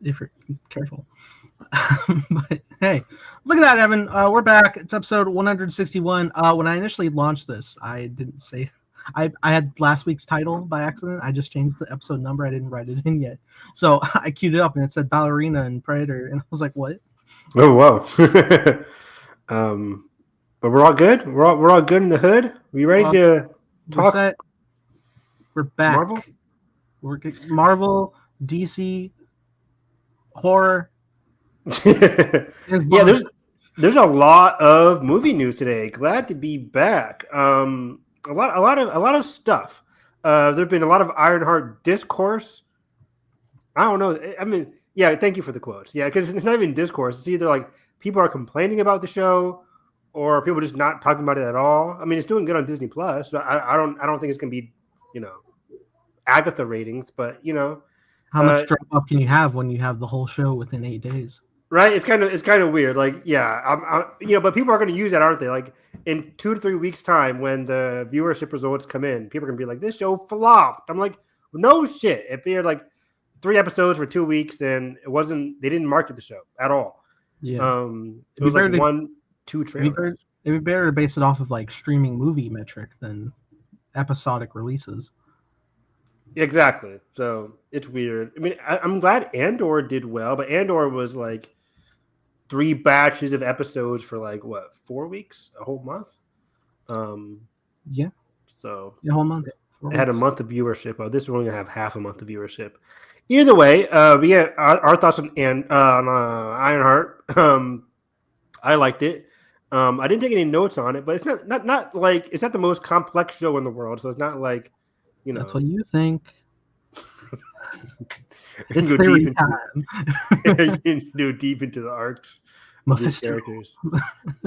if you're careful. But hey, look at that, Evan. We're back. It's episode 161. When I initially launched this, I didn't say I had last week's title by accident. I just changed the episode number. I didn't write it in yet. So I queued it up and it said Ballerina and Predator, and I was like, what? Oh wow. But we're all good. We're all good in the hood. We ready to talk? Set. We're back. Marvel. We're Marvel, DC, horror. Yeah, there's a lot of movie news today. Glad to be back. A lot of stuff. There's been a lot of Ironheart discourse. I don't know. I mean, yeah, thank you for the quotes. Yeah, because it's not even discourse. It's either like people are complaining about the show, or people just not talking about it at all. I mean, it's doing good on Disney Plus. So I don't think it's gonna be, Agatha ratings, but how much drop off can you have when you have the whole show within 8 days? Right, it's kind of weird. Like, yeah, but people are going to use that, aren't they? Like in 2 to 3 weeks' time, when the viewership results come in, people are going to be like, "This show flopped." I'm like, no shit. It appeared like 3 episodes for 2 weeks, and it wasn't. They didn't market the show at all. Yeah, it was like 1-2 trailers. It'd be better to base it off of like streaming movie metric than episodic releases. Exactly. So it's weird. I mean, I'm glad Andor did well, but Andor was like 3 batches of episodes for like 4 weeks, a whole month. Yeah. So a whole month. It had a month of viewership. This is only gonna have half a month of viewership. Either way, we get our thoughts on Ironheart. I liked it. I didn't take any notes on it, but it's not like it's not the most complex show in the world. So it's not like. That's what you think. It's theory time. You go deep into the arcs of these characters.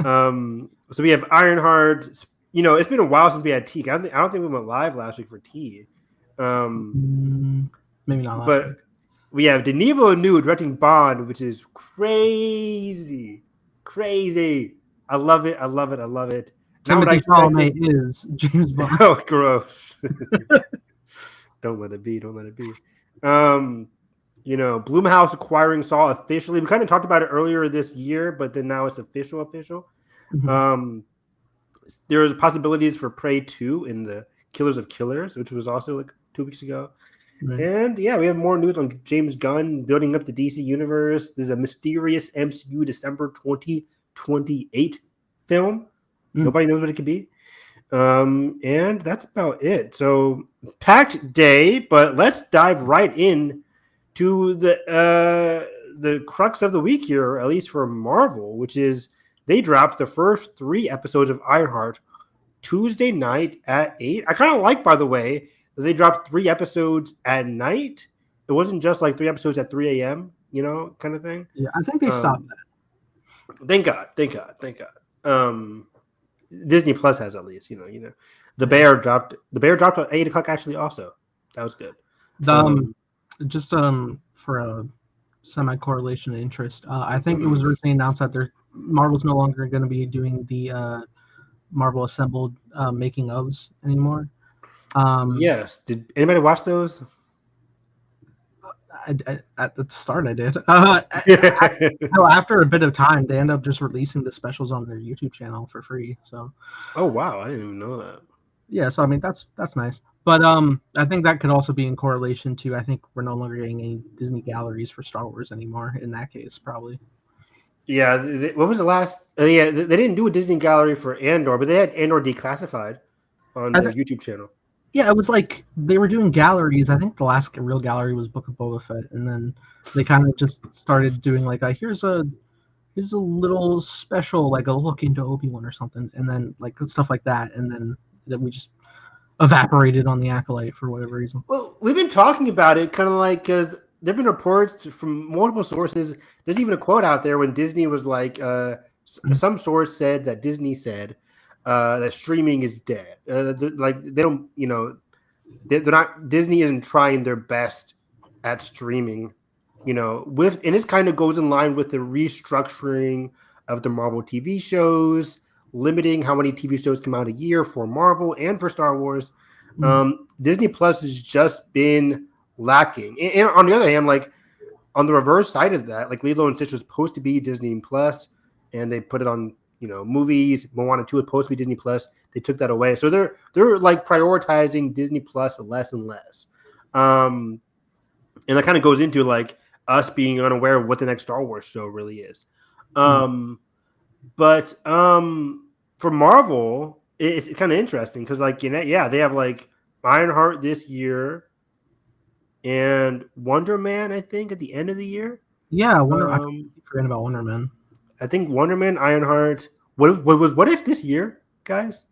So we have Ironheart. It's been a while since we had T. I don't think we went live last week for T. Maybe not. But week. We have Denis Villeneuve directing Bond, which is crazy. I love it. Timothy Chalamet is James Bond. Oh, gross. Don't let it be. Blumhouse acquiring Saw officially. We kind of talked about it earlier this year, but then now it's official. Mm-hmm. There's possibilities for Prey 2 in the Killers of Killers, which was also like 2 weeks ago. Right. And yeah, we have more news on James Gunn building up the DC universe. There's a mysterious MCU December 2028 film. Nobody knows what it could be. And that's about it. So packed day, but let's dive right in to the crux of the week here, at least for Marvel, which is they dropped the first 3 episodes of Ironheart Tuesday night at 8. I kind of like, by the way, that they dropped 3 episodes at night. It wasn't just like 3 episodes at 3 a.m., kind of thing. Yeah, I think they stopped that. Thank God. Disney Plus has at least, the Bear dropped at 8 o'clock actually also. That was good. For a semi-correlation of interest, I think it was recently announced that Marvel's no longer going to be doing the Marvel Assembled making ofs anymore. Yes. Did anybody watch those? At the start, I did. After a bit of time, they end up just releasing the specials on their YouTube channel for free. So. Oh wow! I didn't even know that. Yeah, so I mean that's nice, but I think that could also be in correlation to I think we're no longer getting any Disney galleries for Star Wars anymore. In that case, probably. Yeah. What was the last? They didn't do a Disney gallery for Andor, but they had Andor declassified on the YouTube channel. Yeah, it was like they were doing galleries. I think the last real gallery was Book of Boba Fett, and then they kind of just started doing like here's a little special, like a look into Obi-Wan or something, and then like stuff like that, and then we just evaporated on the Acolyte for whatever reason. Well, we've been talking about it kind of like because there have been reports from multiple sources. There's even a quote out there when Disney was like, some source said that Disney said that streaming is dead. They don't, they're not. Disney isn't trying their best at streaming, and this kind of goes in line with the restructuring of the Marvel TV shows, limiting how many TV shows come out a year for Marvel and for Star Wars. Disney Plus has just been lacking. And on the other hand, like on the reverse side of that, like Lilo and Stitch was supposed to be Disney Plus, and they put it on movies. Moana 2 was supposed to be Disney Plus. They took that away, so they're like prioritizing Disney Plus less and less. And that kind of goes into like us being unaware of what the next Star Wars show really is. But for Marvel, it's kind of interesting because like they have like Ironheart this year and Wonder Man, I think, at the end of the year. Yeah, I forget about Wonder Man. I think Wonder Man, Ironheart. What if this year, guys?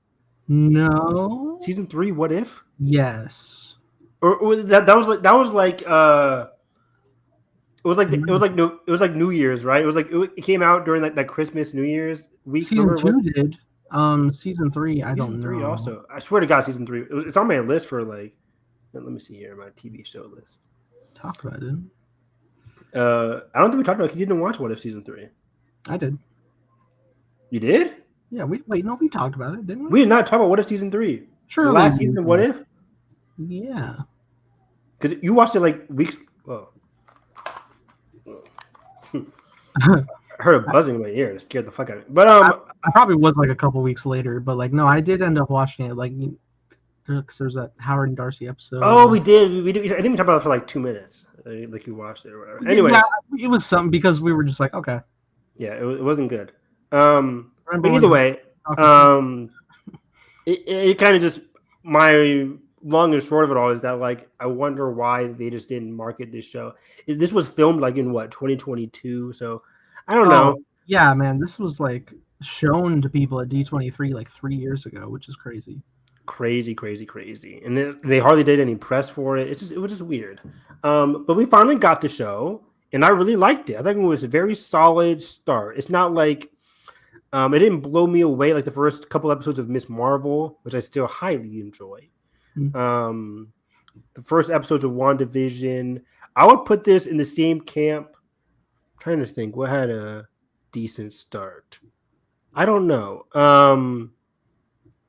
No. Season 3, What If? Yes. Or that was like it was like New Year's, right? It was like it came out during that Christmas New Year's week. Season 2 did. Season 3, I don't know. Season 3 also. I swear to God, season 3. It's on my list for like. Let me see here, my TV show list. Talked about it. I don't think we talked about it. You didn't watch What If season 3. I did. You did? Yeah. We talked about it, didn't we? We did not talk about What If season 3. Sure. The last season of What If. Yeah. Because you watched it like weeks. Well, I heard a buzzing in my ear. It scared the fuck out of me. But I probably was like a couple weeks later. But like, no, I did end up watching it. Like, because there's that Howard and Darcy episode. Oh, we did. We did. I think we talked about it for like 2 minutes. Like you watched it or whatever. Anyways, yeah, it was something because we were just like, okay. Yeah, it wasn't good. But either way, it kind of just my long and short of it all is that like I wonder why they just didn't market this show. This was filmed like in what 2022, so I don't know. Yeah, man, this was like shown to people at D23 like 3 years ago, which is crazy. Crazy. And they hardly did any press for it. It was just weird. But we finally got the show, and I really liked it. I think it was a very solid start. It's not like it didn't blow me away like the first couple episodes of Miss Marvel, which I still highly enjoy. The first episodes of WandaVision, I would put this in the same camp. I'm trying to think what had a decent start. I don't know.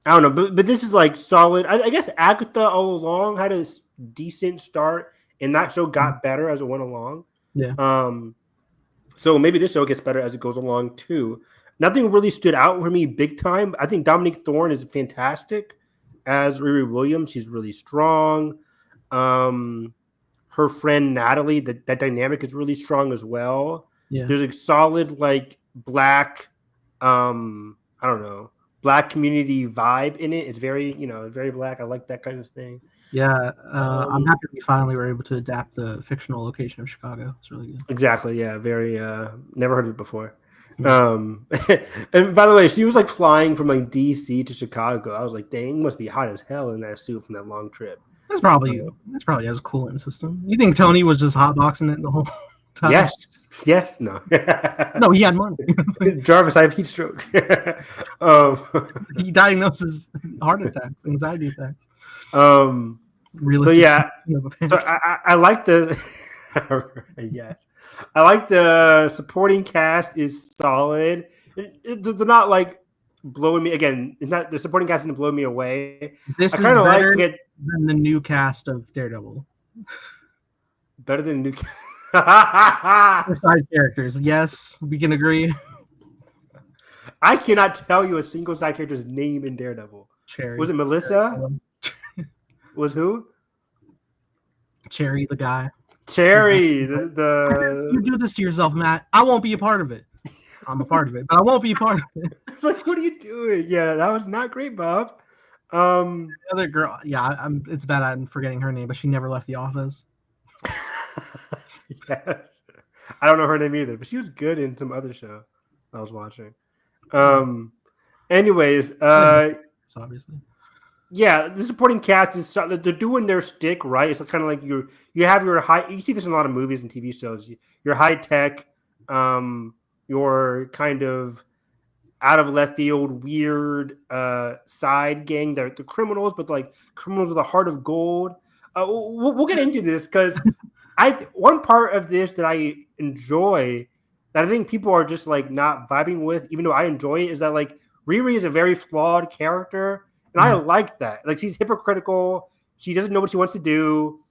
But this is like solid. I guess Agatha all along had a decent start, and that show got better as it went along. Yeah. So maybe this show gets better as it goes along too. Nothing really stood out for me big time. I think Dominique Thorne is fantastic as Riri Williams. She's really strong. Her friend Natalie, that dynamic is really strong as well. Yeah. There's a solid like black, black community vibe in it. It's very, very black. I like that kind of thing. Yeah, I'm happy we finally were able to adapt the fictional location of Chicago. It's really good. Exactly. Yeah. Very. Never heard of it before. And by the way, she was like flying from like DC to Chicago. I was like, dang, it must be hot as hell in that suit from that long trip. That's probably has a coolant system. You think Tony was just hotboxing it the whole time? Yes. No. No, he had money. Jarvis, I have heat stroke. He diagnoses heart attacks, anxiety attacks. So yeah. So I like the yes. I like the supporting cast is solid. They're not like blowing me again. It's not the supporting cast isn't blowing me away. This I kind of like it than the new cast of Daredevil. Better than the new side characters. Yes, we can agree. I cannot tell you a single side character's name in Daredevil. Cherry. Was it Melissa? Was who? Cherry, the guy. Cherry, the You do this to yourself, Matt. I won't be a part of it. I'm a part of it, but I won't be a part of it. It's like, what are you doing? Yeah, that was not great, Bob. The other girl, yeah, it's bad I'm forgetting her name, but she never left the office. Yes. I don't know her name either, but she was good in some other show I was watching. Anyways, obviously. Yeah, the supporting cast is they're doing their stick right. It's kind of like you have your high. You see this in a lot of movies and TV shows. Your high tech, your kind of out of left field, weird side gang. They're the criminals, but like criminals with a heart of gold. We'll get into this because one part of this that I enjoy that I think people are just like not vibing with, even though I enjoy it, is that like Riri is a very flawed character. And I like that. Like, she's hypocritical. She doesn't know what she wants to do.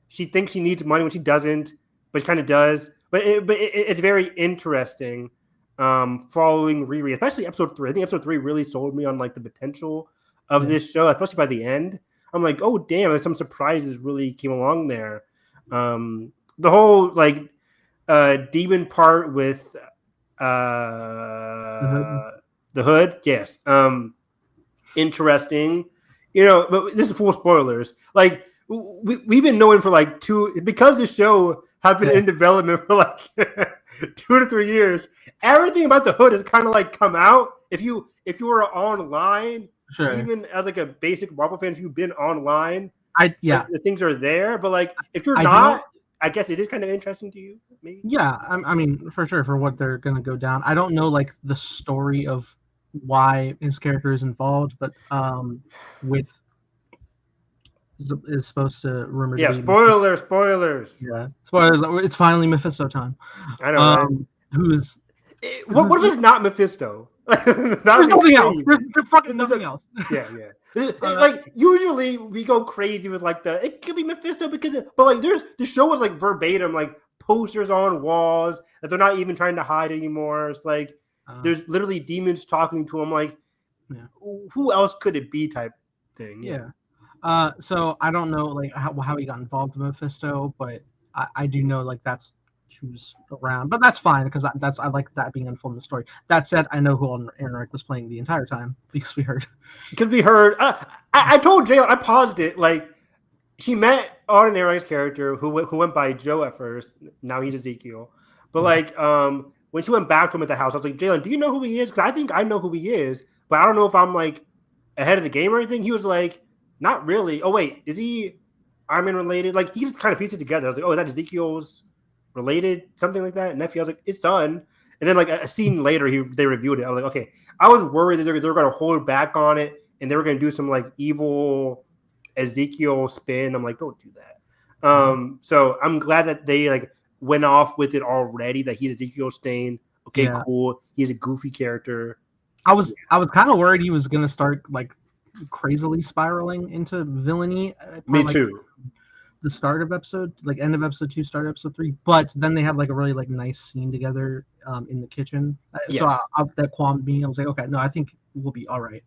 She thinks she needs money when she doesn't, but kind of does. it's very interesting. Following Riri, especially episode 3. I think episode 3 really sold me on like the potential of this show, especially by the end. I'm like, oh damn, some surprises really came along there. The whole like demon part with the hood, yes. Interesting. But this is full spoilers. Like we've been knowing for like because the show has been in development for like 2 to 3 years. Everything about the hood has kind of like come out. If you were online, even as like a basic Marvel fan, if you've been online, like, the things are there. But like if you're not, I guess it is kind of interesting to you. Maybe. Yeah, I mean for sure for what they're gonna go down. I don't know like the story of why his character is involved, but with is supposed to rumor. Yeah, spoilers. Yeah, spoilers. It's finally Mephisto time. I know. Right? Who's what if it's not Mephisto? There's nothing else. There's fucking nothing else. Yeah. Like usually we go crazy with like it could be Mephisto but like the show was like verbatim like posters on walls that they're not even trying to hide anymore. It's like there's literally demons talking to him. Like, who else could it be? Type thing. Yeah. So I don't know like how he got involved in Mephisto, but I do know like that's who's around. But that's fine because I like that being unfolded in the story. That said, I know who Ironheart was playing the entire time because we heard. It could be heard. I told Jay, I paused it. Like she met Ironheart's character who went by Joe at first. Now he's Ezekiel. But like when she went back to him at the house, I was like, Jalen, do you know who he is? Because I think I know who he is, but I don't know if I'm like ahead of the game or anything. He was like, not really. Oh wait, is he Iron Man related? Like he just kind of pieced it together. I was like, oh, that Ezekiel's related, something like that. Nephew. I was like, it's done. And then like a scene later, they reviewed it. I was like, okay. I was worried that they were going to hold back on it and they were going to do some like evil Ezekiel spin. I'm like, don't do that. So I'm glad that they like went off with it already. That he's Ezekiel Stain. Okay, cool. He's a goofy character. I was kind of worried he was going to start like crazily spiraling into villainy. Me too. The start of end of episode 2, start of episode 3, but then they had like a really like nice scene together in the kitchen. So that qualmed me. I was like, okay, no, I think we'll be all right.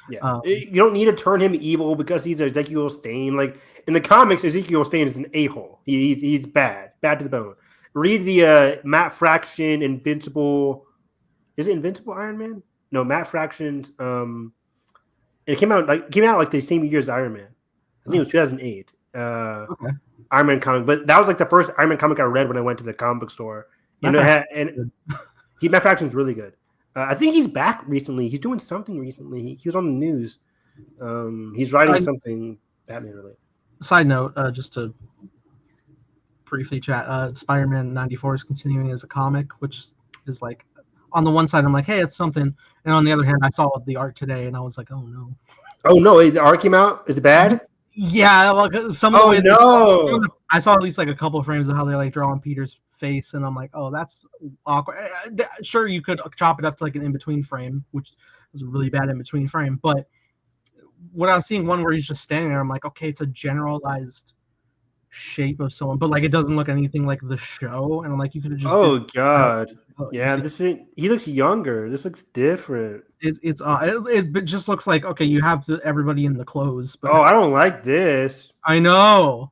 Yeah, you don't need to turn him evil because he's Ezekiel Stain. Like in the comics, Ezekiel Stain is an a-hole. He's bad to the bone. Read the Matt Fraction Invincible. Is it Invincible Iron Man? No, Matt Fraction's. It came out like the same year as Iron Man. I think it was 2008. Iron Man comic, but that was like the first Iron Man comic I read when I went to the comic book store. Matt Fraction's really good. I think he's back recently. He's doing something recently. He was on the news. He's writing something Batman related. Side note, just to briefly chat, Spider-Man 94 is continuing as a comic, which is like on the one side I'm like, hey, it's something, and on the other hand, I saw the art today and I was like, oh no. Oh no, the art came out? Is it bad? Yeah, well, some of the way I saw at least like a couple of frames of how they like draw on Peter's face, and I'm like, oh, that's awkward. Sure, you could chop it up to like an in-between frame, which was a really bad in-between frame, but when I was seeing one where he's just standing there, I'm like, okay, it's a generalized shape of someone, but like it doesn't look anything like the show, and I'm like, you could have just. Oh god, yeah, he looks younger. This looks different. It just looks like okay, you have everybody in the clothes. But I don't like this. I know.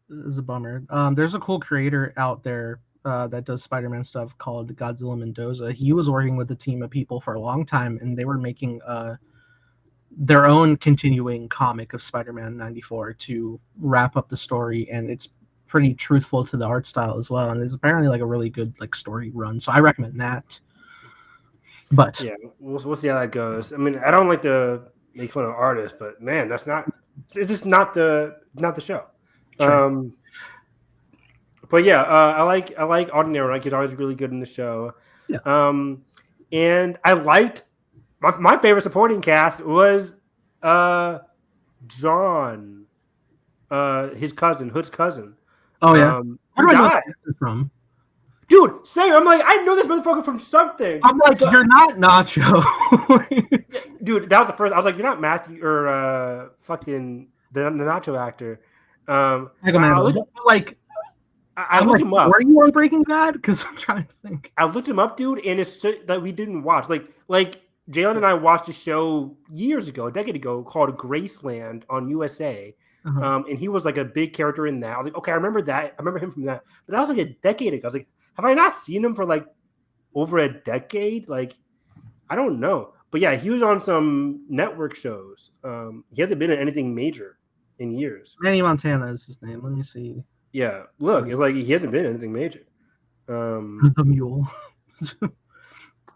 This is a bummer. There's a cool creator out there that does Spider-Man stuff called Godzilla Mendoza. He was working with a team of people for a long time, and they were making their own continuing comic of Spider-Man 94 to wrap up the story, and it's pretty truthful to the art style as well, and it's apparently like a really good like story run, so I recommend that. But yeah, we'll see how that goes. I mean, I don't like to make fun of artists, but man, it's just not the show. Sure. But yeah, I like Ordinary. Like he's always really good in the show. Yeah. And I liked my favorite supporting cast was John, his cousin, Hood's cousin. Oh yeah. Where do I know this from? Dude, same. I'm like, I know this motherfucker from something. I'm like, you're not Nacho. Dude, that was the first. I was like, you're not Matthew or fucking the Nacho actor. I I looked him up. Were you on Breaking Bad? Because I'm trying to think. I looked him up, dude, and it's so that we didn't watch. Like Jalen and I watched a show years ago, a decade ago, called Graceland on USA. And he was like a big character in that. I was like, okay, I remember that. I remember him from that. But that was like a decade ago. I was like, have I not seen him for like over a decade? Like, I don't know. But yeah, he was on some network shows. He hasn't been in anything major in years. Manny Montana is his name. Let me see. Yeah, look, it's like he hasn't been in anything major. The Mule.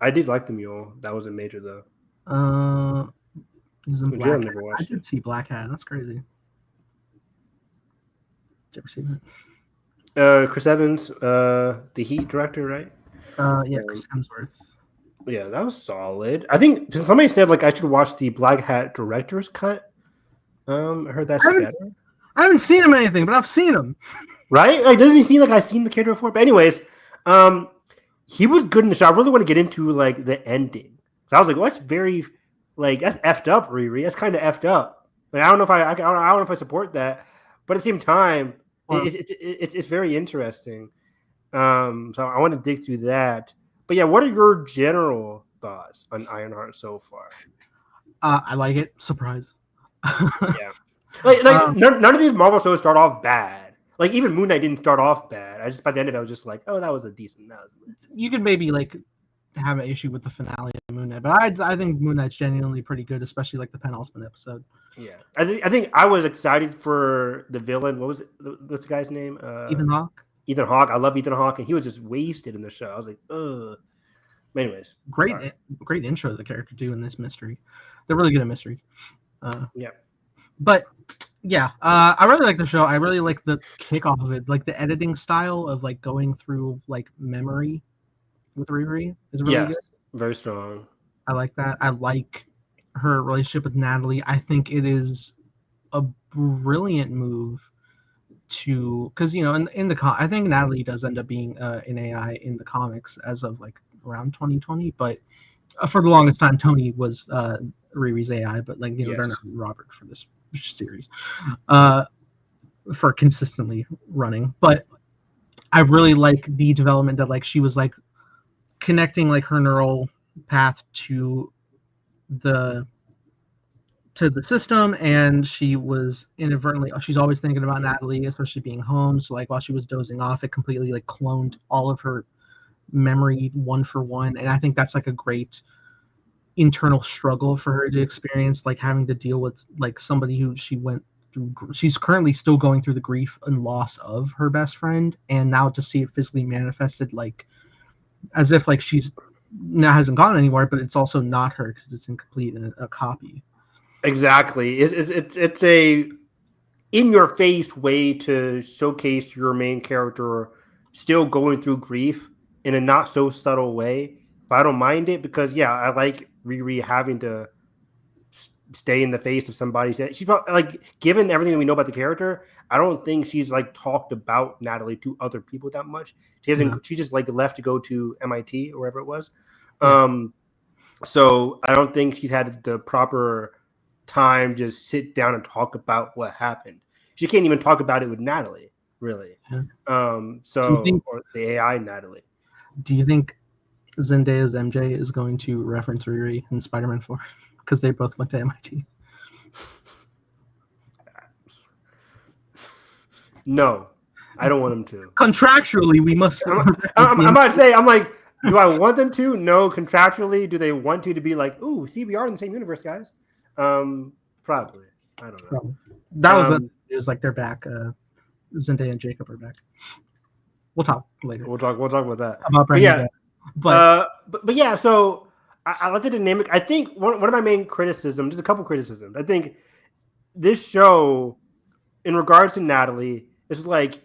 I did like the Mule. That wasn't major though. He was in Black Black Hat. I did see Black Hat. That's crazy. Did you ever see that? Chris Evans, the Heat director, right? Yeah, Chris Hemsworth. Yeah, that was solid. I think somebody said like I should watch the Black Hat director's cut. I heard that's better. I haven't seen him in anything, but I've seen him. Right? Like, doesn't he seem like I've seen the character before? But anyways, he was good in the show. I really want to get into like the ending. So I was like, well, that's very like that's effed up, Riri. That's kind of effed up. Like I don't know if I don't know if I support that, but at the same time, it's very interesting. So I want to dig through that. But yeah, what are your general thoughts on Ironheart so far? I like it. Surprise. Yeah. Like none of these Marvel shows start off bad. Like even Moon Knight didn't start off bad. I just by the end of it, I was just like, oh, that was a decent. You could maybe like have an issue with the finale of Moon Knight, but I think Moon Knight's genuinely pretty good, especially like the penultimate episode. Yeah, I think I was excited for the villain. What was it? What's the guy's name? Ethan Hawke. Ethan Hawke. I love Ethan Hawke, and he was just wasted in the show. I was like, ugh. But anyways, great intro to the character too in this mystery. They're really good at mysteries. Yeah. But yeah, I really like the show. I really like the kickoff of it, like the editing style of like going through like memory with Riri is really good. Very strong. I like that. I like her relationship with Natalie. I think it is a brilliant move to because in the I think Natalie does end up being an AI in the comics as of like around 2020, but for the longest time Tony was Riri's AI, but like they're not Robert for this series for consistently running. But I really like the development that like she was like connecting like her neural path to the system, and she was inadvertently she's always thinking about Natalie, especially being home. So like while she was dozing off, it completely like cloned all of her memory one for one, and I think that's like a great internal struggle for her to experience, like having to deal with like somebody who she's currently still going through the grief and loss of her best friend, and now to see it physically manifested like as if like she's now hasn't gone anywhere, but it's also not her because it's incomplete and a copy. Exactly. It's a in your face way to showcase your main character still going through grief in a not so subtle way. But I don't mind it because I like Riri having to stay in the face of somebody. She's probably, like, given everything that we know about the character, I don't think she's like talked about Natalie to other people that much. She hasn't. Yeah. She just like left to go to MIT or wherever it was. Yeah. So I don't think she's had the proper time to sit down and talk about what happened. She can't even talk about it with Natalie, really. Yeah. Or the AI Natalie. Do you think Zendaya's MJ is going to reference Riri in Spider-Man 4 because they both went to MIT? No, I don't want them to. Contractually, we must. I'm about to say, I'm like, do I want them to? No, contractually, do they want to be like, ooh, see, we are in the same universe, guys? Probably. I don't know. Probably. That was like they're back. Zendaya and Jacob are back. We'll talk later. We'll talk about that. About but yeah, so I like the dynamic. I think one of my main criticisms, just a couple criticisms. I think this show, in regards to Natalie, is like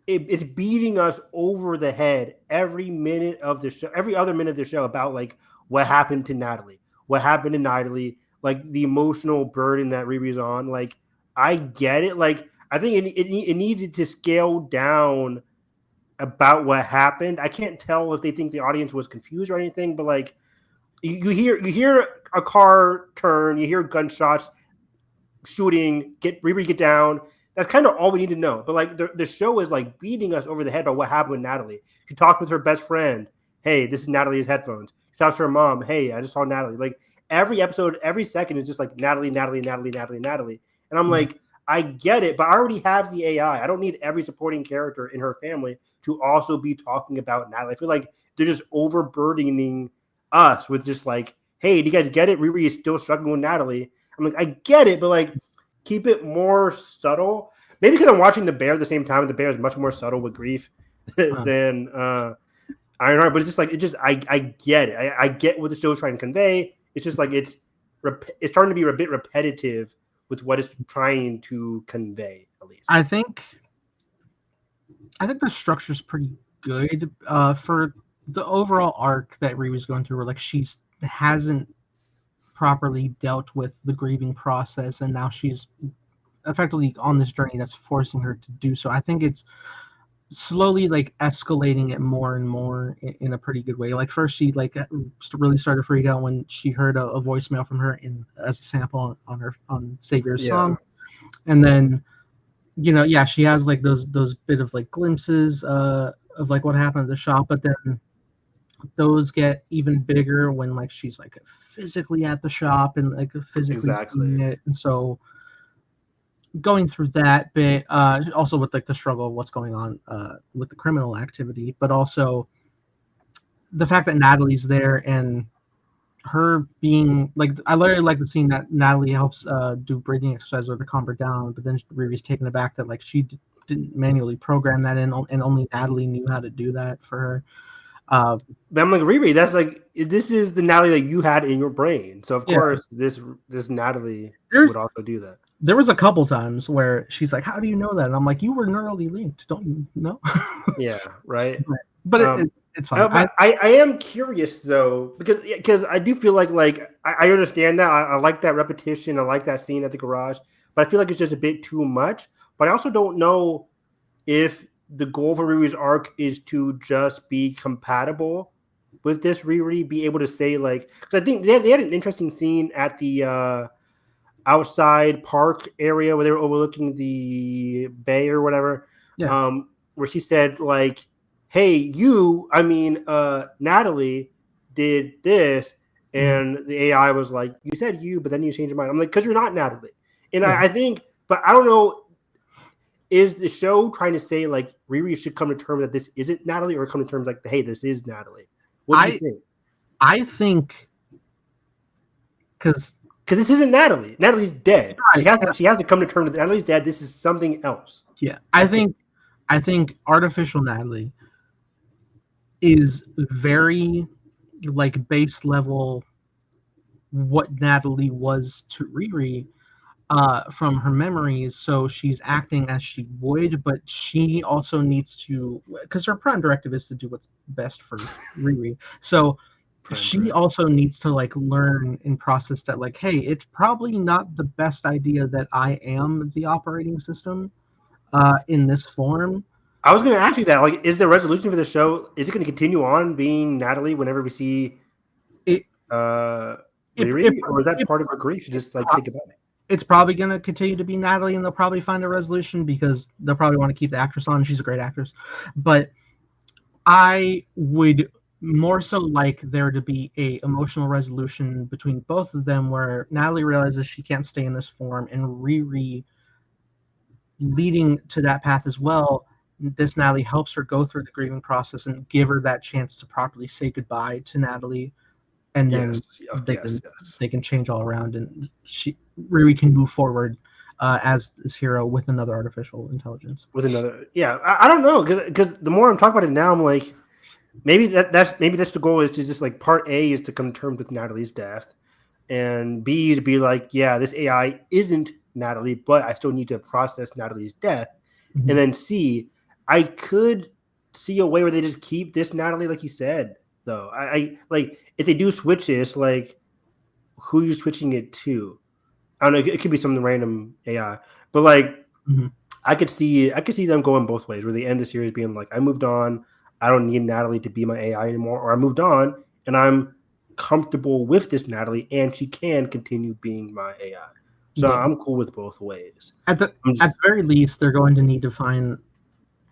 it's beating us over the head every minute of the show, every other minute of the show about like what happened to Natalie, like the emotional burden that Riri's on. Like I get it. Like I think it needed to scale down about what happened. I can't tell if they think the audience was confused or anything, but like you hear a car turn, you hear gunshots, shooting, Riri get down, that's kind of all we need to know. But like the show is like beating us over the head about what happened with Natalie. She talked with her best friend. Hey, this is Natalie's headphones. She talks to her mom. Hey, I just saw Natalie. Like every episode, every second is just like Natalie. And I'm like, I get it, but I already have the AI. I don't need every supporting character in her family to also be talking about Natalie. I feel like they're just overburdening us with just like, hey, do you guys get it? Riri is still struggling with Natalie. I'm like, I get it, but like, keep it more subtle. Maybe because I'm watching The Bear at the same time, and The Bear is much more subtle with grief than Ironheart. But it's just like I get it. I get what the show is trying to convey. It's just like it's starting to be a bit repetitive with what it's trying to convey. At least I think the structure is pretty good for the overall arc that Riri's going through, where like she hasn't properly dealt with the grieving process, and now she's effectively on this journey that's forcing her to do so. I think it's slowly like escalating it more and more in a pretty good way. Like first she like really started to freak out when she heard a voicemail from her as a sample on Savior's song, and then she has like those bit of like glimpses of like what happened at the shop, but then those get even bigger when like she's like physically at the shop and like physically seeing it. And so going through that bit, also with like the struggle of what's going on with the criminal activity, but also the fact that Natalie's there and her being like, I literally like the scene that Natalie helps do breathing exercise or to calm her down, but then Riri's taken aback that like she didn't manually program that in, and only Natalie knew how to do that for her. But I'm like, Riri, that's like, this is the Natalie that you had in your brain. So of course this Natalie would also do that. There was a couple times where she's like, how do you know that? And I'm like, you were neurally linked, don't you know? Yeah, right. But it's fine. I am curious though, because I do feel like I understand that. I like that repetition. I like that scene at the garage, but I feel like it's just a bit too much. But I also don't know if the goal for Riri's arc is to just be compatible with this Riri, be able to say like, because I think they had an interesting scene at the outside park area where they were overlooking the bay or whatever, where she said like, hey, Natalie did this, and the AI was like, you said you, but then you changed your mind. I'm like, because you're not Natalie. And I think, but I don't know, is the show trying to say like Riri should come to terms that this isn't Natalie, or come to terms like, hey, this is Natalie? What do you think? I think because this isn't Natalie. Natalie's dead. Right. She has to come to terms that Natalie's dead. This is something else. Yeah, I think artificial Natalie is very like base level what Natalie was to Riri from her memories, so she's acting as she would, but she also needs to, because her prime directive is to do what's best for Riri, so she also needs to like learn and process that like, hey, it's probably not the best idea that I am the operating system in this form. I was going to ask you that, like, is the resolution for the show, is it going to continue on being Natalie whenever we see it, Riri, or is that part of her grief? Just like think about it. It's probably going to continue to be Natalie, and they'll probably find a resolution because they'll probably want to keep the actress on. She's a great actress. But I would more so like there to be a emotional resolution between both of them where Natalie realizes she can't stay in this form, and Riri leading to that path as well. This Natalie helps her go through the grieving process and give her that chance to properly say goodbye to Natalie. And then they can change all around, and Riri can move forward as this hero with another artificial intelligence. With another, I don't know, because the more I'm talking about it now, I'm like, maybe that's the goal, is to just like part A is to come to terms with Natalie's death, and B to be like, yeah, this AI isn't Natalie, but I still need to process Natalie's death, and then C, I could see a way where they just keep this Natalie, like you said. Though I like, if they do switch this, like, who are you switching it to? I don't know. It could be some random AI, but like, I could see them going both ways, where they end the series being like, I moved on, I don't need Natalie to be my AI anymore, or I moved on and I'm comfortable with this Natalie and she can continue being my AI. So Yeah. I'm cool with both ways. At the very least, they're going to need to find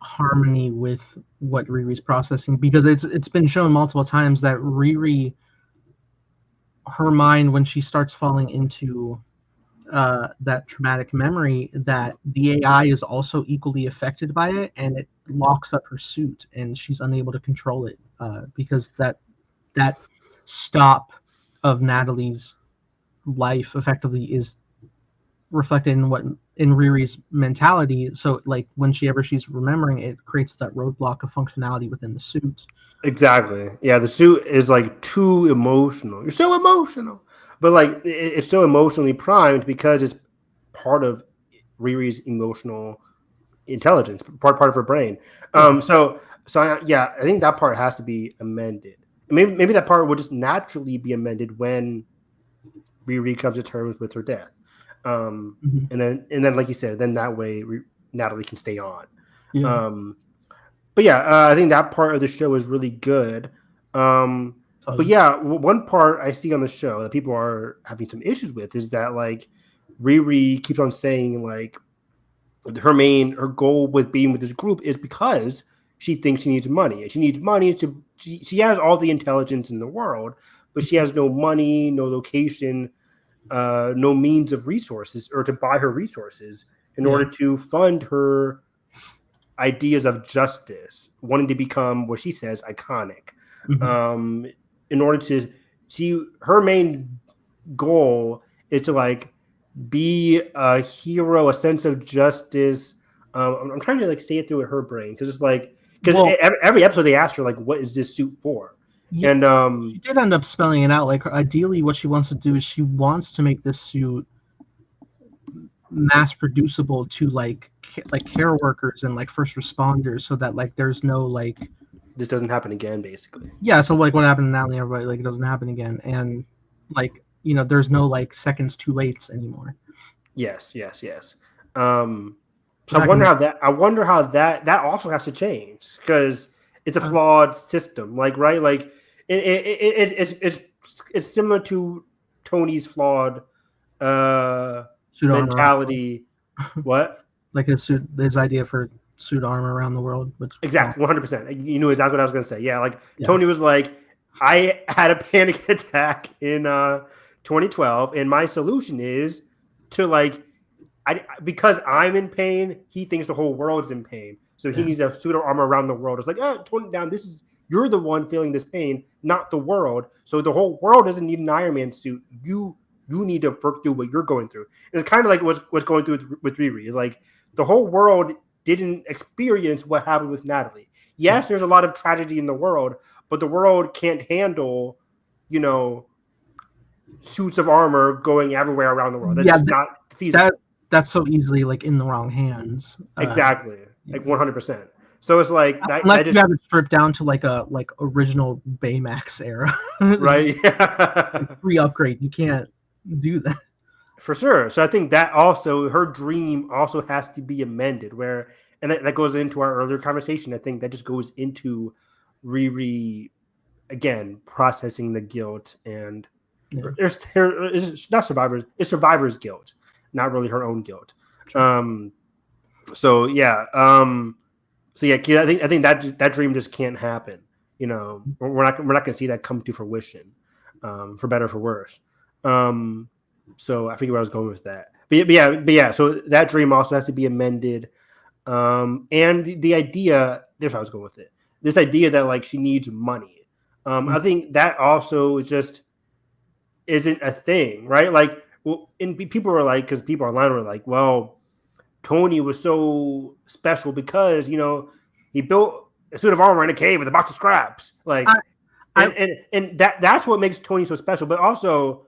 harmony with what Riri's processing, because it's been shown multiple times that Riri, her mind, when she starts falling into that traumatic memory, that the AI is also equally affected by it, and it locks up her suit, and she's unable to control it because that stop of Natalie's life effectively is reflected in Riri's mentality. So like whenever she's remembering, it creates that roadblock of functionality within the suit. Exactly. Yeah, the suit is like too emotional. You're so emotional, but like it's so emotionally primed because it's part of Riri's emotional intelligence, part of her brain. Yeah. Yeah, I think that part has to be amended. Maybe that part will just naturally be amended when Riri comes to terms with her death. Mm-hmm. And then like you said, then that way Natalie can stay on. Yeah. But yeah, I think that part of the show is really good. But yeah, one part I see on the show that people are having some issues with is that like Riri keeps on saying like her goal with being with this group is because she thinks she needs money. She needs money she has all the intelligence in the world, but she has no money, no location, no means of resources or to buy her resources in order to fund her ideas of justice, wanting to become what she says iconic. Mm-hmm. In order to see her main goal is to like be a hero, a sense of justice. I'm trying to like say it through her brain because it's like every episode they ask her like, "What is this suit for?" Yeah, And she did end up spelling it out. Like ideally, what she wants to do is she wants to make this suit mass producible to like care workers and like first responders, so that like there's no like this doesn't happen again, basically. Yeah, so like what happened to Natalie, everybody like it doesn't happen again, and like there's no like seconds too late anymore. Yes. So I wonder how that also has to change because it's a flawed system. Like right, like it's similar to Tony's flawed mentality. What? Like his idea for suit armor around the world, which Exactly 100%. You knew exactly what I was going to say. Yeah, like Tony was like, I had a panic attack in 2012, and my solution is to like. Because I'm in pain, he thinks the whole world is in pain. So he needs a suit of armor around the world. It's like, tone it down. You're the one feeling this pain, not the world. So the whole world doesn't need an Iron Man suit. You need to work through what you're going through. And it's kind of like what's going through with Riri. It's like the whole world didn't experience what happened with Natalie. Yes, there's a lot of tragedy in the world, but the world can't handle, suits of armor going everywhere around the world. That's just not feasible. That's so easily like in the wrong hands. Exactly, like 100%. So it's like that. Unless you have it stripped down to like original Baymax era, right? Free upgrade. You can't do that for sure. So I think that also her dream also has to be amended. And that goes into our earlier conversation. I think that just goes into Riri again processing the guilt and it's not survivors. It's survivor's guilt. Not really her own guilt. So yeah. I think that dream just can't happen. We're not going to see that come to fruition, for better or for worse. So I figured where I was going with that. But yeah. So that dream also has to be amended. And the idea, there's how I was going with it. This idea that like she needs money. I think that also just isn't a thing, right? Like. Well, and people were like, because people online were like, well, Tony was so special because, he built a suit of armor in a cave with a box of scraps. Like, and that's what makes Tony so special. But also,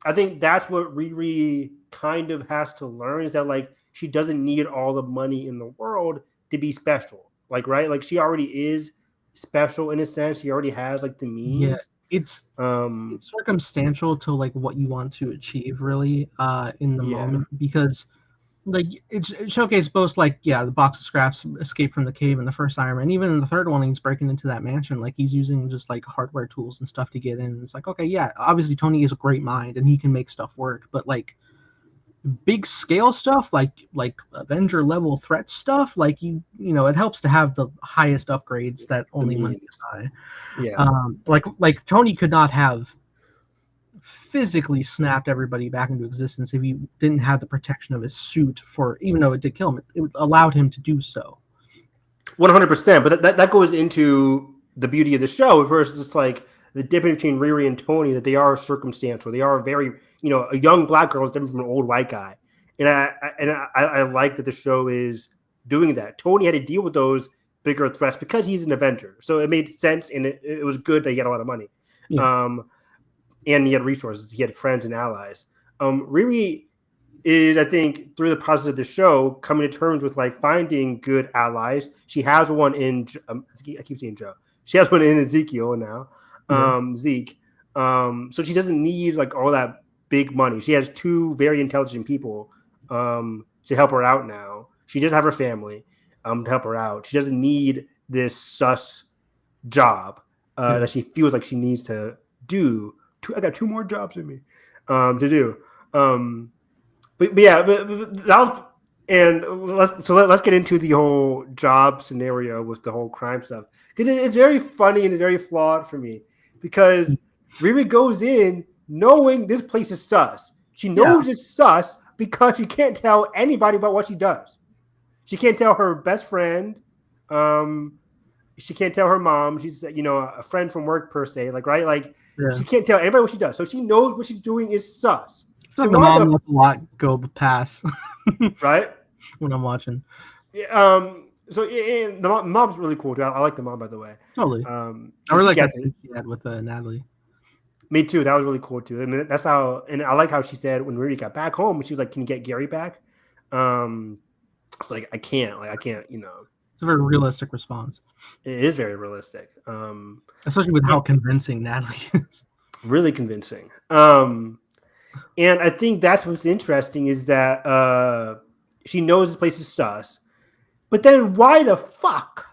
I think that's what Riri kind of has to learn is that, like, she doesn't need all the money in the world to be special. Like, right? Like, she already is special in a sense. She already has, like, the means. Yeah. It's circumstantial to like what you want to achieve really in the moment, because like it showcased both like the box of scraps escape from the cave in the first Iron Man. Even in the third one, he's breaking into that mansion, like he's using just like hardware tools and stuff to get in. It's like, okay, yeah, obviously Tony is a great mind and he can make stuff work, but like big scale stuff, like Avenger level threat stuff, like it helps to have the highest upgrades that only one can buy. Yeah. Like Tony could not have physically snapped everybody back into existence if he didn't have the protection of his suit, for even though it did kill him, it allowed him to do so. 100%. But that goes into the beauty of the show versus like the difference between Riri and Tony, that they are circumstantial. They are very, a young black girl is different from an old white guy. And I like that the show is doing that. Tony had to deal with those bigger threats because he's an Avenger. So it made sense, and it was good that he had a lot of money. Yeah. And he had resources. He had friends and allies. Riri is, I think, through the process of the show, coming to terms with like finding good allies. She has one in I keep saying Joe. She has one in Ezekiel now, Zeke. So she doesn't need like all that big money. She has two very intelligent people to help her out now. She does have her family to help her out. She doesn't need this sus job that she feels like she needs to do. I got two more jobs in me to do. But that was, and let's get into the whole job scenario with the whole crime stuff, because it's very funny and it's very flawed for me, because Riri goes in knowing this place is sus. She knows it's sus because she can't tell anybody about what she does. She can't tell her best friend. She can't tell her mom. She's a friend from work per se, she can't tell anybody what she does. So she knows what she's doing is sus. So like the mom lets a lot go past, right? When I'm watching. Yeah. So the mom's really cool too. I like the mom, by the way. Totally. I really like that scene she had with Natalie. Me too. That was really cool too. I mean, that's how, and I like how she said when Riri got back home, she was like, "Can you get Gary back?" It's like I can't. It's a very realistic response. It is very realistic, especially with how convincing Natalie is. Really convincing. And I think that's what's interesting is that she knows this place is sus. But then why the fuck?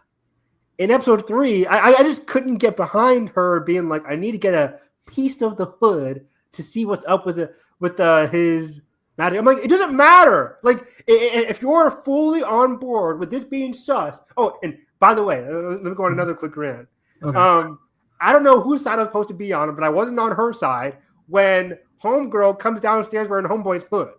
In episode 3, I just couldn't get behind her being like, I need to get a piece of the hood to see what's up with his matter. I'm like, it doesn't matter. Like, if you're fully on board with this being sus. Oh, and by the way, let me go on another quick rant. Okay. I don't know whose side I was supposed to be on, but I wasn't on her side when Homegirl comes downstairs wearing Homeboy's hood.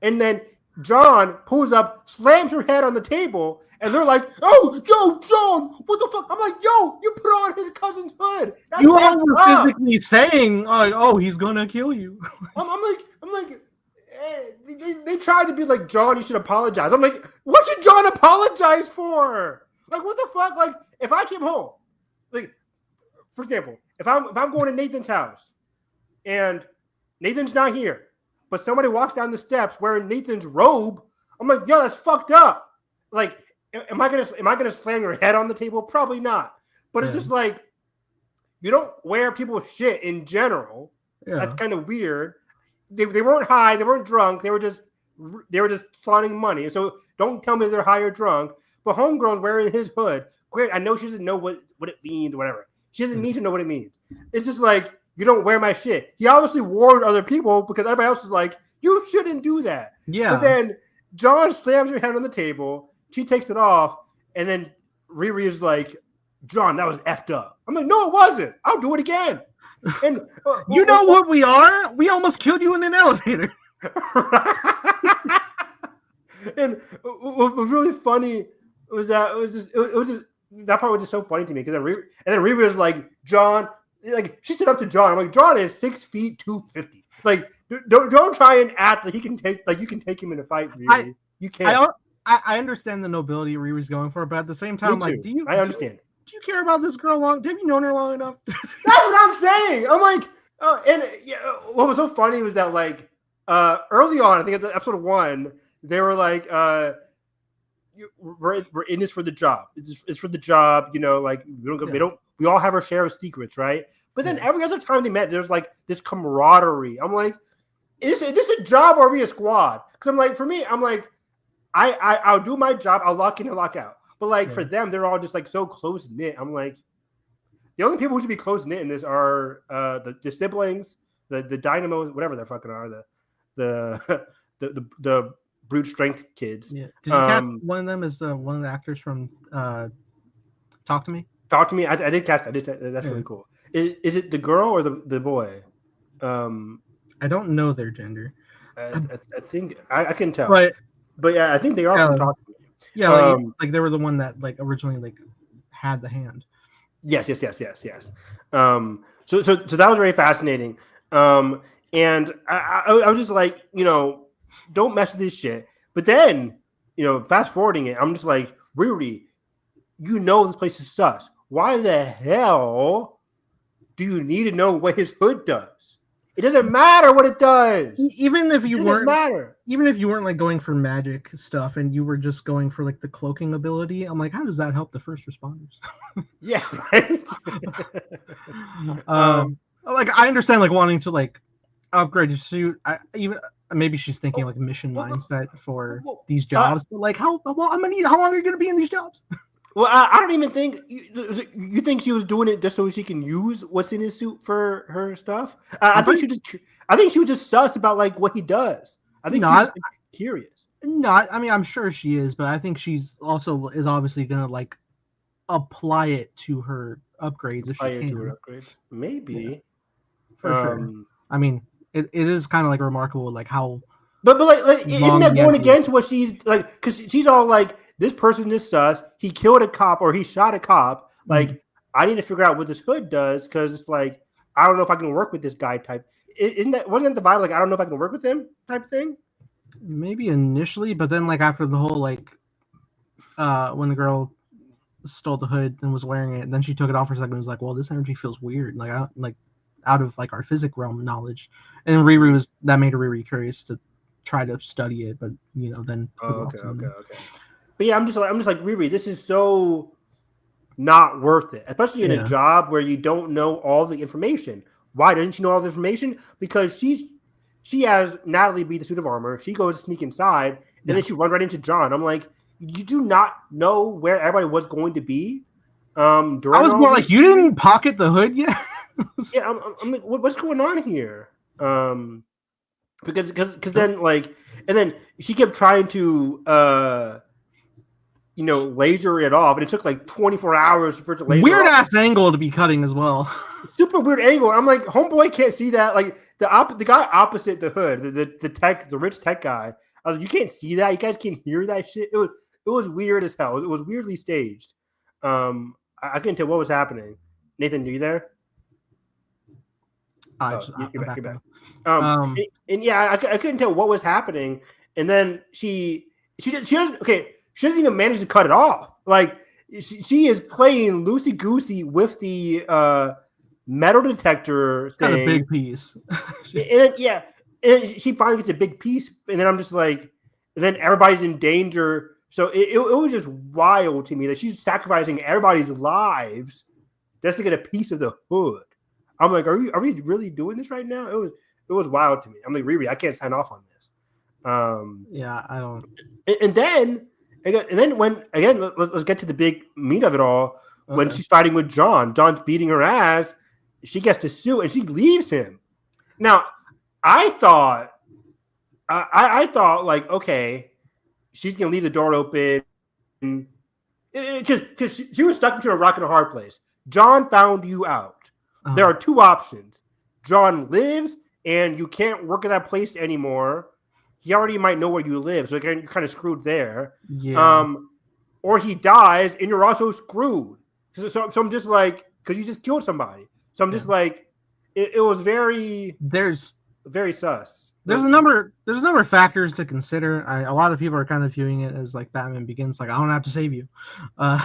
And then John pulls up, slams her head on the table, and they're like, "Oh, yo, John, what the fuck?" I'm like, "Yo, you put on his cousin's hood." That's you all were physically saying, "Oh, he's gonna kill you." I'm like, they tried to be like, "John, you should apologize." I'm like, what should John apologize for? Like, what the fuck? Like, if I came home, like, for example, if I'm going to Nathan's house, and Nathan's not here, but somebody walks down the steps wearing Nathan's robe, I'm like, yo, that's fucked up. Like, am I gonna slam your head on the table? Probably not. But it's just like, you don't wear people's shit in general. Yeah. That's kind of weird. They weren't high, they weren't drunk, they were just flaunting money. So don't tell me they're high or drunk. But Homegirl's wearing his hood. Great, I know she doesn't know what it means or whatever. She doesn't need to know what it means. It's just like, you don't wear my shit. He obviously warned other people because everybody else was like, you shouldn't do that. Yeah. But then John slams her head on the table. She takes it off. And then Riri is like, John, that was effed up. I'm like, no, it wasn't. I'll do it again. And you know what we are? We almost killed you in an elevator. And what was really funny was that it was just that part was just so funny to me, because then Riri was like, John, like, she stood up to John. I'm like, John is 6 feet 250. Like, don't try and act like you can take him in a fight. Riri. You can't. I understand the nobility Riri's going for, but at the same time, like, I understand. Do you care about this girl long? Have you known her long enough? That's what I'm saying. I'm like, what was so funny was that, like, early on, I think it's episode 1, they were like, we're in this for the job. It's for the job, like, we all have our share of secrets, right? But then every other time they met, there's like this camaraderie. I'm like, is this a job or are we a squad? Because I'm like, for me, I'm like, I'll do my job, I'll lock in and lock out. But like for them, they're all just like so close knit. I'm like, the only people who should be close knit in this are the siblings, the dynamos, whatever they fucking are, the the brute strength kids. Yeah. Did you catch one of them as one of the actors from Talk to Me? Talk to Me. I did catch that. That's really cool. Is it the girl or the boy? I don't know their gender. I think I can tell. But yeah, I think they are from Talk to Me. Yeah, like they were the one that like originally like had the hand. Yes. So that was very fascinating. And I was just like, don't mess with this shit. But then, fast forwarding it, I'm just like, Riri, this place is sus. Why the hell do you need to know what his hood does? It doesn't matter what it does. Even if you weren't like going for magic stuff and you were just going for like the cloaking ability, I'm like, how does that help the first responders? Yeah, right. Like I understand like wanting to like upgrade your suit. Maybe she's thinking like mission mindset for these jobs, but like how long are you gonna be in these jobs? Well, I don't even think you think she was doing it just so she can use what's in his suit for her stuff. I think she was just sus about like what he does. I think she's curious. No, I mean I'm sure she is, but I think she's also is obviously gonna like apply it to her upgrades if she can. Maybe for sure. I mean, it is kind of like remarkable, like how. But like isn't that going against what she's like? Because she's all like, this person is sus. He killed a cop or he shot a cop. Like, I need to figure out what this hood does because it's like, I don't know if I can work with this guy type. Wasn't that the vibe? Like, I don't know if I can work with him type thing. Maybe initially, but then like after the whole like, when the girl stole the hood and was wearing it, and then she took it off for a second and was like, well, this energy feels weird. Like, out of like our physic realm knowledge, and Riri that made Riri curious to try to study it, but then. Okay. But yeah, I'm just like Riri, this is so not worth it, especially in a job where you don't know all the information. Why doesn't she know all the information? Because she has Natalie be the suit of armor. She goes to sneak inside, and then she runs right into John. I'm like, you do not know where everybody was going to be. I was more like, you didn't pocket the hood yet. Yeah, I'm like, what's going on here? Because then like, and then she kept trying to laser it off, and it took like 24 hours for it to laser. Weird ass angle to be cutting as well. Super weird angle. I'm like, homeboy can't see that. Like the guy opposite the hood, the rich tech guy. I was like, you can't see that. You guys can't hear that shit. It was weird as hell. It was weirdly staged. I couldn't tell what was happening. Nathan, are you there? You're back. And yeah, I couldn't tell what was happening. And then she doesn't even manage to cut it off. Like she is playing loosey goosey with the metal detector thing. Kind of big piece. and she finally gets a big piece, and then I'm just like, and then everybody's in danger. So it was just wild to me that she's sacrificing everybody's lives just to get a piece of the hood. I'm like, are we really doing this right now? It was wild to me. I'm like, Riri, I can't sign off on this. Yeah, I don't. And then when again, let's get to the big meat of it all. Okay. When she's fighting with John's beating her ass. She gets to sue and she leaves him. Now, I thought like, okay, she's gonna leave the door open because she was stuck between a rock and a hard place. John found you out. Uh-huh. There are two options. John lives and you can't work at that place anymore. He already might know where you live, so you're kind of screwed there. Yeah. Or he dies and you're also screwed. So I'm just like, because you just killed somebody. So I'm just like, it was very sus. There's a number of factors to consider. A lot of people are kind of viewing it as like Batman Begins, like I don't have to save you. I'm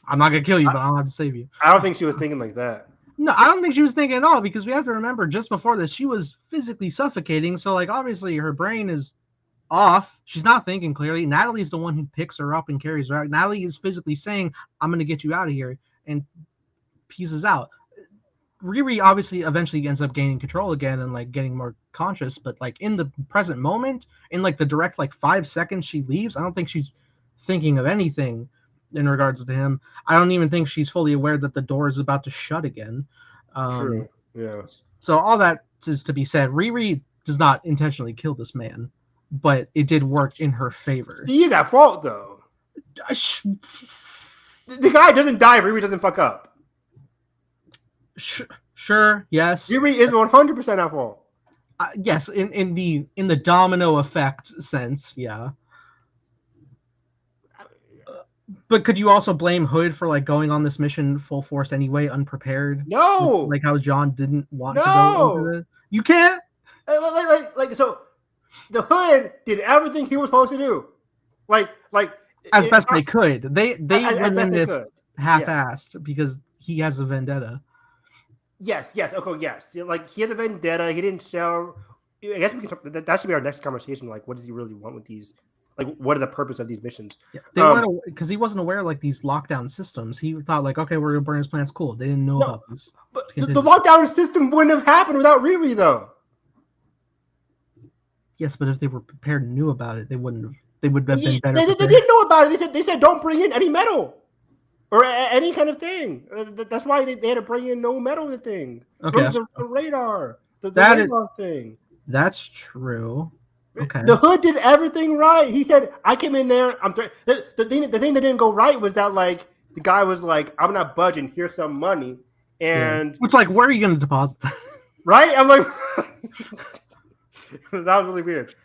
not gonna kill you, but I don't have to save you. I don't think she was thinking like that. No, I don't think she was thinking at all, because we have to remember just before this she was physically suffocating. So like obviously her brain is off. She's not thinking clearly. Natalie's the one who picks her up and carries her out. Natalie is physically saying, "I'm gonna get you out of here," and pieces out. Riri obviously eventually ends up gaining control again and like getting more conscious, but like in the present moment, in like the direct like 5 seconds she leaves, I don't think she's thinking of anything in regards to him. I don't even think she's fully aware that the door is about to shut again. True. Yeah. So all that is to be said. Riri does not intentionally kill this man, but it did work in her favor. He is at fault, though. The guy doesn't die if Riri doesn't fuck up. Sure, yes. Riri is 100% at fault. Yes, in the domino effect sense, yeah. But could you also blame Hood for like going on this mission full force anyway, unprepared? No, like how John didn't want to go into it. You can't. So the Hood did everything he was supposed to do, like as best they could. They went in this half-assed because he has a vendetta. Yes, okay, yes. Like he has a vendetta. He didn't sell. I guess we can talk, that should be our next conversation. Like, what does he really want with these? Like, what are the purpose of these missions? Yeah, they weren't because he wasn't aware of like these lockdown systems. He thought like, okay, we're gonna burn his plants. Cool. They didn't know about this. But the lockdown system wouldn't have happened without Riri, though. Yes, but if they were prepared and knew about it, they wouldn't have. They would have been better. They didn't know about it. They said don't bring in any metal or any kind of thing. That's why they had to bring in no metal thing. Okay, the radar, the radar thing. That's true. Okay. The Hood did everything right. He said, "I came in there. The thing that didn't go right was that like the guy was like, I'm not budging. Here's some money, and it's like, where are you going to deposit that? Right? I'm like, that was really weird.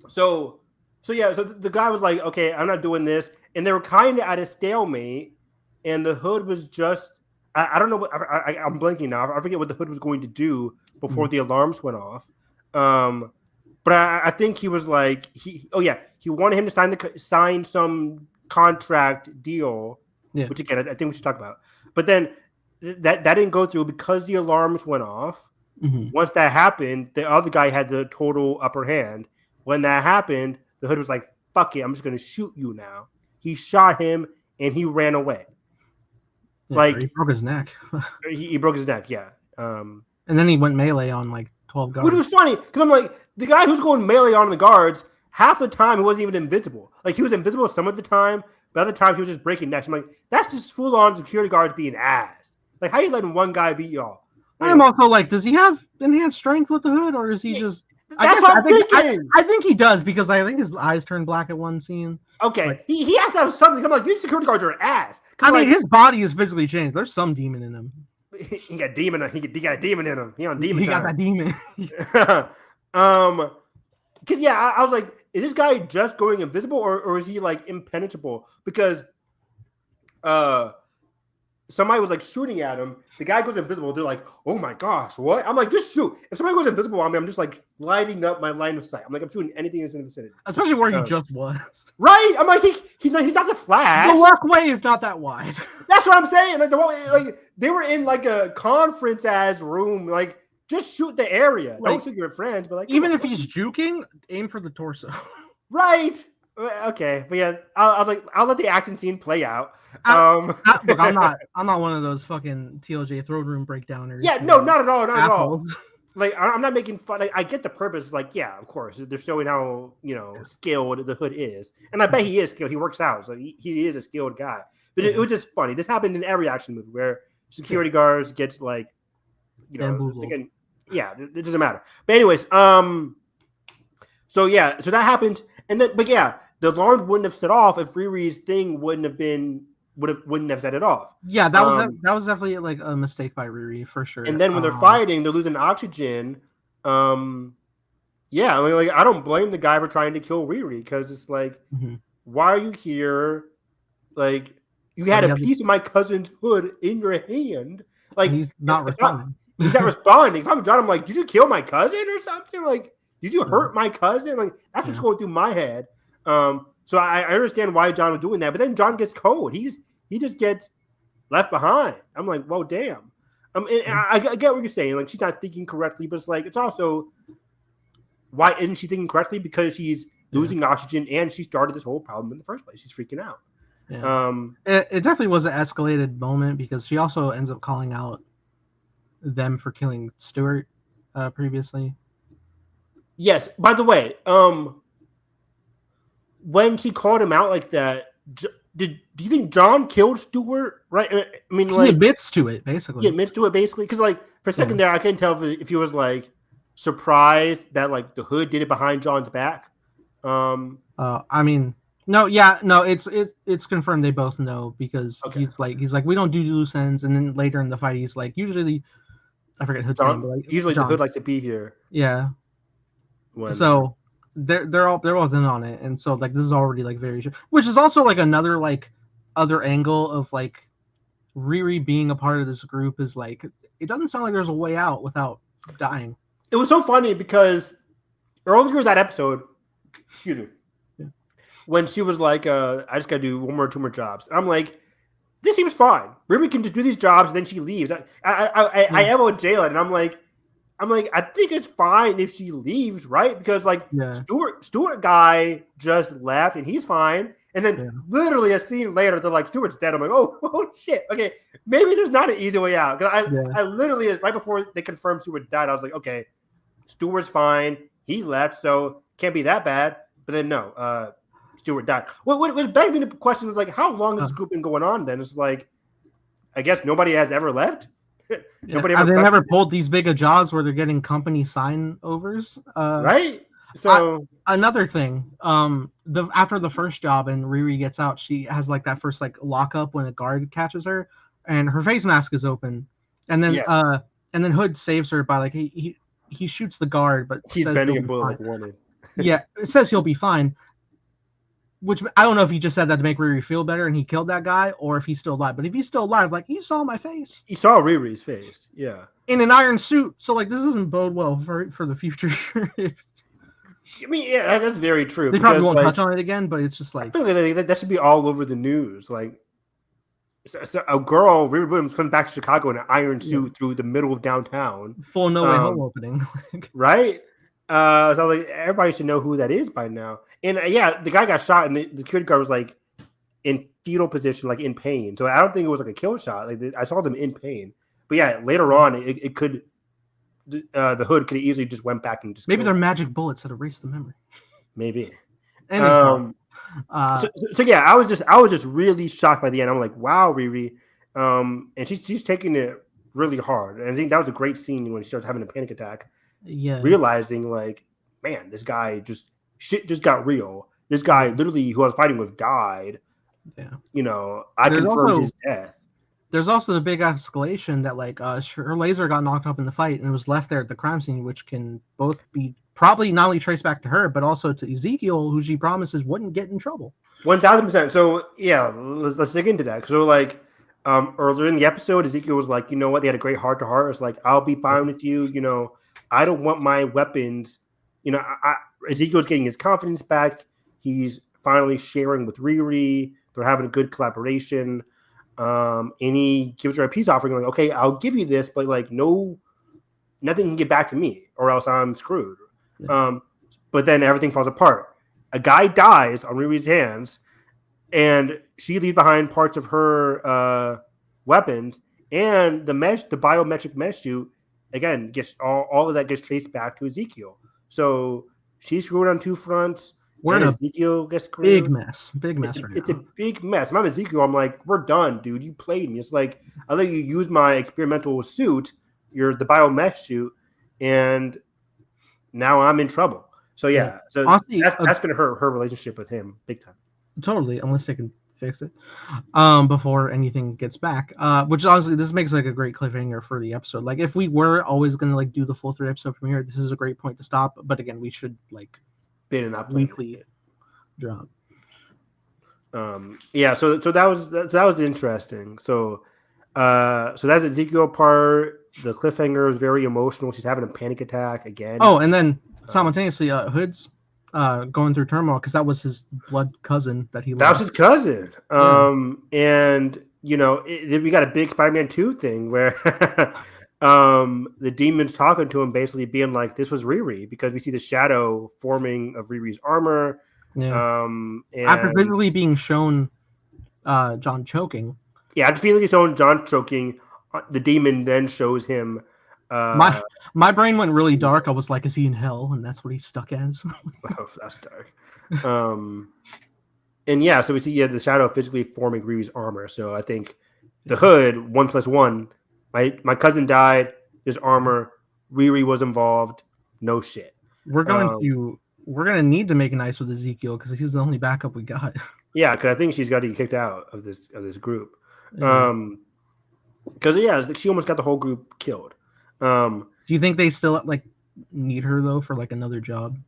So the guy was like, okay, I'm not doing this, and they were kind of at a stalemate, and the Hood was just, I don't know what I'm blanking now. I forget what the Hood was going to do before the alarms went off. But I think he was like, he wanted him to sign some contract deal, which again I think we should talk about. But then that didn't go through because the alarms went off. Mm-hmm. Once that happened, the other guy had the total upper hand. When that happened, the Hood was like, "Fuck it, I'm just gonna shoot you now." He shot him and he ran away. Yeah, like he broke his neck. he broke his neck, yeah. And then he went melee on like 12 guards. Which was funny because I'm like, the guy who's going melee on the guards, half the time he wasn't even invisible. Like he was invisible some of the time, but other times he was just breaking necks. I'm like, that's just full on security guards being ass. Like, how you letting one guy beat y'all? I'm also like, does he have enhanced strength with the Hood, or is he just? I think he does because I think his eyes turned black at one scene. Okay, like, he has to have something. I'm like, these security guards are ass. I mean, his body is physically changed. There's some demon in him. He got demon. He got a demon in him. He on demon. He got that demon. Because I was like, is this guy just going invisible, or is he like impenetrable? Because somebody was like shooting at him. The guy goes invisible. They're like, oh my gosh, what? I'm like, just shoot. If somebody goes invisible on me, I'm just like lighting up my line of sight. I'm like, I'm shooting anything that's in the vicinity. Especially where he just was. Right? I'm like, he's not the Flash. The walkway is not that wide. That's what I'm saying. Like they were in like a conference as room. Like, just shoot the area. Don't shoot your friends. But like, even if he's juking, aim for the torso. Right. Okay, but yeah, I'll let the action scene play out. Look, I'm not one of those fucking TLJ throne room breakdowners. Yeah, no, not at all, not at all. Like, I'm not making fun. Like, I get the purpose. Like, yeah, of course, they're showing how skilled the Hood is, and I bet he is skilled. He works out, so he is a skilled guy. But it was just funny. This happened in every action movie where security guards get like, it doesn't matter. But anyways, so that happened, and then the alarm wouldn't have set off if Riri's thing wouldn't have set it off. Yeah, that was definitely like a mistake by Riri for sure. And then when they're fighting, they're losing oxygen. I don't blame the guy for trying to kill Riri because it's like, why are you here? Like, you had a piece of my cousin's hood in your hand. Like, he's not responding. He's not responding. If I'm John, I'm like, did you kill my cousin or something? Like, did you hurt my cousin? Like, that's what's going through my head. So I understand why John was doing that, but then John gets cold. He just gets left behind. I'm like, well, damn. I get what you're saying. Like, she's not thinking correctly, but it's like, it's also, why isn't she thinking correctly? Because she's losing oxygen and she started this whole problem in the first place. She's freaking out. Yeah. It definitely was an escalated moment because she also ends up calling out them for killing Stuart previously. Yes. By the way, when she called him out like that, do you think John killed Stuart? Right? I mean, like, he admits to it basically. He admits to it basically because, like, for a second there, I couldn't tell if he was like surprised that like the Hood did it behind John's back. I mean, no, yeah, no, it's confirmed they both know because Okay. he's like we don't do loose ends, and then later in the fight he's like usually I forget Hood's name, but like Usually John. the Hood likes to be here. Yeah. So they're all in on it, and so like this is already like very which is also like another like other angle of like Riri being a part of this group is like it doesn't sound like there's a way out without dying. It was so funny because earlier that episode, excuse me, when she was like, I just gotta do 2 more jobs. And I'm like, this seems fine. Riri can just do these jobs and then she leaves. I am with Jalen, and I'm like, I think it's fine if she leaves, right? Because like Stuart guy just left and he's fine. And then literally a scene later, they're like, Stuart's dead. I'm like, oh shit. Okay, maybe there's not an easy way out. Because I literally, right before they confirmed Stuart died, I was like, okay, Stuart's fine. He left, so can't be that bad. But then no, Stuart died. What begged me to question is like, how long has this group been going on? Then it's like, I guess nobody has ever left. Nobody ever they never pulled these big of jobs where they're getting company sign overs. Right. So another thing, after the first job and Riri gets out, she has like that first like lockup when a guard catches her, and her face mask is open, and then Hood saves her by like he shoots the guard, but he's bending a bullet like woman. Yeah, it says he'll be fine. Which I don't know if he just said that to make Riri feel better and he killed that guy, or if he's still alive. But if he's still alive, like you saw my face. He saw Riri's face, yeah. In an iron suit. So like this doesn't bode well for the future. I mean, yeah, that's very true. They probably won't touch on it again, but it's just like I feel like that should be all over the news. Like so a girl, Riri Williams, coming back to Chicago in an iron suit through the middle of downtown. Full No Way Home opening. Right? So like everybody should know who that is by now. And the guy got shot, and the security guard was like in fetal position, like in pain. So I don't think it was like a kill shot. Like I saw them in pain. But yeah, later on, it could the Hood could easily just went back and just maybe they're magic bullets that erase the memory. Maybe. So yeah, I was just really shocked by the end. I'm like, wow, Riri, and she's taking it really hard. And I think that was a great scene when she starts having a panic attack. Yeah, realizing like, man, this guy shit just got real. This guy literally who I was fighting with died. Yeah, I confirmed his death. There's also the big escalation that like her laser got knocked up in the fight and it was left there at the crime scene, which can both be probably not only traced back to her but also to Ezekiel, who she promises wouldn't get in trouble. 1000%. So yeah, let's dig into that. So like earlier in the episode, Ezekiel was like, you know what? They had a great heart to heart. It's like, I'll be fine with you. I don't want my weapons. Ezekiel's getting his confidence back. He's finally sharing with Riri. They're having a good collaboration. And he gives her a peace offering. Like, okay, I'll give you this, but like, nothing can get back to me, or else I'm screwed. Yeah. But then everything falls apart. A guy dies on Riri's hands, and she leaves behind parts of her weapons and the biometric mesh suit. Again, gets all of that gets traced back to Ezekiel. So she's screwed on 2 fronts. We're in Ezekiel gets screwed. Big mess. It's a big mess. If I'm Ezekiel, I'm like, we're done, dude. You played me. It's like I let you use my experimental suit, the biomesh suit, and now I'm in trouble. So yeah. So honestly, that's gonna hurt her relationship with him big time. Totally, unless they can fix it before anything gets back, which honestly this makes like a great cliffhanger for the episode. Like if we were always going to like do the full 3 episode premiere, this is a great point to stop, but again we should like weekly drop. So that was interesting. So that's Ezekiel part. The cliffhanger is very emotional. She's having a panic attack again. And then simultaneously Hood's going through turmoil because that was his blood cousin that he lost. That was his cousin. And we got a big Spider-Man 2 thing where the demon's talking to him, basically being like, this was Riri, because we see the shadow forming of Riri's armor. Yeah. And after visibly being shown John choking. Yeah, after feeling shown John choking, the demon then shows him my brain went really dark. I was like, is he in hell? And that's what he's stuck as. Oh, that's dark. And yeah, so we see the shadow physically forming Riri's armor. So I think the Hood 1+1. My cousin died. His armor. Riri was involved. no shit. We're gonna need to make nice with Ezekiel because he's the only backup we got. Yeah, because I think she's got to get kicked out of this group. Yeah. Because she almost got the whole group killed. Do you think they still like need her though for like another job?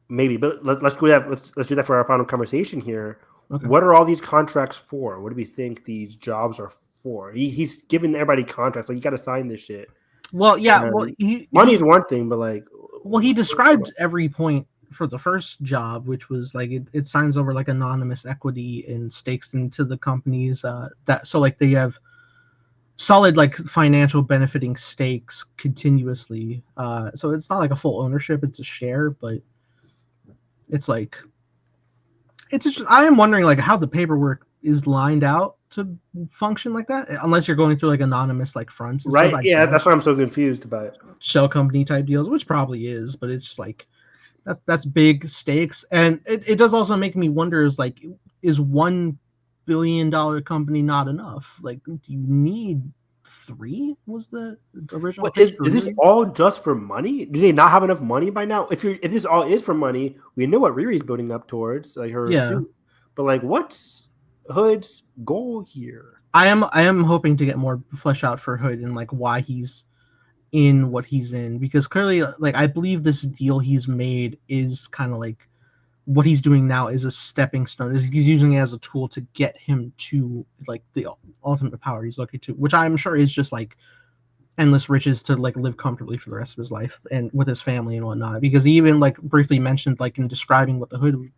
Maybe, but let's do that. Let's do that for our final conversation here. Okay. What are all these contracts for? What do we think these jobs are for? He's giving everybody contracts. Like, you got to sign this shit. Well, yeah. And well, money is one thing, but like, well, he described every point for the first job, which was like it signs over like anonymous equity and stakes into the companies. That so like they have solid like financial benefiting stakes continuously. So it's not like a full ownership; it's a share, but it's like it's just, I am wondering like how the paperwork is lined out to function like that, unless you're going through like anonymous like fronts and right? stuff. Yeah, that's why I'm so confused about it. Shell company type deals, which probably is, but it's just like that's big stakes, and it does also make me wonder: is like, is $1 billion company not enough? Like, do you need 3? Was the original? Is this all just for money? Do they not have enough money by now? If this all is for money, we know what Riri's building up towards, like her suit. But like, what's Hood's goal here? I am hoping to get more flesh out for Hood and like why he's in what he's in, because clearly like I believe this deal he's made is kind of like what he's doing now is a stepping stone. He's using it as a tool to get him to like the ultimate power he's looking to, which I'm sure is just like endless riches to like live comfortably for the rest of his life and with his family and whatnot. Because he even like briefly mentioned like in describing what the Hood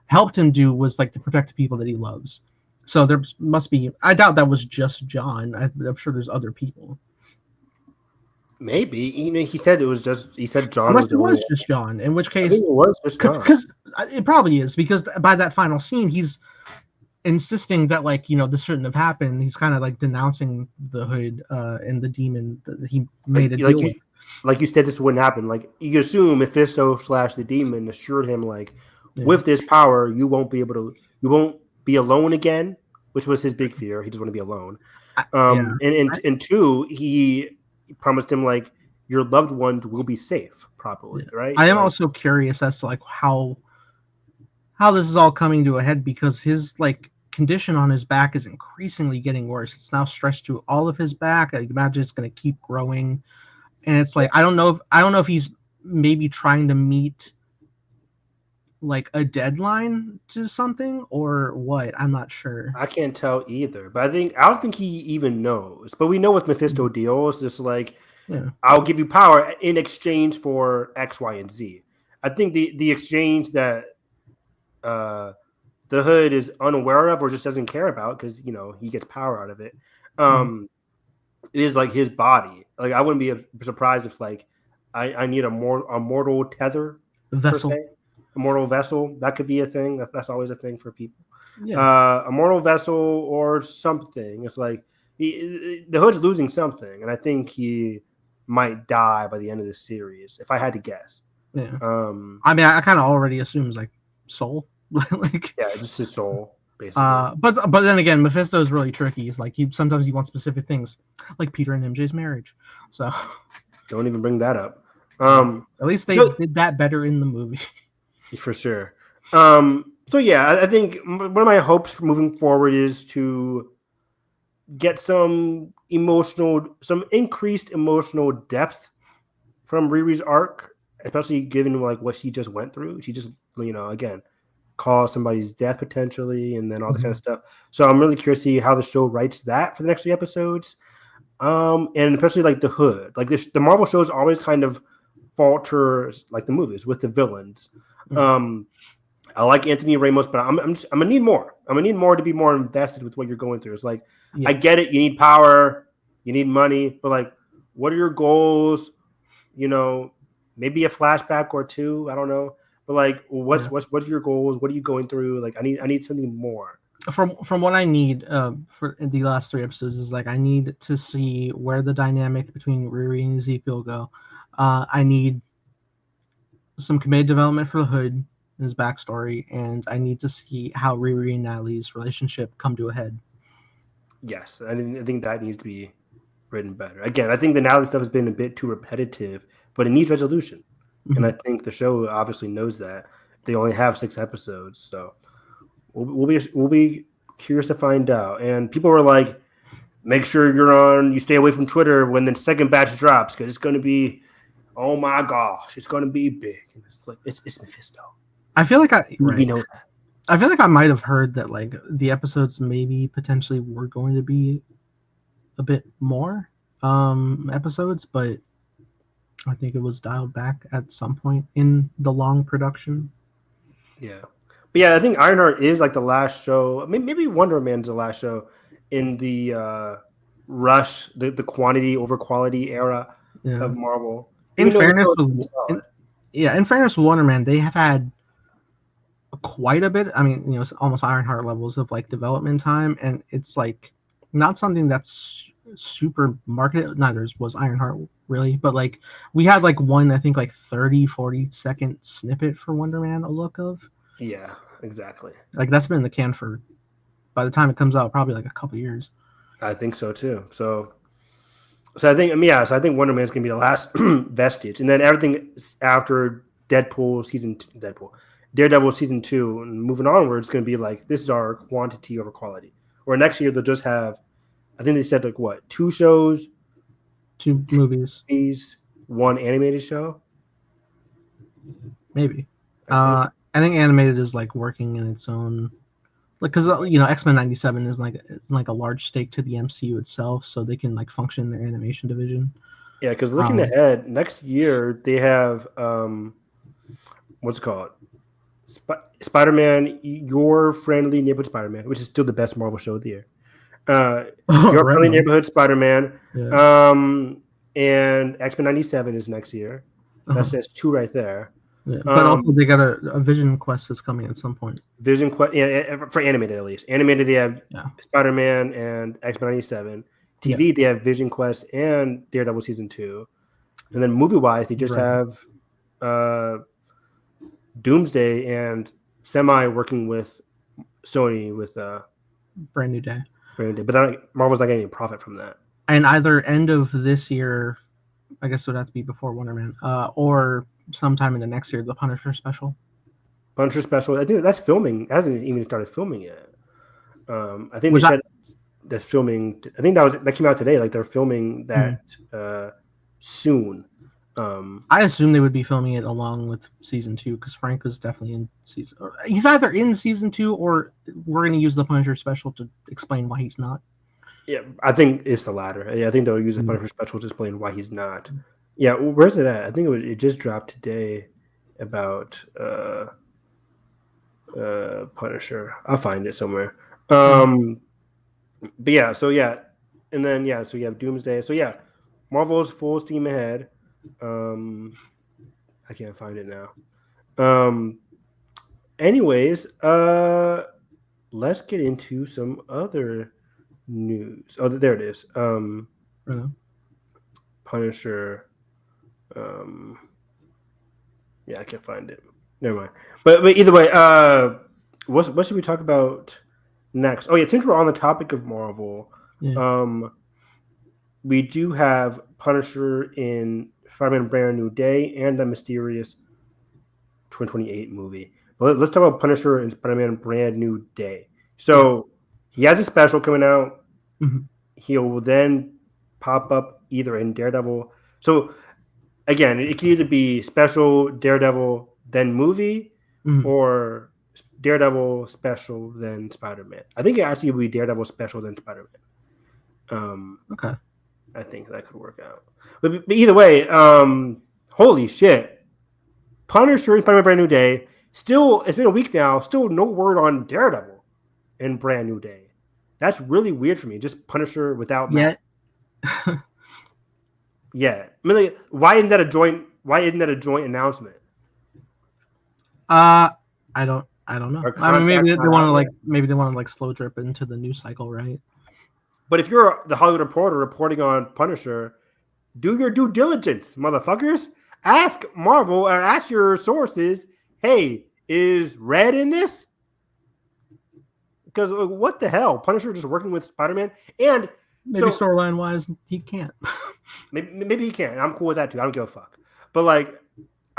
helped him do was like to protect the people that he loves. So there must be, I doubt that was just John. I'm sure there's other people. Maybe he said it was just. He said John Unless it was just John, in which case I think it was just John. Because it probably is, because by that final scene, he's insisting that like this shouldn't have happened. He's kind of like denouncing the Hood and the demon that he made a deal with. Like you said, this wouldn't happen. Like you assume Mephisto / the demon assured him like, with this power, you won't be alone again, which was his big fear. He just want to be alone. And 2, he promised him like your loved ones will be safe, probably, right? I am also curious as to like how this is all coming to a head, because his like condition on his back is increasingly getting worse. It's now stretched to all of his back. I imagine it's going to keep growing, and it's like I don't know if he's maybe trying to meet like a deadline to something or what. I'm not sure. I can't tell either, but I don't think he even knows. But we know with Mephisto deals, just like I'll give you power in exchange for X, Y, and Z. I think the exchange that the Hood is unaware of or just doesn't care about, because he gets power out of it, is like his body. Like I wouldn't be surprised if like I need a mortal tether vessel. Per se. A mortal vessel, that could be a thing. That's always a thing for people. A mortal vessel or something. It's like the Hood's losing something, and I think he might die by the end of the series, if I had to guess. Yeah. I mean, I kind of already assumes like soul, like it's just his soul, basically. But then again, Mephisto is really tricky. He's like sometimes he wants specific things, like Peter and MJ's marriage. So don't even bring that up. At least they did that better in the movie. For sure. So yeah, I think one of my hopes for moving forward is to get some increased emotional depth from Riri's arc, especially given like what she just went through. She just, again, caused somebody's death potentially, and then all that kind of stuff. So I'm really curious to see how the show writes that for the next 3 episodes. And especially like the Hood, like the Marvel shows always kind of falter like the movies with the villains. I like Anthony Ramos, but I'm gonna need more. I'm gonna need more to be more invested with what you're going through. It's like I get it. You need power, you need money, but like, what are your goals? Maybe a flashback or 2. I don't know, but like, what's your goals? What are you going through? Like, I need something more. From what I need for the last 3 episodes is like I need to see where the dynamic between Riri and Ezekiel go. I need some committed development for the Hood and his backstory, and I need to see how Riri and Natalie's relationship come to a head. Yes, I think that needs to be written better. Again, I think the Natalie stuff has been a bit too repetitive, but it needs resolution. and I think the show obviously knows that. They only have 6 episodes, so we'll be curious to find out. And people were like, make sure you stay away from Twitter when the second batch drops because it's going to be, oh my gosh, it's going to be big. And it's like it's Mephisto. I feel like we know that. I feel like I might have heard that like the episodes maybe potentially were going to be a bit more episodes, but I think it was dialed back at some point in the long production. Yeah. But yeah, I think Ironheart is like the last show. Maybe Wonder Man's the last show in the rush, the quantity over quality era of Marvel. In fairness with Wonder Man, they have had quite a bit. I mean, you know, it's almost Ironheart levels of like development time, and it's like not something that's super marketed. Neither was Ironheart really, but like we had like one, I think like 30-40 second snippet for Wonder Man a look of. Yeah, exactly. Like that's been in the can for, by the time it comes out, probably like a couple years. I think so too. So I think Wonder Man's gonna be the last vestige, and then everything after Daredevil season 2, and moving onward, it's gonna be like this is our quantity over quality. Or next year they'll just have, I think they said like what, 2 shows, 2 movies, 1 animated show, maybe. I think animated is like working in its own, like, because you know X-Men 97 is like a large stake to the MCU itself, so they can like function in their animation division. Yeah, because looking ahead, next year they have what's it called? Spider-Man, Your Friendly Neighborhood Spider-Man, which is still the best Marvel show of the year. Your Friendly Neighborhood Spider-Man, and X-Men 97 is next year. That says 2 right there. Yeah, but also they got a Vision Quest that's coming at some point. Vision Quest, for animated at least. Animated, they have Spider-Man and X-Men 97. TV, they have Vision Quest and Daredevil season 2. And then movie-wise, they just have Doomsday and Semi working with Sony with Brand New Day. But Marvel's not getting any profit from that. And either end of this year, I guess it would have to be before Wonder Man, or sometime in the next year, the Punisher special. I think that's filming. It hasn't even started filming yet. I think they said that's filming. I think that came out today. Like they're filming that soon. I assume they would be filming it along with season 2 because Frank was definitely in season. He's either in season 2 or we're going to use the Punisher special to explain why he's not. Yeah, I think it's the latter. Yeah, I think they'll use the Punisher special to explain why he's not. Yeah, where's it at? I think it just dropped today about Punisher. I'll find it somewhere. But yeah, so yeah, and then so you have Doomsday. So yeah, Marvel's full steam ahead. I can't find it now. Anyways, let's get into some other news. Oh, there it is. Punisher. I can't find it. Never mind. But either way, what should we talk about next? Oh yeah, since we're on the topic of Marvel, we do have Punisher in Spider-Man Brand New Day and the mysterious 2028 movie. But let's talk about Punisher and Spider-Man Brand New Day. So he has a special coming out. He'll then pop up either in Daredevil. So again, it can either be special Daredevil then movie or Daredevil special then Spider-Man. I think it actually would be Daredevil special then Spider-Man. Okay. I think that could work out. But either way, holy shit. Punisher and Spider-Man Brand New Day. Still, it's been a week now. Still no word on Daredevil in Brand New Day. That's really weird for me. Just Punisher without Matt. Yeah. I mean, like, why isn't that a joint announcement? I don't know. I mean, maybe they want to slow drip into the news cycle, right? But if you're the Hollywood Reporter reporting on Punisher, do your due diligence, motherfuckers. Ask Marvel or ask your sources, hey, is Red in this? Because what the hell? Punisher just working with Spider-Man? And maybe storyline wise, he can't. maybe he can't. I'm cool with that too. I don't give a fuck. But like,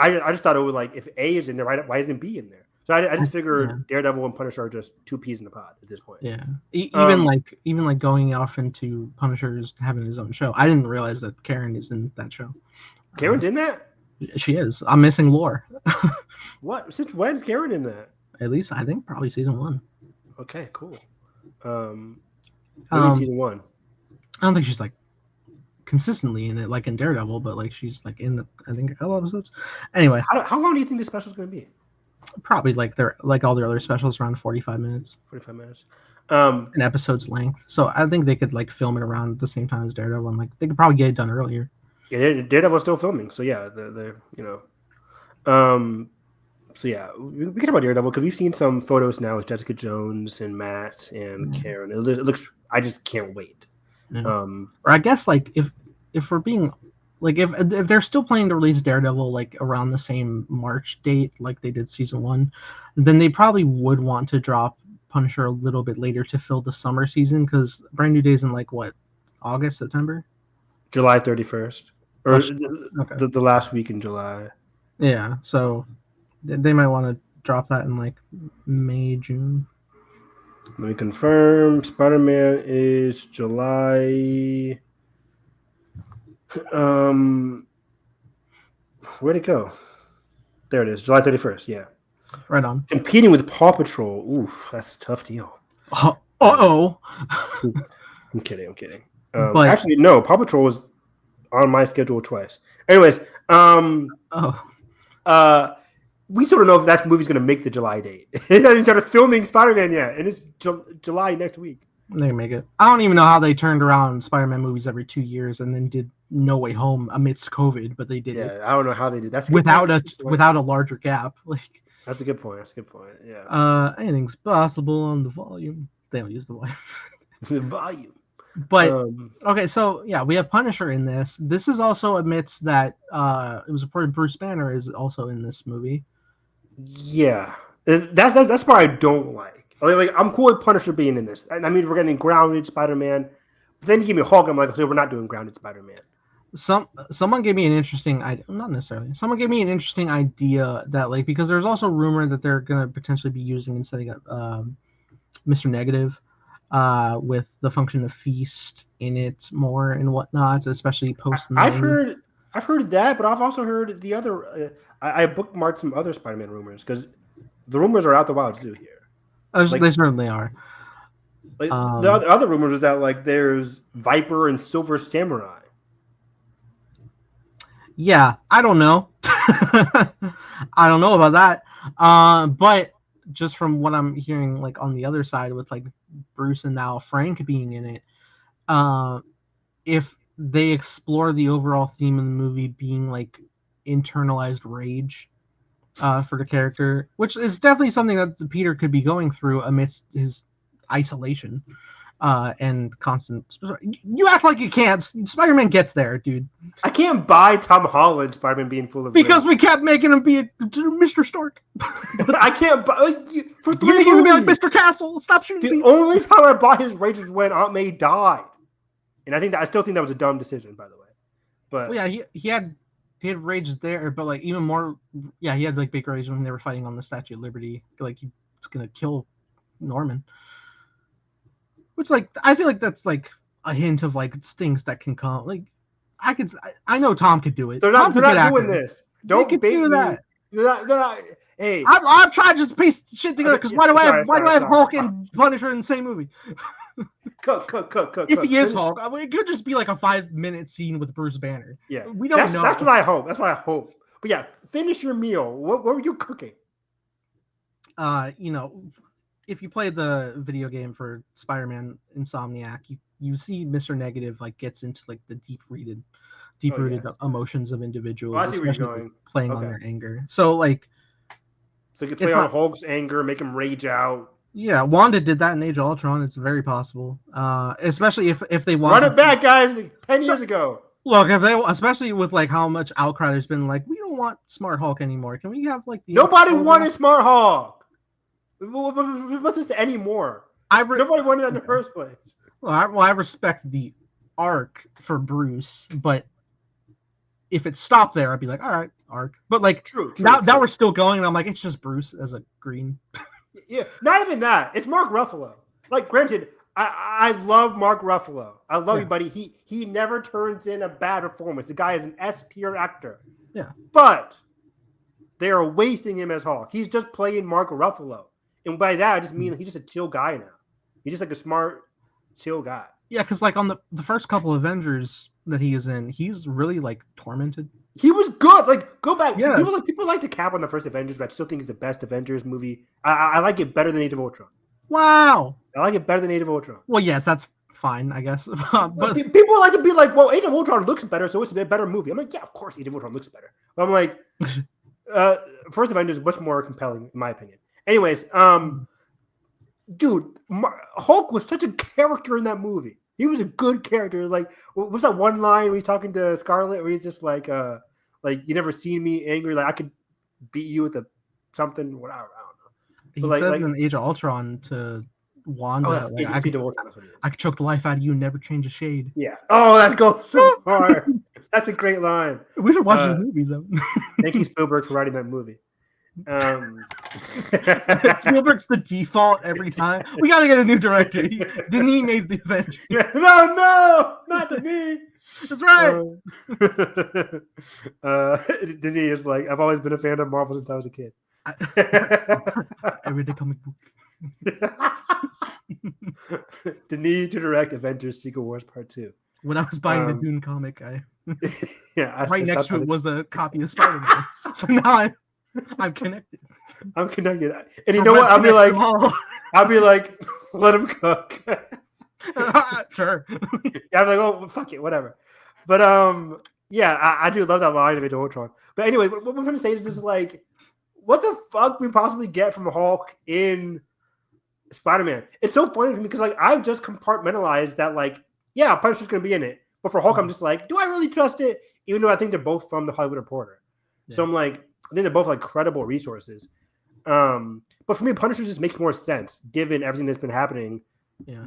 I just thought it was like if A is in there, why isn't B in there? So I just figured Daredevil and Punisher are just two peas in the pod at this point. Yeah, even like going off into Punisher's having his own show. I didn't realize that Karen is in that show. Karen's in that? She is. I'm missing lore. What? Since when is Karen in that? At least I think probably season 1. Okay, cool. Season 1. I don't think she's like consistently in it like in Daredevil, but like she's like in I think a couple episodes. Anyway, how long do you think this special is going to be? Probably like they're like all their other specials around 45 minutes. 45 minutes. An episode's length. So I think they could like film it around the same time as Daredevil, and like they could probably get it done earlier. Yeah, Daredevil's still filming, so yeah, they're so yeah, we can talk about Daredevil because we've seen some photos now with Jessica Jones and Matt and Karen. It looks. I just can't wait. Yeah. Or I guess like if we're being like if they're still planning to release Daredevil like around the same March date like they did season 1, then they probably would want to drop Punisher a little bit later to fill the summer season because Brand New Day's in like what, August, September, July 31st, or the last week in July. Yeah, so they might want to drop that in like May, June. Let me confirm. Spider-Man is July. Where'd it go? There it is, July 31st. Yeah, right on. Competing with Paw Patrol. Oof, that's a tough deal. I'm kidding. But actually, no. Paw Patrol was on my schedule twice. Anyways, we still don't know if that movie's going to make the July date. They haven't started filming Spider-Man yet, and it's July next week. They can make it. I don't even know how they turned around Spider-Man movies every 2 years and then did No Way Home amidst COVID, but they did it. Yeah, I don't know how they did. That's without a larger gap. Like that's a good point. Yeah. Anything's possible on the volume. They don't use the volume. The volume. But okay, so yeah, we have Punisher in this. This is also amidst that it was reported Bruce Banner is also in this movie. Yeah, that's part I don't like. Like I'm cool with Punisher being in this. I mean, we're getting grounded Spider-Man, but then you give me Hulk. I'm like, okay, we're not doing grounded Spider-Man. Someone gave me an interesting idea. Not necessarily. Someone gave me an interesting idea that like because there's also rumor that they're gonna potentially be using and setting up Mr. Negative. With the function of Feast in it more and whatnot, especially post. I've heard that, but I've also heard the other. I bookmarked some other Spider-Man rumors because the rumors are out the wazoo here. They certainly are. Like the other rumors is that like there's Viper and Silver Samurai. Yeah, I don't know. I don't know about that. But just from what I'm hearing, like on the other side with like Bruce and now Frank being in it, if they explore the overall theme of the movie being like internalized rage for the character, which is definitely something that Peter could be going through amidst his isolation and constant. You act like you can't. Spider-Man gets there, dude. I can't buy Tom Holland Spider-Man being full of because rage. we kept making him be Mr. Stark. I can't buy for 3 movies. He's gonna be like Mr. Castle. Stop shooting me. The only time I bought his rage was when Aunt May died, and I still think that was a dumb decision, by the way. But well, yeah, he had rage there, but like even more, yeah, he had like big rage when they were fighting on the Statue of Liberty. Like he was gonna kill Norman. Which, like, I feel like that's like a hint of like things that can come. Like, I know Tom could do it. They're not doing this. Don't do that. They're not. Hey, I'm trying to just piece shit together because why do I have Hulk and Punisher in the same movie? Cook. If he is Hulk, I mean, it could just be like a 5-minute scene with Bruce Banner. Yeah, we don't know. That's what I hope. But yeah, finish your meal. What were you cooking? If you play the video game for Spider-Man Insomniac, you see Mr. Negative like gets into like the deep-rooted emotions of individuals, I see where you're going. Playing on their anger. So like, you can play on Hulk's anger, make him rage out. Yeah, Wanda did that in Age of Ultron. It's very possible, especially if they want run it back, guys. 10 years ago. Look, especially with like how much outcry there's been, like we don't want Smart Hulk anymore. Can we have like nobody wanted Smart Hulk? What's this anymore? Nobody wanted that in the first place. Well, I respect the arc for Bruce, but if it stopped there, I'd be like, all right, arc. But like True. now we're still going, and I'm like, it's just Bruce as a green. Yeah, not even that. It's Mark Ruffalo. Like, granted, I love Mark Ruffalo. I love you, buddy. He never turns in a bad performance. The guy is an S-tier actor. Yeah. But they are wasting him as Hulk. He's just playing Mark Ruffalo. And by that, I just mean he's just a chill guy now. He's just like a smart, chill guy. Yeah, because like on the first couple Avengers that he is in, he's really like tormented. He was good. Like, go back. Yes. People like to cap on the first Avengers, but I still think it's the best Avengers movie. I like it better than Age of Ultron. Wow. I like it better than Age of Ultron. Well, yes, that's fine, I guess. But people like to be like, well, Age of Ultron looks better, so it's a better movie. I'm like, yeah, of course Age of Ultron looks better. But I'm like, first Avengers is much more compelling, in my opinion. Anyways, dude, Hulk was such a character in that movie. He was a good character. Like, what's that one line where he's talking to Scarlet where he's just like you never seen me angry, like I could beat you with something, whatever. I don't know. He says in Age of Ultron to Wanda, I could choke the life out of you and never change a shade. Yeah. Oh, that goes so far. That's a great line. We should watch these movies, though. Thank you, Spielberg, for writing that movie. Spielberg's the default every time. We gotta get a new director. Denis made the Avengers. No, not Denis. That's right. Denis is like, I've always been a fan of Marvel since I was a kid. I read the comic book. Denis to direct Avengers: Secret Wars Part 2. When I was buying the Dune comic, right next to it was a copy of Spider-Man. So now I'm connected. I'm connected, and you know what? I'll be like, let him cook. Sure. Yeah, I'm like, oh, fuck it, whatever. But yeah, I do love that line of Age of Ultron. But anyway, what we're trying to say is just like, what the fuck we possibly get from Hulk in Spider-Man? It's so funny for me because like I've just compartmentalized that like, yeah, Punisher's gonna be in it, but for Hulk, I'm just like, do I really trust it? Even though I think they're both from the Hollywood Reporter, so I'm like, I think they're both like credible resources. But for me, Punisher just makes more sense given everything that's been happening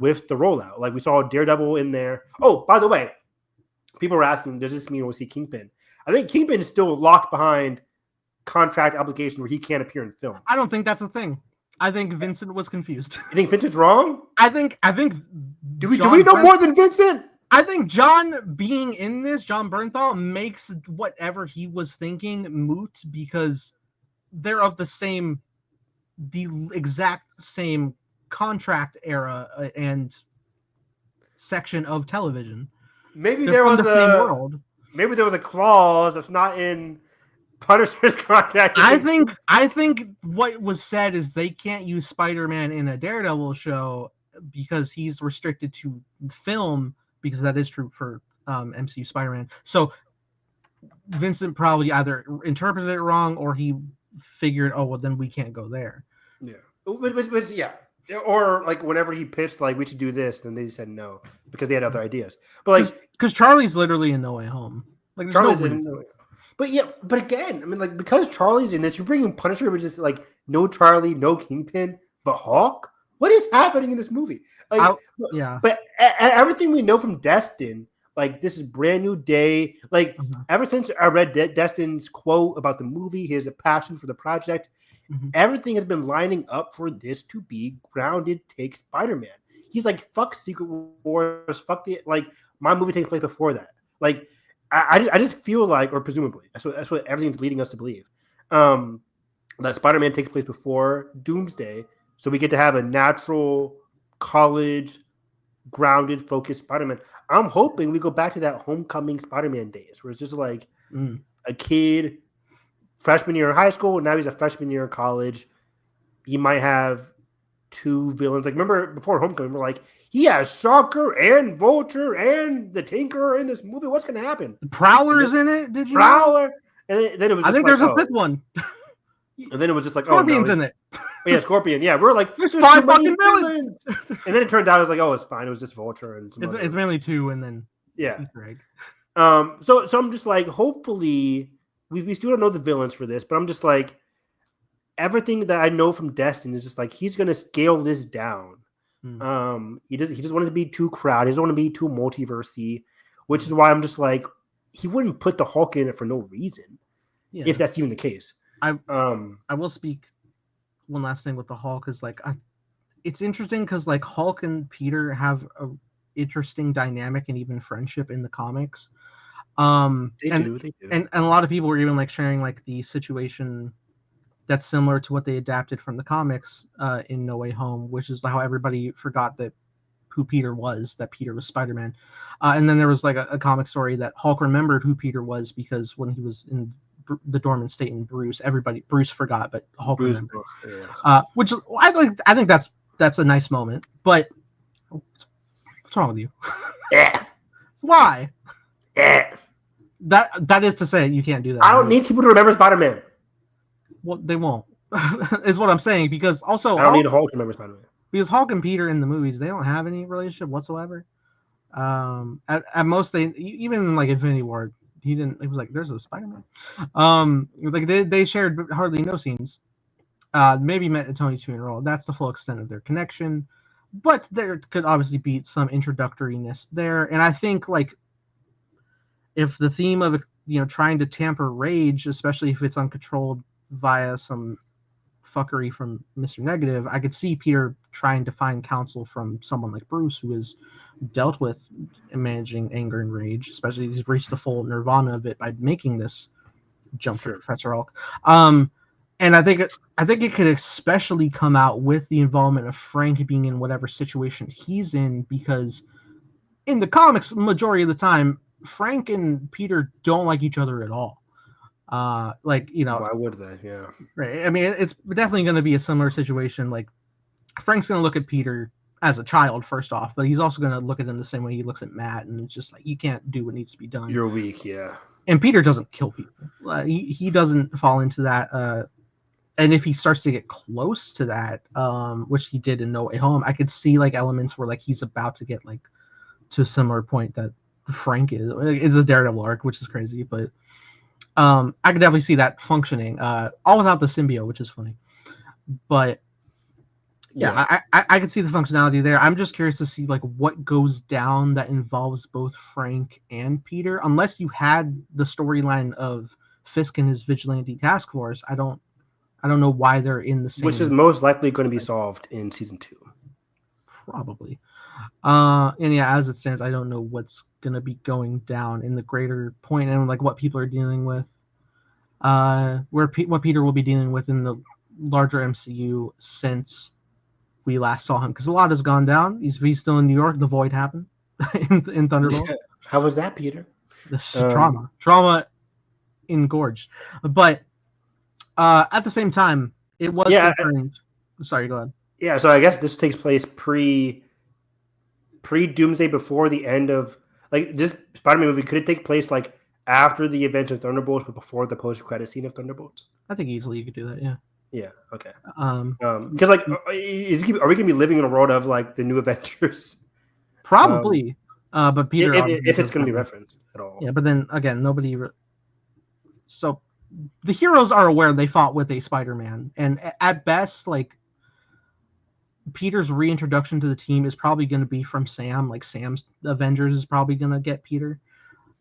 with the rollout. Like we saw Daredevil in there. Oh, by the way, people were asking, does this mean we'll see Kingpin? I think Kingpin is still locked behind contract obligation where he can't appear in film. I don't think that's a thing. I think Vincent was confused. You think Vincent's wrong? I think. Do we know more than Vincent? I think John being in this, John Bernthal, makes whatever he was thinking moot because they're of the exact same contract era and section of television. Maybe there was a clause that's not in Punisher's contract. I think what was said is they can't use Spider-Man in a Daredevil show because he's restricted to film, because that is true for MCU Spider-Man. So Vincent probably either interpreted it wrong or he figured, oh well, then we can't go there. Yeah, but yeah. Or like whenever he pitched, like we should do this, then they said no because they had other ideas. But like, because Charlie's literally in No Way Home. Like Charlie's in No Way Home. But yeah, but again, I mean, like because Charlie's in this, you're bringing Punisher, which is like no Charlie, no Kingpin, but Hawk. What is happening in this movie? Like, But everything we know from Destin, like this is brand new day. Like ever since I read Destin's quote about the movie, his passion for the project, everything has been lining up for this to be grounded. Take Spider-Man. He's like, fuck Secret Wars, fuck like my movie takes place before that. Like I just feel like, or presumably, that's what everything's leading us to believe. That Spider-Man takes place before Doomsday. So we get to have a natural college grounded, focused Spider-Man. I'm hoping we go back to that homecoming Spider-Man days where it's just like a kid, freshman year of high school, now he's a freshman year of college. He might have two villains. Like remember before Homecoming, we're like, he has Shocker and Vulture and the Tinker in this movie. What's going to happen? Prowler's in it. Did you? Prowler. And then it was. I think there's a fifth one. And then it was just like, Scorpion's in it. Yeah, Scorpion. Yeah, we're like, there's 5 fucking villains. And then it turned out it was like, oh, it's fine. It was just Vulture and some it's mainly 2, and then Easter egg. So I'm just like, hopefully, we still don't know the villains for this, but I'm just like, everything that I know from Destin is just like he's gonna scale this down. He doesn't want it to be too crowded. He doesn't want to be too multiversey, which is why I'm just like, he wouldn't put the Hulk in it for no reason. Yeah. if that's even the case. I will speak one last thing with the Hulk is like it's interesting because like Hulk and Peter have a interesting dynamic and even friendship in the comics. They do. And a lot of people were even like sharing like the situation that's similar to what they adapted from the comics in No Way Home, which is how everybody forgot that who Peter was, that Peter was Spider-Man. And then there was like a comic story that Hulk remembered who Peter was because when he was in the dormant state in Bruce forgot, but Hulk remembered. Yeah. Which I think that's a nice moment. But what's wrong with you? Yeah. Why? Yeah. That is to say, you can't do that. I don't need people to remember Spider-Man. Well, they won't. Is what I'm saying, because also I don't need Hulk to remember Spider-Man. Because Hulk and Peter in the movies, they don't have any relationship whatsoever. At most, they even in like Infinity War, he was like, "There's a Spider-Man." Like they shared hardly no scenes. Maybe met at Tony's funeral. That's the full extent of their connection. But there could obviously be some introductoriness there, and I think like if the theme of trying to tamper rage, especially if it's uncontrolled via some fuckery from Mr. Negative, I could see Peter trying to find counsel from someone like Bruce, who has dealt with managing anger and rage, especially he's reached the full nirvana of it by making this jump to Professor Hulk. And I think it could especially come out with the involvement of Frank being in whatever situation he's in, because in the comics, majority of the time, Frank and Peter don't like each other at all. Why would they? Yeah. Right. I mean, it's definitely going to be a similar situation. Like Frank's going to look at Peter as a child first off, but he's also going to look at him the same way he looks at Matt, and it's just like you can't do what needs to be done. You're weak, yeah. And Peter doesn't kill people. He doesn't fall into that. And if he starts to get close to that, which he did in No Way Home, I could see like elements where like he's about to get like to a similar point that Frank is. It's a Daredevil arc, which is crazy, but. I could definitely see that functioning, all without the symbiote, which is funny. But yeah, I could see the functionality there. I'm just curious to see like what goes down that involves both Frank and Peter. Unless you had the storyline of Fisk and his vigilante task force, I don't know why they're in the same. Which is most likely going to be solved in season 2. Probably. And yeah, as it stands, I don't know what's gonna be going down in the greater point and like what people are dealing with. What Peter will be dealing with in the larger MCU since we last saw him, because a lot has gone down. He's still in New York. The Void happened in Thunderbolt. Yeah. How was that, Peter? This trauma engorged. But at the same time, it was confirmed. Sorry, go ahead. Yeah, so I guess this takes place pre Doomsday, before the end of like this Spider-Man movie. Could it take place like after the events of Thunderbolts, but before the post-credit scene of Thunderbolts? I think easily you could do that. Yeah. Yeah. Okay. Because like, are we gonna be living in a world of like the new Avengers? Probably. But Peter, if it's gonna be referenced at all. Yeah, but then again, nobody. So the heroes are aware they fought with a Spider-Man, and at best, like. Peter's reintroduction to the team is probably going to be from Sam. Like Sam's Avengers is probably going to get Peter.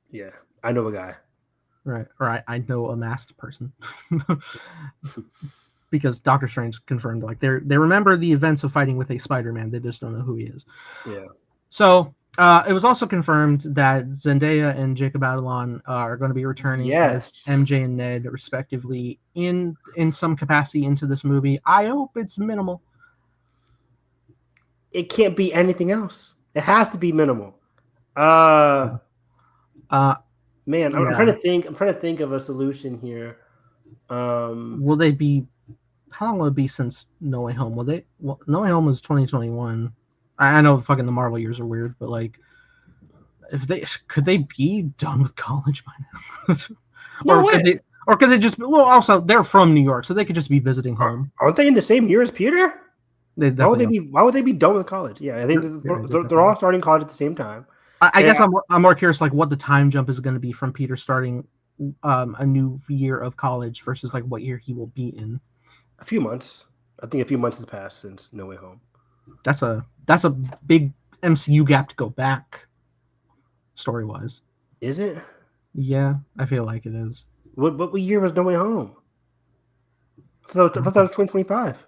Yeah, I know a guy. Right. Or I know a masked person. Because Doctor Strange confirmed like they remember the events of fighting with a Spider-Man. They just don't know who he is. Yeah. So it was also confirmed that Zendaya and Jacob Batalon are going to be returning as MJ and Ned respectively in some capacity into this movie. I hope it's minimal. It can't be anything else. It has to be minimal. Man, I'm trying to think. I'm trying to think of a solution here. Will they be? How long will it be since No Way Home? No Way Home was 2021. I know fucking the Marvel years are weird, but like, could they be done with college by now? Or could they just? Well, also they're from New York, so they could just be visiting home. Aren't they in the same year as Peter? Why would they be done with college? Yeah, I think they're all starting college at the same time. I guess I'm more curious like what the time jump is going to be from Peter starting a new year of college versus like what year he will be in. A few months. I think a few months has passed since No Way Home. That's a big MCU gap to go back, story wise. Is it? Yeah, I feel like it is. What year was No Way Home? I thought that was 2025.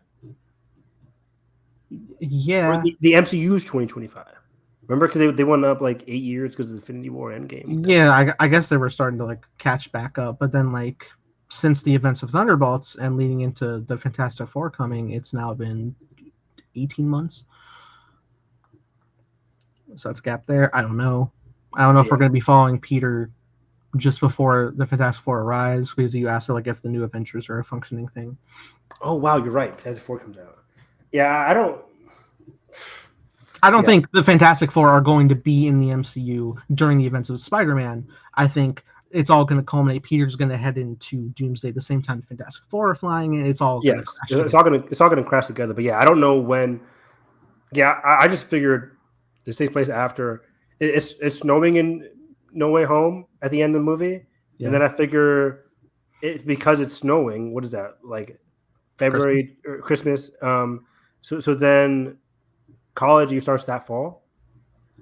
Yeah. Or the MCU's 2025. Remember, because they went up like 8 years because of Infinity War Endgame. Yeah, I guess they were starting to like catch back up, but then like since the events of Thunderbolts and leading into the Fantastic Four coming, it's now been 18 months. So that's a gap there. I don't know. I don't know if we're going to be following Peter just before the Fantastic Four arrives, because you asked like if the New Adventures are a functioning thing. Oh wow, you're right. Fantastic Four comes out. Yeah, I don't think the Fantastic Four are going to be in the MCU during the events of Spider-Man. I think it's all going to culminate. Peter's going to head into Doomsday the same time the Fantastic Four are flying. It's all going to crash. It's all going to crash together. But yeah, I don't know when. Yeah, I just figured this takes place after it's snowing in No Way Home at the end of the movie, and then I figure it because it's snowing. What is that like? February or Christmas. So then college starts that fall.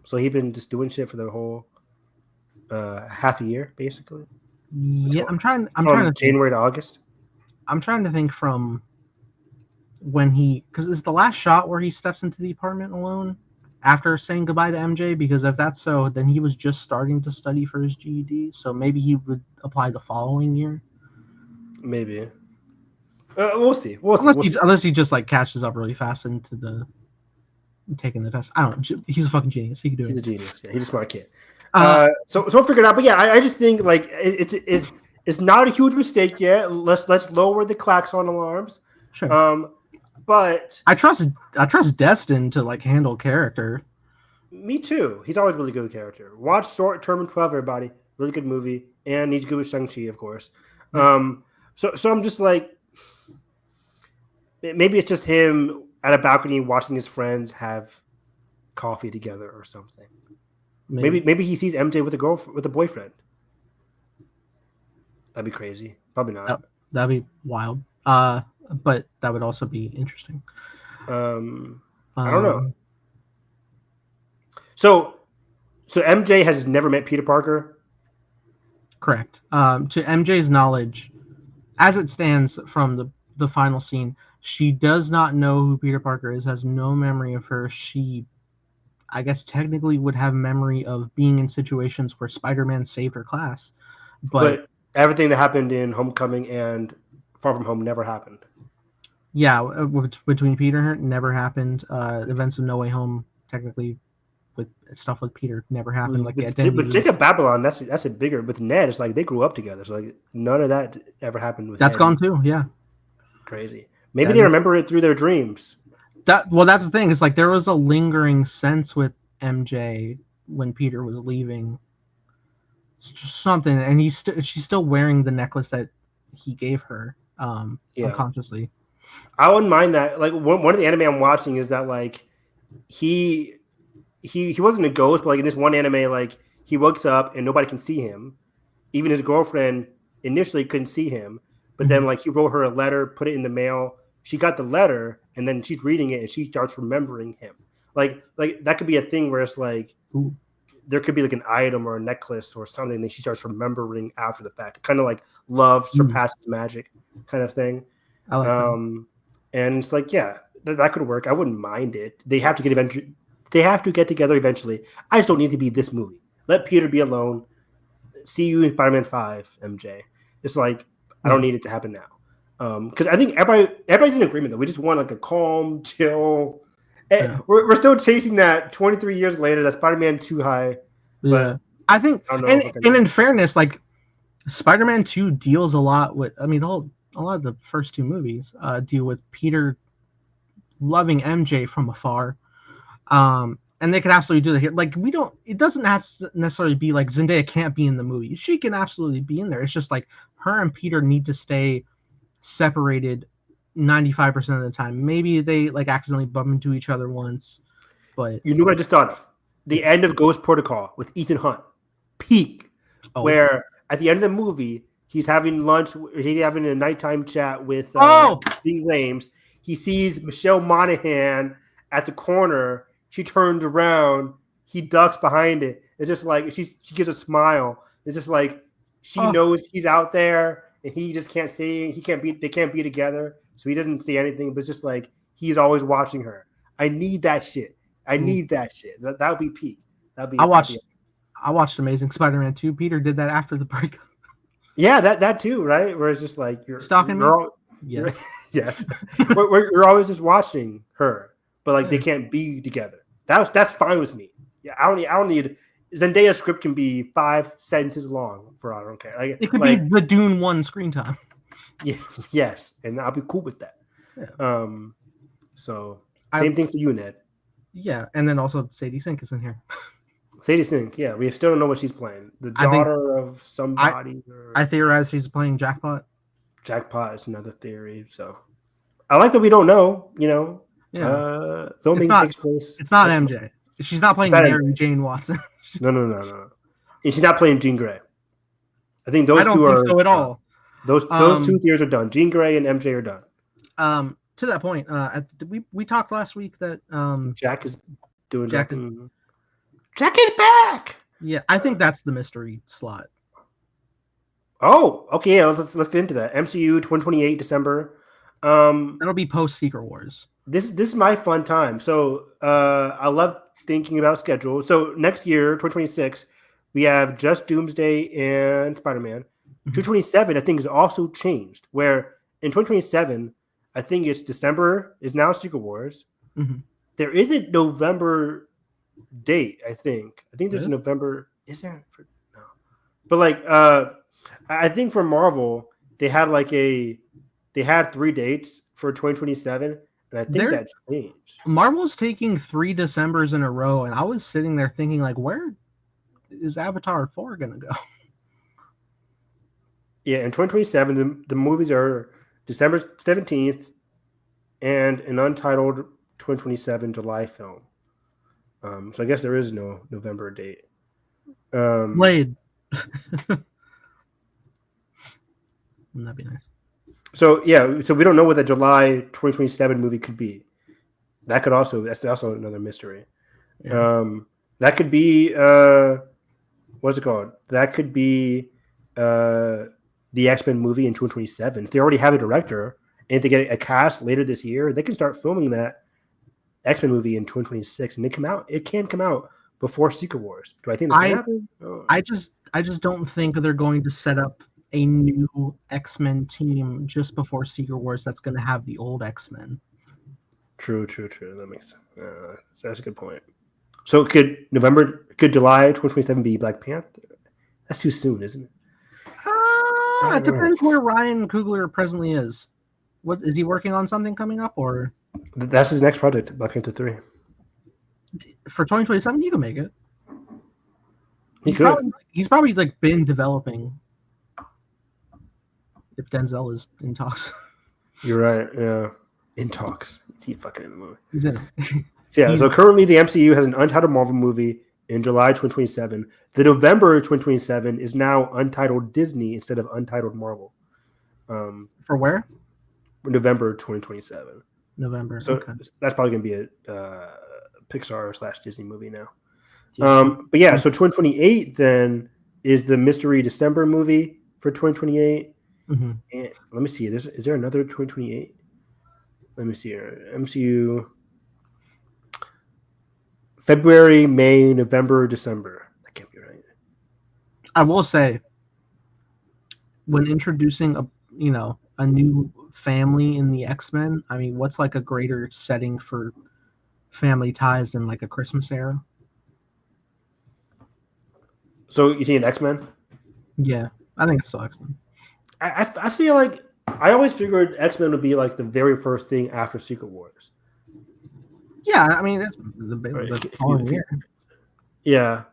So he'd been just doing shit for the whole half a year, basically. Yeah, I'm trying to January to August. I'm trying to think from when because it's the last shot where he steps into the apartment alone after saying goodbye to MJ. Because if that's so, then he was just starting to study for his GED. So maybe he would apply the following year. Maybe. We'll see. Unless he just like catches up really fast into the taking the test. I don't know. He's a fucking genius. He can do it. He's a genius. Yeah, he's a smart kid. So we'll figure it out. But yeah, I just think like it's not a huge mistake yet. Let's lower the klaxon alarms. Sure. But I trust Destin to like handle character. Me too. He's always really good with character. Watch Short Term 12, everybody. Really good movie. And he's good with Shang-Chi, of course. So I'm just like, maybe it's just him at a balcony watching his friends have coffee together or something. Maybe he sees MJ with a boyfriend. That'd be crazy. Probably not. That'd be wild. But that would also be interesting. I don't know. So MJ has never met Peter Parker? Correct. To MJ's knowledge, as it stands from the final scene, she does not know who Peter Parker is, has no memory of her. She, I guess, technically would have memory of being in situations where Spider-Man saved her class. But everything that happened in Homecoming and Far From Home never happened. Yeah, between Peter and her, never happened. Events of No Way Home, technically, with stuff with Peter, never happened. Like but Jacob Babylon, that's a bigger. With Ned, it's like they grew up together, so like none of that ever happened with. That's Ned. Gone too. Yeah, crazy. Maybe they remember it through their dreams. That's the thing. It's like there was a lingering sense with MJ when Peter was leaving. It's just something, and she's still wearing the necklace that he gave her unconsciously. I wouldn't mind that. Like one of the anime I'm watching is that like he wasn't a ghost, but like in this one anime, like he wakes up and nobody can see him. Even his girlfriend initially couldn't see him, but then like he wrote her a letter, put it in the mail. She got the letter, and then she's reading it, and she starts remembering him. Like that could be a thing where it's like there could be like an item or a necklace or something that she starts remembering after the fact. Kind of like love surpasses magic kind of thing. I like that. And it's like, yeah, that could work. I wouldn't mind it. They have to get together eventually. I just don't need to be this movie. Let Peter be alone. See you in Spider-Man 5, MJ. It's like I don't need it to happen now. Because I think everybody's in agreement though. We just want like a calm, chill. Yeah. We're still chasing that 23 years later. That Spider-Man 2 high. Yeah, I think, and in fairness, like Spider-Man 2 deals a lot with. I mean, a lot of the first two movies deal with Peter loving MJ from afar, and they can absolutely do that here. Like it doesn't have to necessarily be like Zendaya can't be in the movie. She can absolutely be in there. It's just like her and Peter need to stay separated 95% of the time. Maybe they like accidentally bump into each other once, but you know what I just thought of? The end of Ghost Protocol with Ethan Hunt, peak, where at the end of the movie he's having lunch. He's having a nighttime chat with Ving Rhames. He sees Michelle Monaghan at the corner. She turns around. He ducks behind it. It's just like she gives a smile. It's just like She knows he's out there, and he just can't say he can't be. They can't be together, so he doesn't say anything. But it's just like he's always watching her. I need that shit. I need that shit. That would be peak. I watched Amazing Spider-Man 2. Peter did that after the breakup. Yeah, that too, right? Where it's just like you're stalking me. Yes. We're always just watching her, but like they can't be together. That's fine with me. Yeah, I don't need Zendaya's script can be 5 sentences long for I don't care. Like it could be the Dune 1 screen time. Yeah, yes, and I'll be cool with that. Yeah. So same thing for you, Ned. Yeah, and then also Sadie Sink is in here. Sadie Sink, yeah, we still don't know what she's playing. The daughter of somebody. I theorize she's playing Jackpot. Jackpot is another theory. So I like that we don't know. You know, filming takes place. It's not MJ. She's not playing Mary Jane Watson. No. And she's not playing Jean Grey. I think those two are. I don't think so at all. Those 2 theories are done. Jean Grey and MJ are done. To that point, we talked last week that Jack is doing. Jack is back. Yeah, I think that's the mystery slot. Oh, okay. Yeah, let's get into that. MCU 2028 December. That'll be post Secret Wars. This is my fun time. So I love thinking about schedule. So next year, 2026, we have just Doomsday and Spider-Man. 227, I think, is also changed. Where in 2027, I think it's December is now Secret Wars. There is a November date. I think there's a November. Is there? No, but like I think for Marvel, they had they had 3 dates for 2027, and I think that changed. Marvel's taking 3 Decembers in a row, and I was sitting there thinking, like, where is Avatar 4 gonna go? Yeah, in 2027, the movies are December 17th and an untitled 2027 July film. So I guess there is no November date. Blade. Wouldn't that be nice? So we don't know what the July 2027 movie could be. That's also another mystery. Yeah. That could be what's it called? That could be the X-Men movie in 2027. If they already have a director and if they get a cast later this year, they can start filming that X-Men movie in 2026, and it can come out before Secret Wars. Do I think that's going to happen? Oh. I just don't think they're going to set up a new X-Men team just before Secret Wars that's going to have the old X-Men. True. That makes sense. That's a good point. So could July 2027 be Black Panther? That's too soon, isn't it? It depends where Ryan Coogler presently is. What is he working on? Something coming up, or that's his next project, Black Panther 3. For 2027, he can make it. He's probably like been developing. If Denzel is in talks. You're right. Yeah, in talks. He's fucking in the movie. He's in it. So currently the MCU has an untitled Marvel movie in July 2027. The November 2027 is now untitled Disney instead of untitled Marvel. For where? November 2027. November. So okay. That's probably going to be a Pixar/Disney movie now. But yeah, so 2028 then is the Mystery December movie for 2028. And let me see. Is there another 2028? Let me see here. MCU. February, May, November, December. That can't be right. I will say, when introducing a new family in the X-Men, I mean, what's like a greater setting for family ties than like a Christmas era? So you see an X-Men? Yeah, I think it's still X-Men. I feel like I always figured X-Men would be like the very first thing after Secret Wars. Yeah, I mean that's the following year. Yeah,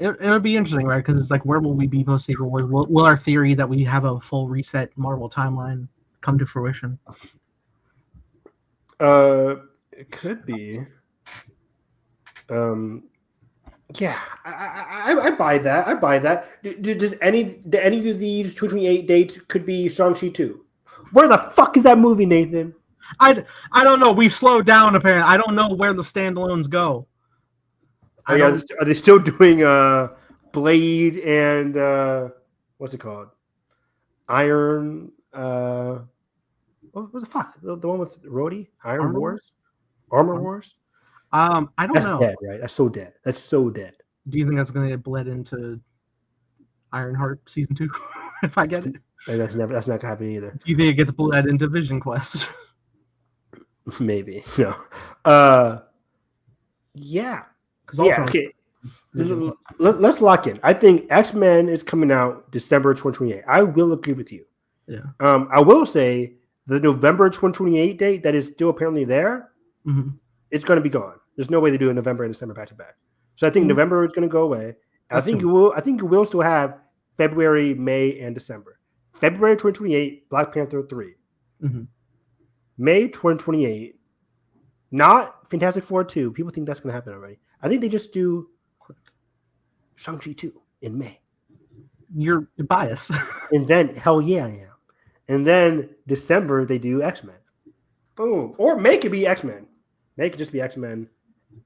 it would be interesting, right? Because it's like, where will we be post Secret Wars? Will our theory that we have a full reset Marvel timeline come to fruition? It could be. Yeah, I buy that. I buy that. Does any of these 2028 dates could be Shang-Chi 2? Where the fuck is that movie, Nathan? I don't know. We've slowed down apparently. I don't know where the standalones go. Are they still doing Blade and what's it called? Iron. What was the fuck? The one with Rhodey? Iron Wars? Armor Wars? I don't That's know. dead, right? That's so dead. That's so dead. Do you think that's going to get bled into Ironheart season 2? If I get it, That's not gonna happen either. Do you think it gets bled into Vision Quest? Maybe no. Yeah. Yeah. Okay. Let's lock in. I think X-Men is coming out December 2028. I will agree with you. Yeah. I will say the November 2028 date that is still apparently there. Mm-hmm. It's going to be gone. There's no way to do a November and December back to back. So I think November is going to go away. I think you will still have February, May, and December. February 2028, Black Panther 3. Mm-hmm. May 2028, not Fantastic Four 2. People think that's going to happen already. I think they just do Shang-Chi 2 in May. You're biased. And then, hell yeah, I am. And then December, they do X-Men. Boom. Or May could be X-Men. May could just be X-Men.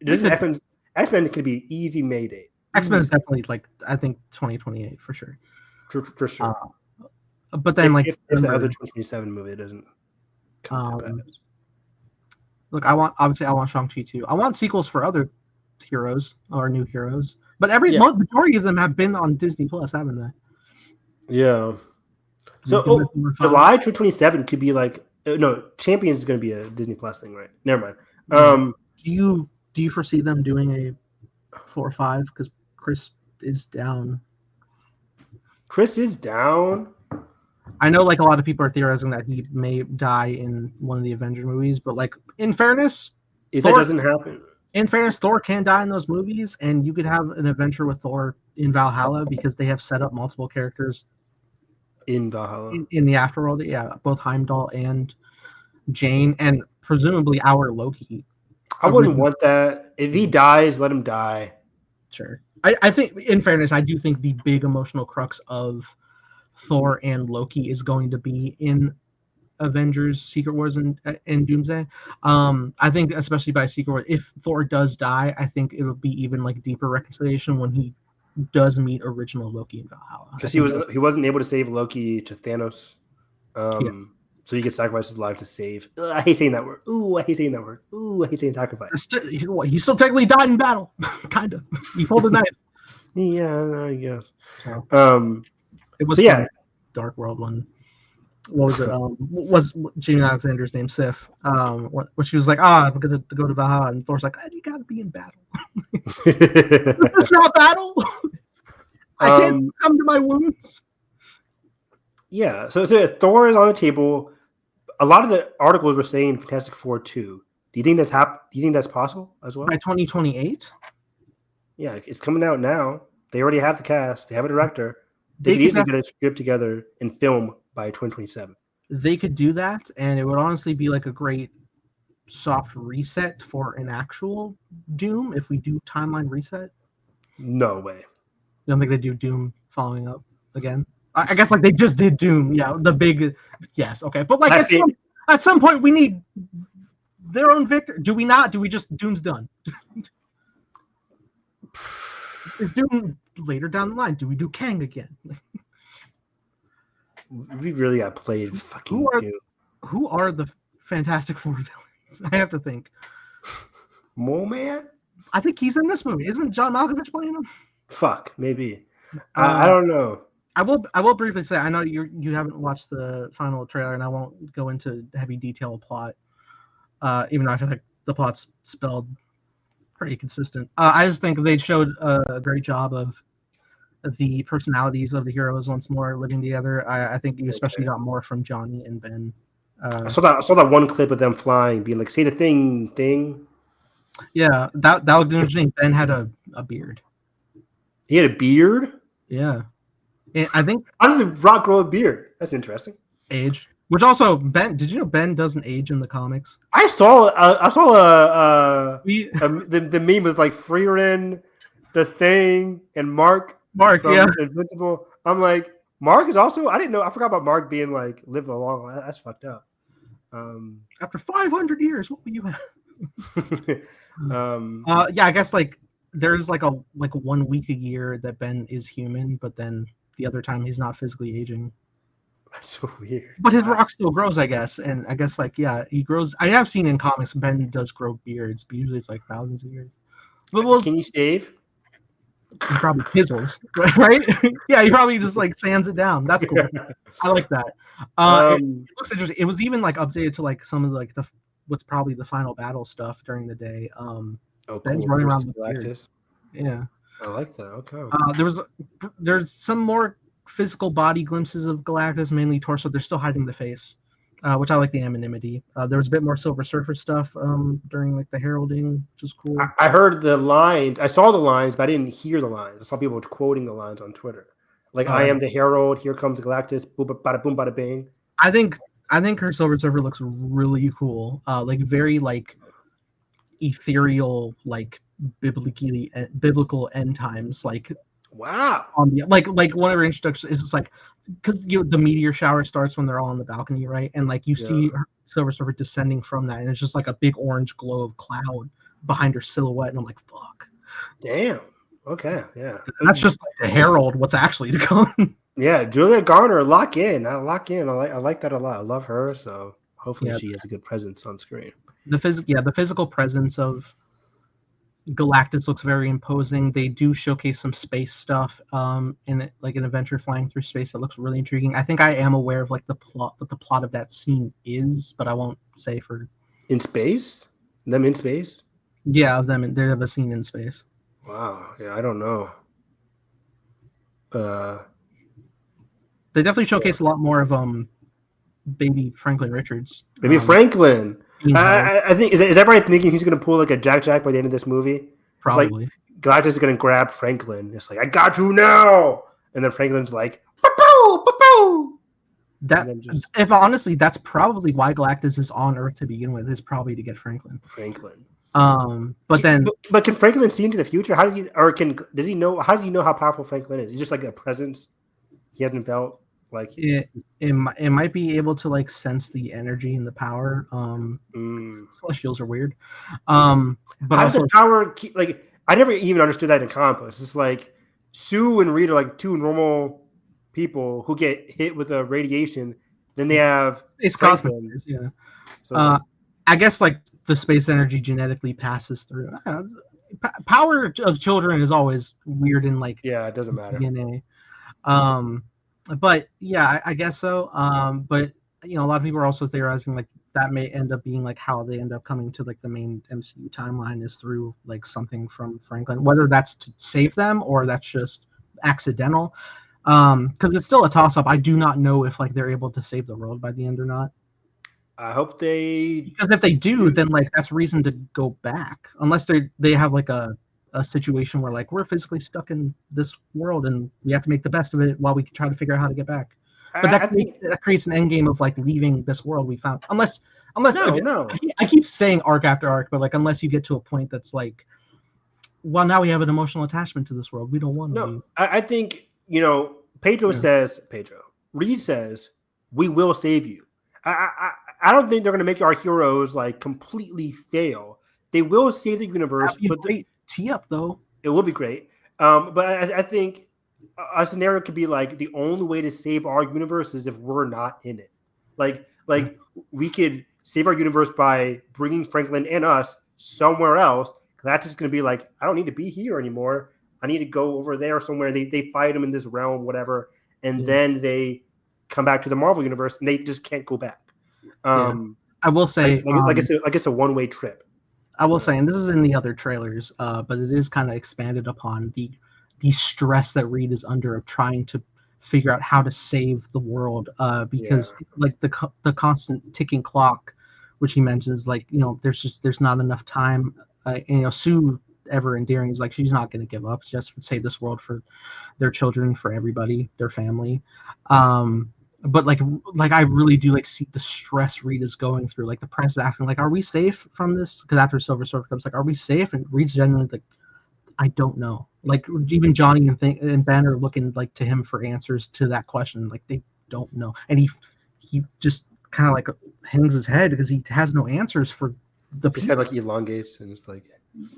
X-Men could be easy May date. X-Men is definitely, I think 2028 for sure. For sure. But then, if the other 2027 movie doesn't come to pass. Look, obviously I want Shang-Chi too. I want sequels for other heroes or new heroes. But majority of them have been on Disney Plus, haven't they? Yeah. So July 2027 could be Champions is going to be a Disney Plus thing, right? Never mind. Do you foresee them doing a 4 or 5? Because Chris is down. Chris is down. I know, a lot of people are theorizing that he may die in one of the Avenger movies, but in fairness, if that doesn't happen. In fairness, Thor can die in those movies, and you could have an adventure with Thor in Valhalla because they have set up multiple characters in Valhalla in the afterworld. Yeah, both Heimdall and Jane, and presumably our Loki. I wouldn't want that. If he dies, let him die. Sure. I think, in fairness, I do think the big emotional crux of Thor and Loki is going to be in Avengers, Secret Wars, and Doomsday. I think, especially by Secret Wars, if Thor does die, I think it would be even deeper reconciliation when he does meet original Loki in Valhalla. Because he wasn't able to save Loki to Thanos. So he could sacrifice his life to save. Ugh, I hate saying that word. Ooh, I hate saying that word. Ooh, I hate saying sacrifice. He still technically died in battle. Kind of. He pulled a knife. Yeah, I guess. It was Dark World one. What was it? Was Jamie Alexander's name Sif? When she was like, I'm gonna go to Valhalla, and Thor's like, you gotta be in battle. It's not battle. I can't come to my wounds. Yeah, so Thor is on the table. A lot of the articles were saying Fantastic Four 2. Do you think that's Do you think that's possible as well? By 2028? Yeah, it's coming out now. They already have the cast. They have a director. They could easily get a script together and film by 2027. They could do that, and it would honestly be a great soft reset for an actual Doom if we do timeline reset. No way. You don't think they do Doom following up again? I guess they just did Doom. Yeah, the big yes, okay. But at some point we need their own victor. Do we not? Do we just Doom's done? Is Doom later down the line? Do we do Kang again? We really got played fucking Doom. Who are the Fantastic Four villains? I have to think. Mole Man? I think he's in this movie. Isn't John Malkovich playing him? Fuck, maybe. I don't know. I will briefly say, I know you haven't watched the final trailer, and I won't go into heavy detail of plot, even though I feel like the plot's spelled pretty consistent. I just think they showed a great job of the personalities of the heroes once more living together. I think you especially got more from Johnny and Ben. I saw that one clip of them flying, being like, "Say the thing." Yeah, that was interesting. Ben had a beard. He had a beard? Yeah. And I think how does a Rock grow a beard? That's interesting. Age, which also Ben. Did you know Ben doesn't age in the comics? I saw the meme with Freeran, the Thing, and Mark from Invincible. I'm like, Mark is also. I didn't know. I forgot about Mark being live a long life. That's fucked up. After 500 years, what will you have? I guess there's a 1 week a year that Ben is human, but then the other time he's not physically aging. That's so weird. But his rock still grows, I guess, and I guess like he grows. I have seen in comics Ben does grow beards, but usually it's like thousands of years. But Can you shave? he probably fizzles, right? Yeah, he probably just like sands it down. That's cool. I like that. It looks interesting. It was even like updated to like some of like what's probably the final battle stuff during the day. Ben's cool. running around with Galactus. Yeah, I like that. Okay. There's some more physical body glimpses of Galactus, mainly torso. They're still hiding the face, which I like the anonymity. There was a bit more Silver Surfer stuff during like the heralding, which is cool. I heard the lines. I saw the lines, but I didn't hear the lines. I saw people quoting the lines on Twitter. Like, I am the Herald. Here comes Galactus. Boom, bada boom, bada bing. I think her Silver Surfer looks really cool. Like very like ethereal, like biblical end times. Like wow. Like one of her introductions is just like because the meteor shower starts when they're all on the balcony, right? And like you see Silver Surfer descending from that, and it's just like a big orange glow of cloud behind her silhouette, and I'm like, fuck. Damn. Okay. Yeah. And that's just like the herald what's actually to come. Yeah, Julia Garner, lock in. I like that a lot. I love her, so hopefully she has a good presence on screen. The physical presence of Galactus looks very imposing. They do showcase some space stuff in it, like an adventure flying through space that looks really intriguing. I think I am aware of like what the plot of that scene is, but I won't say for in space. Them in space. Yeah, of them. They have a scene in space. Wow. Yeah, I don't know. They definitely showcase a lot more of baby Franklin Richards. Baby Franklin. I think is everybody thinking he's going to pull like a Jack by the end of this movie? Probably. It's like Galactus is going to grab Franklin. It's like, I got you now, and then Franklin's like, "Ba-boo, ba-boo." If honestly, that's probably why Galactus is on Earth to begin with. Is probably to get Franklin. But can Franklin see into the future? How does he, or does he know? How does he know how powerful Franklin is? He's just like a presence he hasn't felt. Like it might be able to like sense the energy and the power. Celestials are weird. But how does the power keep, like I never even understood that in comic books. It's like Sue and Reed are like two normal people who get hit with a radiation. Then they have space cosmos. Yeah. So I guess like the space energy genetically passes through. Power of children is always weird in like it doesn't matter. DNA. But yeah, I guess so. But a lot of people are also theorizing like that may end up being like how they end up coming to like the main MCU timeline is through like something from Franklin, whether that's to save them or that's just accidental. Because it's still a toss up. I do not know if like they're able to save the world by the end or not. I hope because if they do, then like that's reason to go back, unless they have like a situation where like we're physically stuck in this world and we have to make the best of it while we try to figure out how to get back. But that creates an end game of like leaving this world we found. Unless no. I keep saying arc after arc, but like unless you get to a point that's like, well, now we have an emotional attachment to this world. We don't want to. No, I think Reed says we will save you. I don't think they're going to make our heroes like completely fail. They will save the universe, but tee up though. It will be great. But I think a scenario could be like the only way to save our universe is if we're not in it. Like we could save our universe by bringing Franklin and us somewhere else. That's just going to be like, I don't need to be here anymore. I need to go over there somewhere. They fight him in this realm, whatever, and then they come back to the Marvel universe and they just can't go back. I will say, it's a one-way trip. I will say, and this is in the other trailers, but it is kind of expanded upon the stress that Reed is under of trying to figure out how to save the world, because like the constant ticking clock, which he mentions, like there's not enough time. Sue, ever endearing, is like she's not going to give up. She just save this world for their children, for everybody, their family. But like I really do like see the stress Reed is going through. Like the press is acting like, are we safe from this? Because after Silver Surfer comes, like, are we safe? And Reed's genuinely like, I don't know. Like even Johnny and Ben are looking like to him for answers to that question. Like they don't know, and he just kind of like hangs his head because he has no answers for the his head like elongates and it's like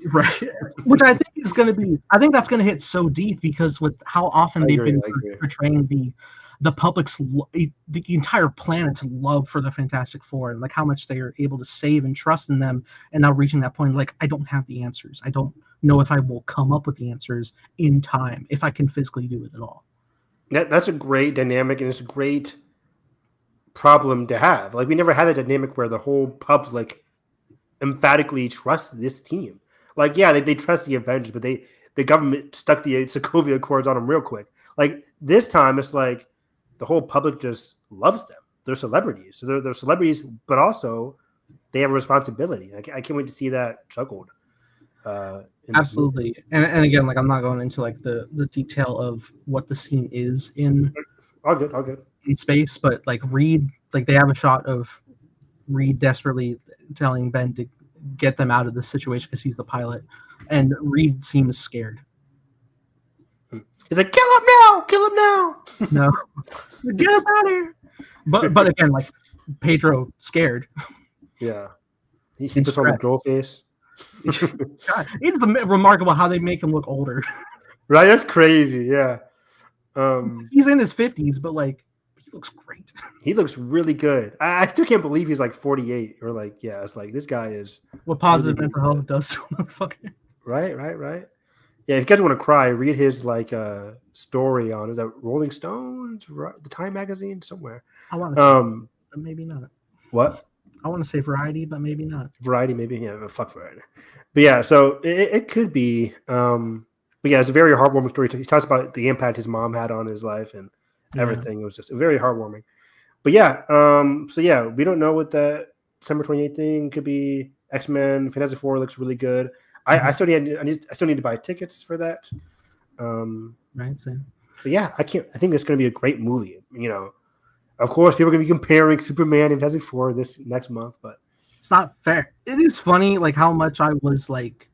Right, which I think is going to be. I think that's going to hit so deep because with how often they've been portraying the public's the entire planet's love for the Fantastic Four, and like how much they are able to save and trust in them, and now reaching that point, like I don't have the answers. I don't know if I will come up with the answers in time, if I can physically do it at all. That's a great dynamic, and it's a great problem to have. Like we never had a dynamic where the whole public emphatically trusts this team. Like, yeah, they trust the Avengers, but the government stuck the Sokovia Accords on them real quick. Like this time, it's like the whole public just loves them. They're celebrities, so they're celebrities, but also they have a responsibility. I can't wait to see that juggled. Absolutely, and again, like I'm not going into like the detail of what the scene is in. All good in space, but like Reed, like they have a shot of Reed desperately telling Ben to get them out of this situation because he's the pilot, and Reed seems scared. He's like, kill him now. No, get us out of here. But again, like Pedro scared. Yeah, he puts on the troll face. God, it's remarkable how they make him look older. Right, that's crazy. Yeah, he's in his 50s, but like he looks great. He looks really good. I still can't believe he's like 48 or like, yeah, it's like this guy is what positive mental health does to a motherfucker. Right. Yeah, if you guys want to cry, read his like story on is that Rolling Stones, the Time magazine, somewhere. I want to but maybe not. What? I want to say Variety, but maybe not. Variety, maybe, yeah, fuck Variety. But yeah, so it could be. But yeah, it's a very heartwarming story. He talks about the impact his mom had on his life and everything. It was just very heartwarming. But yeah, so yeah, we don't know what that December 28th thing could be. X-Men, Fantastic Four looks really good. I still need to buy tickets for that. Right. Same. But yeah, I think it's going to be a great movie. You know, of course, people are going to be comparing Superman and Fantastic Four this next month, but it's not fair. It is funny, like how much I was like.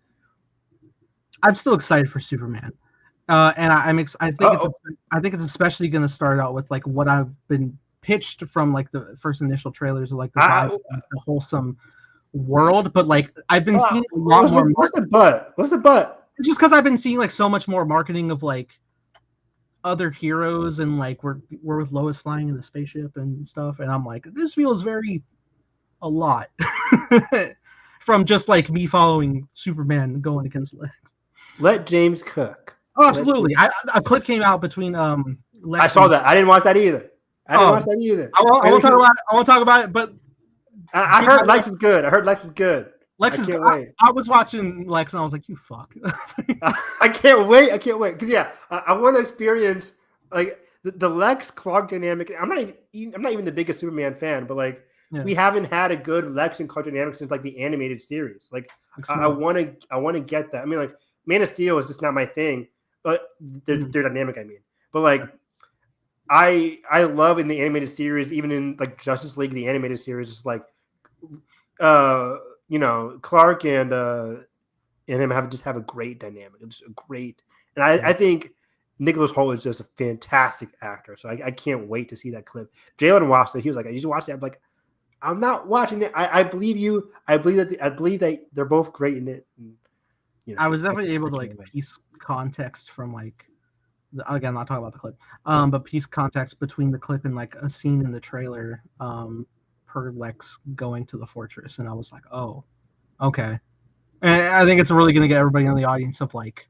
I'm still excited for Superman, and I think it's especially going to start out with like what I've been pitched from like the first initial trailers of like the wholesome world, but like I've been seeing a lot more. What's the butt? Just because I've been seeing like so much more marketing of like other heroes and like we're with Lois flying in the spaceship and stuff, and I'm like, this feels very a lot from just like me following Superman going against Lex. Let James cook. Oh, absolutely. A clip came out between Lex. I saw that. I didn't watch that either. I won't talk about it, but I heard Lex is good. Lex is good. I was watching Lex and I was like, you fuck. I can't wait. Because yeah, I want to experience like the Lex Clark dynamic. I'm not even the biggest Superman fan, but like we haven't had a good Lex and Clark dynamic since like the animated series. Like I want to get that. I mean, like Man of Steel is just not my thing, but their dynamic. I mean, but like I love in the animated series, even in like Justice League, the animated series is like, Clark and him have a great dynamic. It's great, and I think Nicholas Hoult is just a fantastic actor. So I can't wait to see that clip. Jalen watched it. He was like, "I just watched it." I'm like, "I'm not watching it. I believe you. I believe that they're both great in it." And, I was definitely able to like piece context from like, again, not talking about the clip, but piece context between the clip and like a scene in the trailer, per Lex going to the fortress, and I was like, oh, okay. And I think it's really gonna get everybody in the audience of like,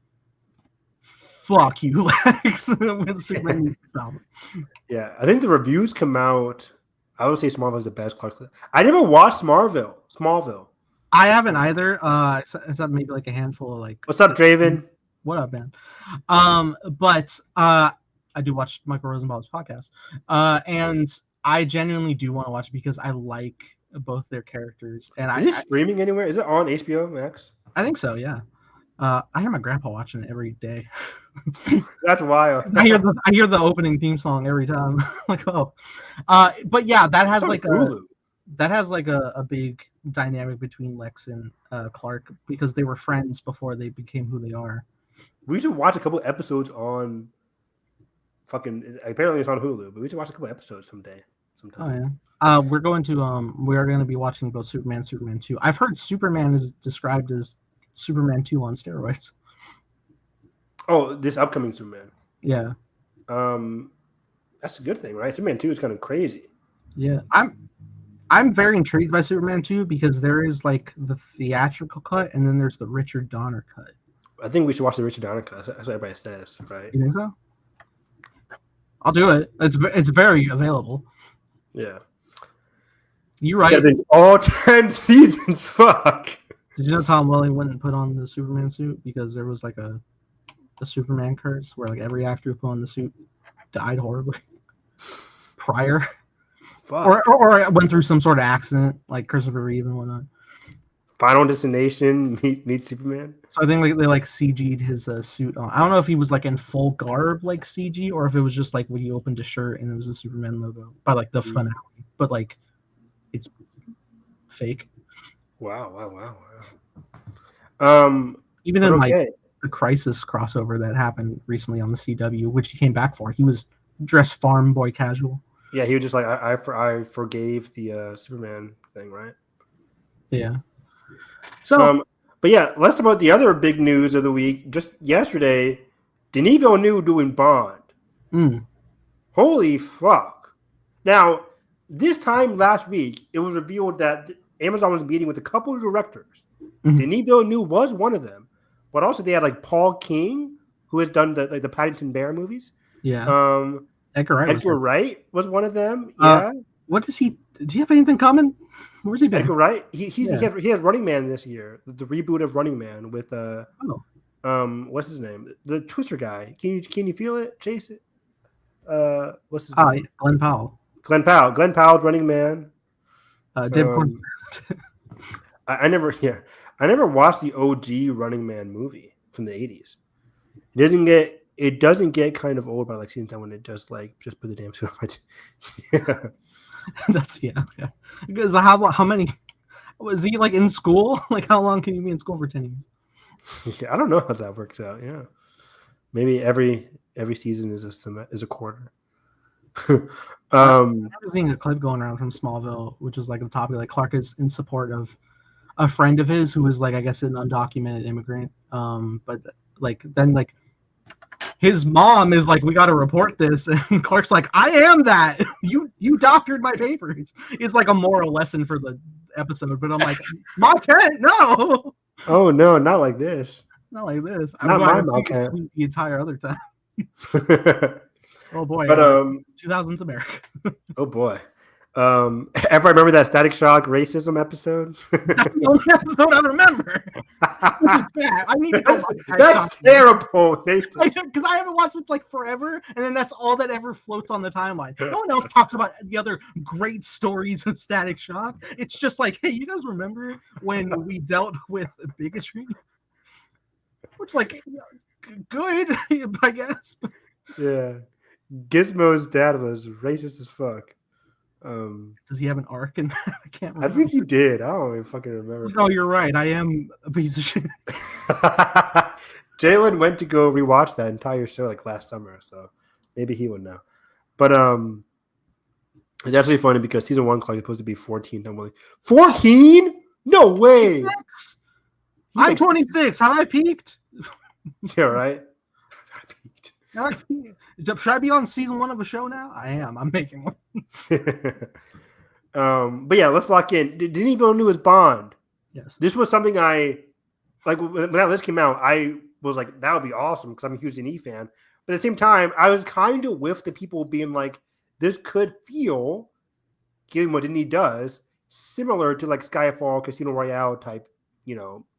fuck you, Lex. With Superman album. Yeah, I think the reviews come out. I would say Smallville is the best Clark. I never watched Smallville. I haven't either. Except maybe like a handful of like. What's up, Draven? What up, man? But I do watch Michael Rosenbaum's podcast, and I genuinely do want to watch it because I like both their characters. And is it streaming anywhere? Is it on HBO Max? I think so. Yeah. I hear my grandpa watching it every day. That's wild. I hear the opening theme song every time. Like, oh, but yeah, that has like a big dynamic between Lex and Clark because they were friends before they became who they are. We should watch a couple episodes on apparently it's on Hulu, but we should watch a couple episodes sometime. Oh yeah. We are going to be watching both Superman 2. I've heard Superman is described as Superman 2 on steroids. Oh, this upcoming Superman. Yeah. That's a good thing, right? Superman 2 is kind of crazy. Yeah. I'm very intrigued by Superman 2 because there is like the theatrical cut and then there's the Richard Donner cut. I think we should watch the Richard Donner cut. That's what everybody says, right? You think so? I'll do it. It's very available. Yeah. You're right. All 10 seasons. Fuck. Did you know Tom Welling wouldn't put on the Superman suit because there was like a Superman curse where like every actor who put on the suit died horribly prior, or went through some sort of accident like Christopher Reeve and whatnot. Final Destination meets Superman. So I think like they like CG'd his suit on. I don't know if he was like in full garb like CG or if it was just like when he opened a shirt and it was the Superman logo by like the finale, but like it's fake. Wow. Even in like the Crisis crossover that happened recently on the CW, which he came back for, he was dressed farm boy casual. Yeah, he was just like I forgave the Superman thing, right? Yeah. So, but yeah, let's talk about the other big news of the week. Just yesterday, Denis Villeneuve doing Bond. Holy fuck! Now, this time last week, it was revealed that Amazon was meeting with a couple of directors. Denis Villeneuve was one of them, but also they had like Paul King, who has done the Paddington Bear movies. Yeah. Edgar Wright was one of them. Yeah. What does he? Do you have anything common? Where's he been? Edgar Wright. He has Running Man this year. The reboot of Running Man with what's his name? The Twister guy. Can you feel it? Chase it. What's his name? Glenn Powell. Glenn Powell's Running Man. I never watched the OG Running Man movie from the 80s. It doesn't get kind of old by like seeing time when it just put the damn suit on. Yeah. That's because how many was he like in school? Like how long can you be in school for 10 years? Yeah, I don't know how that works out. Yeah, maybe every season is a quarter. I was seeing a clip going around from Smallville, which is like the topic. Like Clark is in support of a friend of his who is like I guess an undocumented immigrant. But like then like his mom is like, we got to report this, and Clark's like, I am that. You doctored my papers. It's like a moral lesson for the episode, but I'm like, Ma Kent, no. Oh no, not like this. Not like this. Not my Ma Kent. The entire other time. Oh boy. But 2000s America. Oh boy. Ever remember that Static Shock racism episode? That's the only episode I remember. Which is bad. I need to go watch that's terrible, because I haven't watched it like forever, and then that's all that ever floats on the timeline. No one else talks about the other great stories of Static Shock. It's just like, hey, you guys remember when we dealt with bigotry? Which, like, good, I guess. Yeah. Gizmo's dad was racist as fuck. Does he have an arc in that? I can't remember. I think he did. I don't even fucking remember. No, you're right. I am a piece of shit. Jalen went to go rewatch that entire show like last summer, so maybe he would know. But it's actually funny because season 1 Clark is supposed to be 14. I'm like, 14? No way. I'm 26. Have I peaked? Yeah, right. Should I be on season 1 of a show now? I am. I'm making one. But yeah, let's lock in. Denis Villeneuve is Bond. Yes. This was something I like when that list came out. I was like, that would be awesome because I'm a huge Denis fan. But at the same time, I was kind of with the people being like, this could feel, given what Denis does, similar to like Skyfall, Casino Royale type,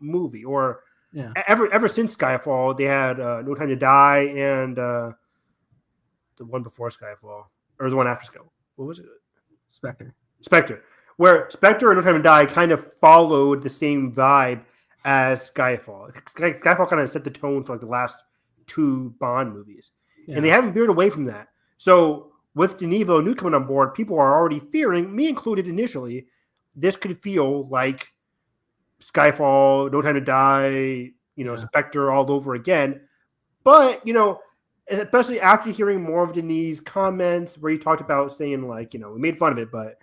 movie. Or ever since Skyfall, they had No Time to Die and the one before Skyfall, or the one after Skyfall. What was it? Spectre. Where Spectre and No Time to Die kind of followed the same vibe as Skyfall. Skyfall kind of set the tone for like the last 2 Bond movies. Yeah. And they haven't veered away from that. So with Denis Villeneuve coming on board, people are already fearing, me included initially, this could feel like Skyfall, No Time to Die, Spectre all over again. But, especially after hearing more of Denis' comments where he talked about saying like, we made fun of it, but,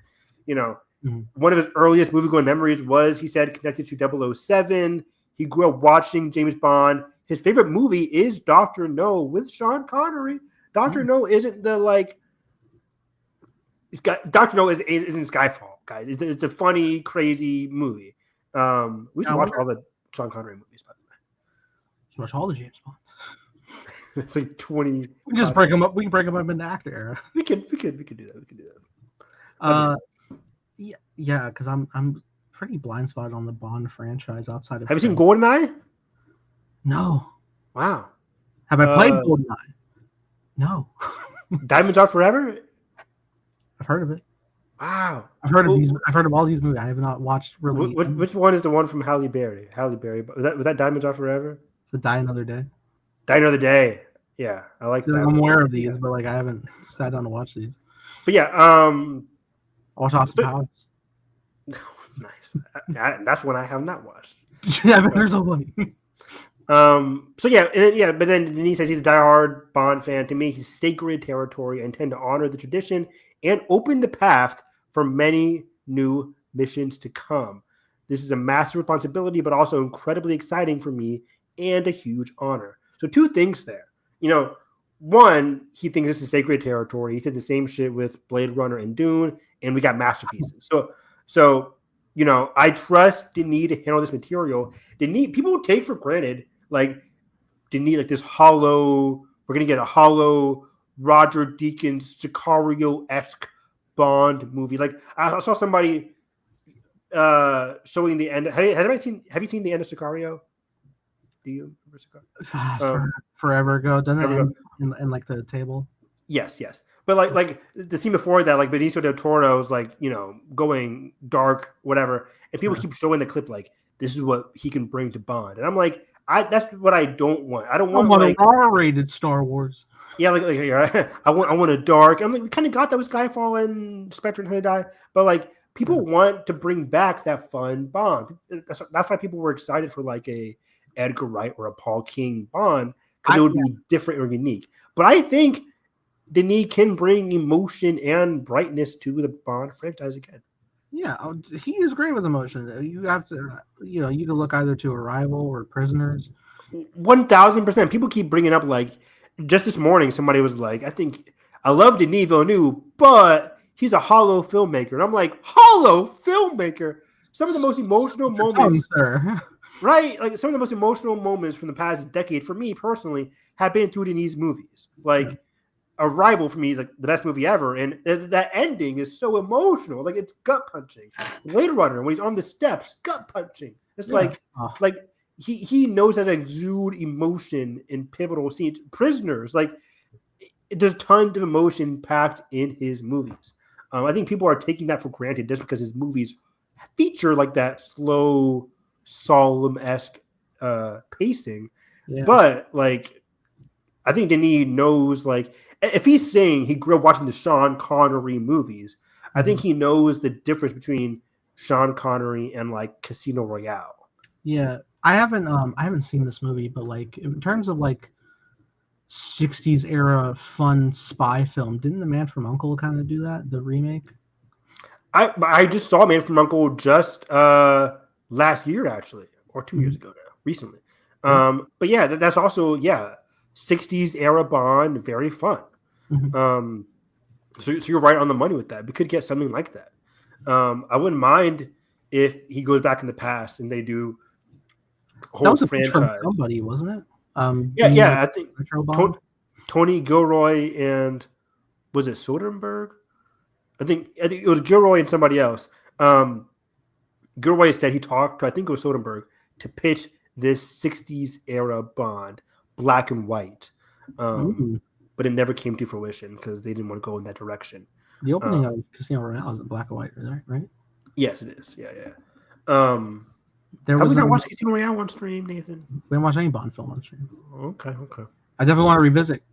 one of his earliest movie-going memories was, he said, connected to 007. He grew up watching James Bond. His favorite movie is Dr. No with Sean Connery. Dr. No isn't the like. Dr. No isn't Skyfall, guys. It's a funny, crazy movie. We should watch all the Sean Connery movies, by the way. Watch all the James Bonds. It's like 20. We just break them up. We can break them up into actor era. We could do that. Yeah, because I'm pretty blind spotted on the Bond franchise outside of. Have you seen GoldenEye? No. Wow. Have I played GoldenEye? No. Diamonds Are Forever? I've heard of it. Wow. I've heard of these. I've heard of all these movies. I have not watched really. Which one is the one from Halle Berry? Was that Diamonds Are Forever? It's Die Another Day. Die Another Day. Yeah, I like that. I'm aware of these, but like I haven't sat down to watch these. But yeah, I watch Austin Powers. Nice. That's one I have not watched. Yeah, but there's so funny. So yeah, but then Denis says he's a diehard Bond fan. To me, he's sacred territory. I intend to honor the tradition and open the path for many new missions to come. This is a massive responsibility, but also incredibly exciting for me and a huge honor. So 2 things there. One, he thinks this is sacred territory. He did the same shit with Blade Runner and Dune, and we got masterpieces. So I trust Denis to handle this material. People take for granted, like, Denis, like this hollow, we're going to get a hollow Roger Deakins, Sicario-esque Bond movie. Like, I saw somebody showing the end. Have you seen the end of Sicario? Do you remember Sicario? Forever ago. Doesn't it end in like the table? Yes. But like the scene before that, like Benicio del Toro's like, going dark, whatever. And people keep showing the clip like, this is what he can bring to Bond. And I'm like, that's what I don't want. I don't want like, a R-rated Star Wars. Yeah, like I want a dark. I'm like, we kind of got that with Skyfall and Spectre and Honey Die, but like people want to bring back that fun Bond. That's why people were excited for like a Edgar Wright or a Paul King Bond, because it would be different or unique. But I think Denis can bring emotion and brightness to the Bond franchise again. Yeah, he is great with emotion. You have to, you can look either to Arrival or Prisoners. 1000%. People keep bringing up like, just this morning, somebody was like, I love Denis Villeneuve, but he's a hollow filmmaker. And I'm like, hollow filmmaker? Some of the most emotional moments, right? Like some of the most emotional moments from the past decade, for me personally, have been through Denis movies. Like Arrival for me is like the best movie ever. And that ending is so emotional. Like it's gut punching. Blade Runner, when he's on the steps, gut punching. It's like he knows how to exude emotion in pivotal scenes. Prisoners, like there's tons of emotion packed in his movies. I think people are taking that for granted just because his movies feature like that slow, solemn-esque pacing. Yeah. But like, I think Denis knows, like, if he's saying he grew up watching the Sean Connery movies, I think he knows the difference between Sean Connery and like Casino Royale. Yeah. I haven't seen this movie, but like in terms of like 60s era fun spy film, didn't The Man from U.N.C.L.E. kind of do that, the remake? I just saw Man from U.N.C.L.E. just last year actually, or 2 years ago now, recently. But yeah, that's also 60s era Bond, very fun. So you're right on the money with that. We could get something like that. I wouldn't mind if he goes back in the past and they do whole that was a franchise. Somebody, wasn't it? I think Tony Gilroy and was it Soderbergh? I think it was Gilroy and somebody else. Gilroy said he talked to, I think it was Soderbergh, to pitch this 60s era Bond, black and white. But it never came to fruition because they didn't want to go in that direction. The opening of Casino Royale is in black and white, right? Yes, it is. Yeah. Have we not watched Casino Royale on stream, Nathan? We haven't watched any Bond film on stream. Okay. I definitely want to revisit,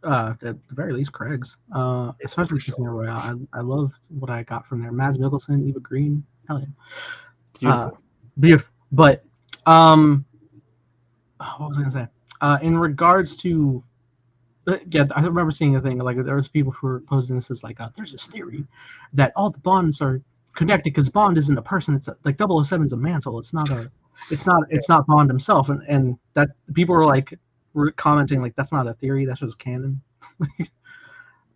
at the very least, Craig's. Especially Casino Royale. I love what I got from there. Mads Mikkelsen, Eva Green. Hell yeah. Beautiful. But, what was I going to say? In regards to, I remember seeing a thing, like there was people who were posing this as like, there's this theory that all the Bonds are connected because Bond isn't a person. It's like 007's a mantle. It's not a It's not Bond himself, and that people were commenting like that's not a theory, that's just canon.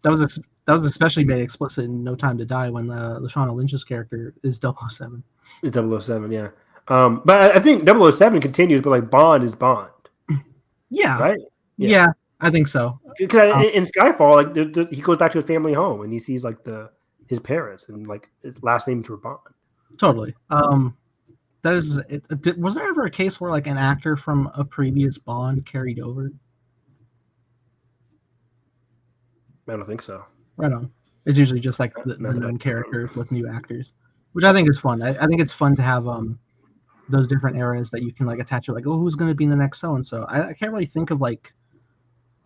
that was especially made explicit in No Time to Die when Lashana Lynch's character is 007. It's 007, yeah. But I think 007 continues, but like Bond is Bond. Yeah. Right? Yeah, I think so. Because in Skyfall, like he goes back to his family home and he sees like his parents and like his last names were Bond. Totally. That is. Was there ever a case where like an actor from a previous Bond carried over? I don't think so. Right on. It's usually just like the known characters with new actors, which I think is fun. I think it's fun to have those different eras that you can like attach to, like, oh, who's going to be the next so and so. I can't really think of like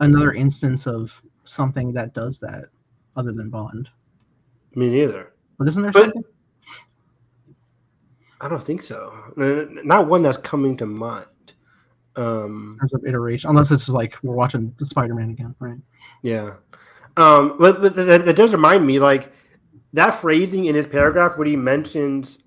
another instance of something that does that other than Bond. Me neither. But isn't there something? I don't think so. Not one that's coming to mind. In terms of iteration, unless it's like we're watching Spider-Man again, right? Yeah. But that does remind me, like that phrasing in his paragraph where he mentions,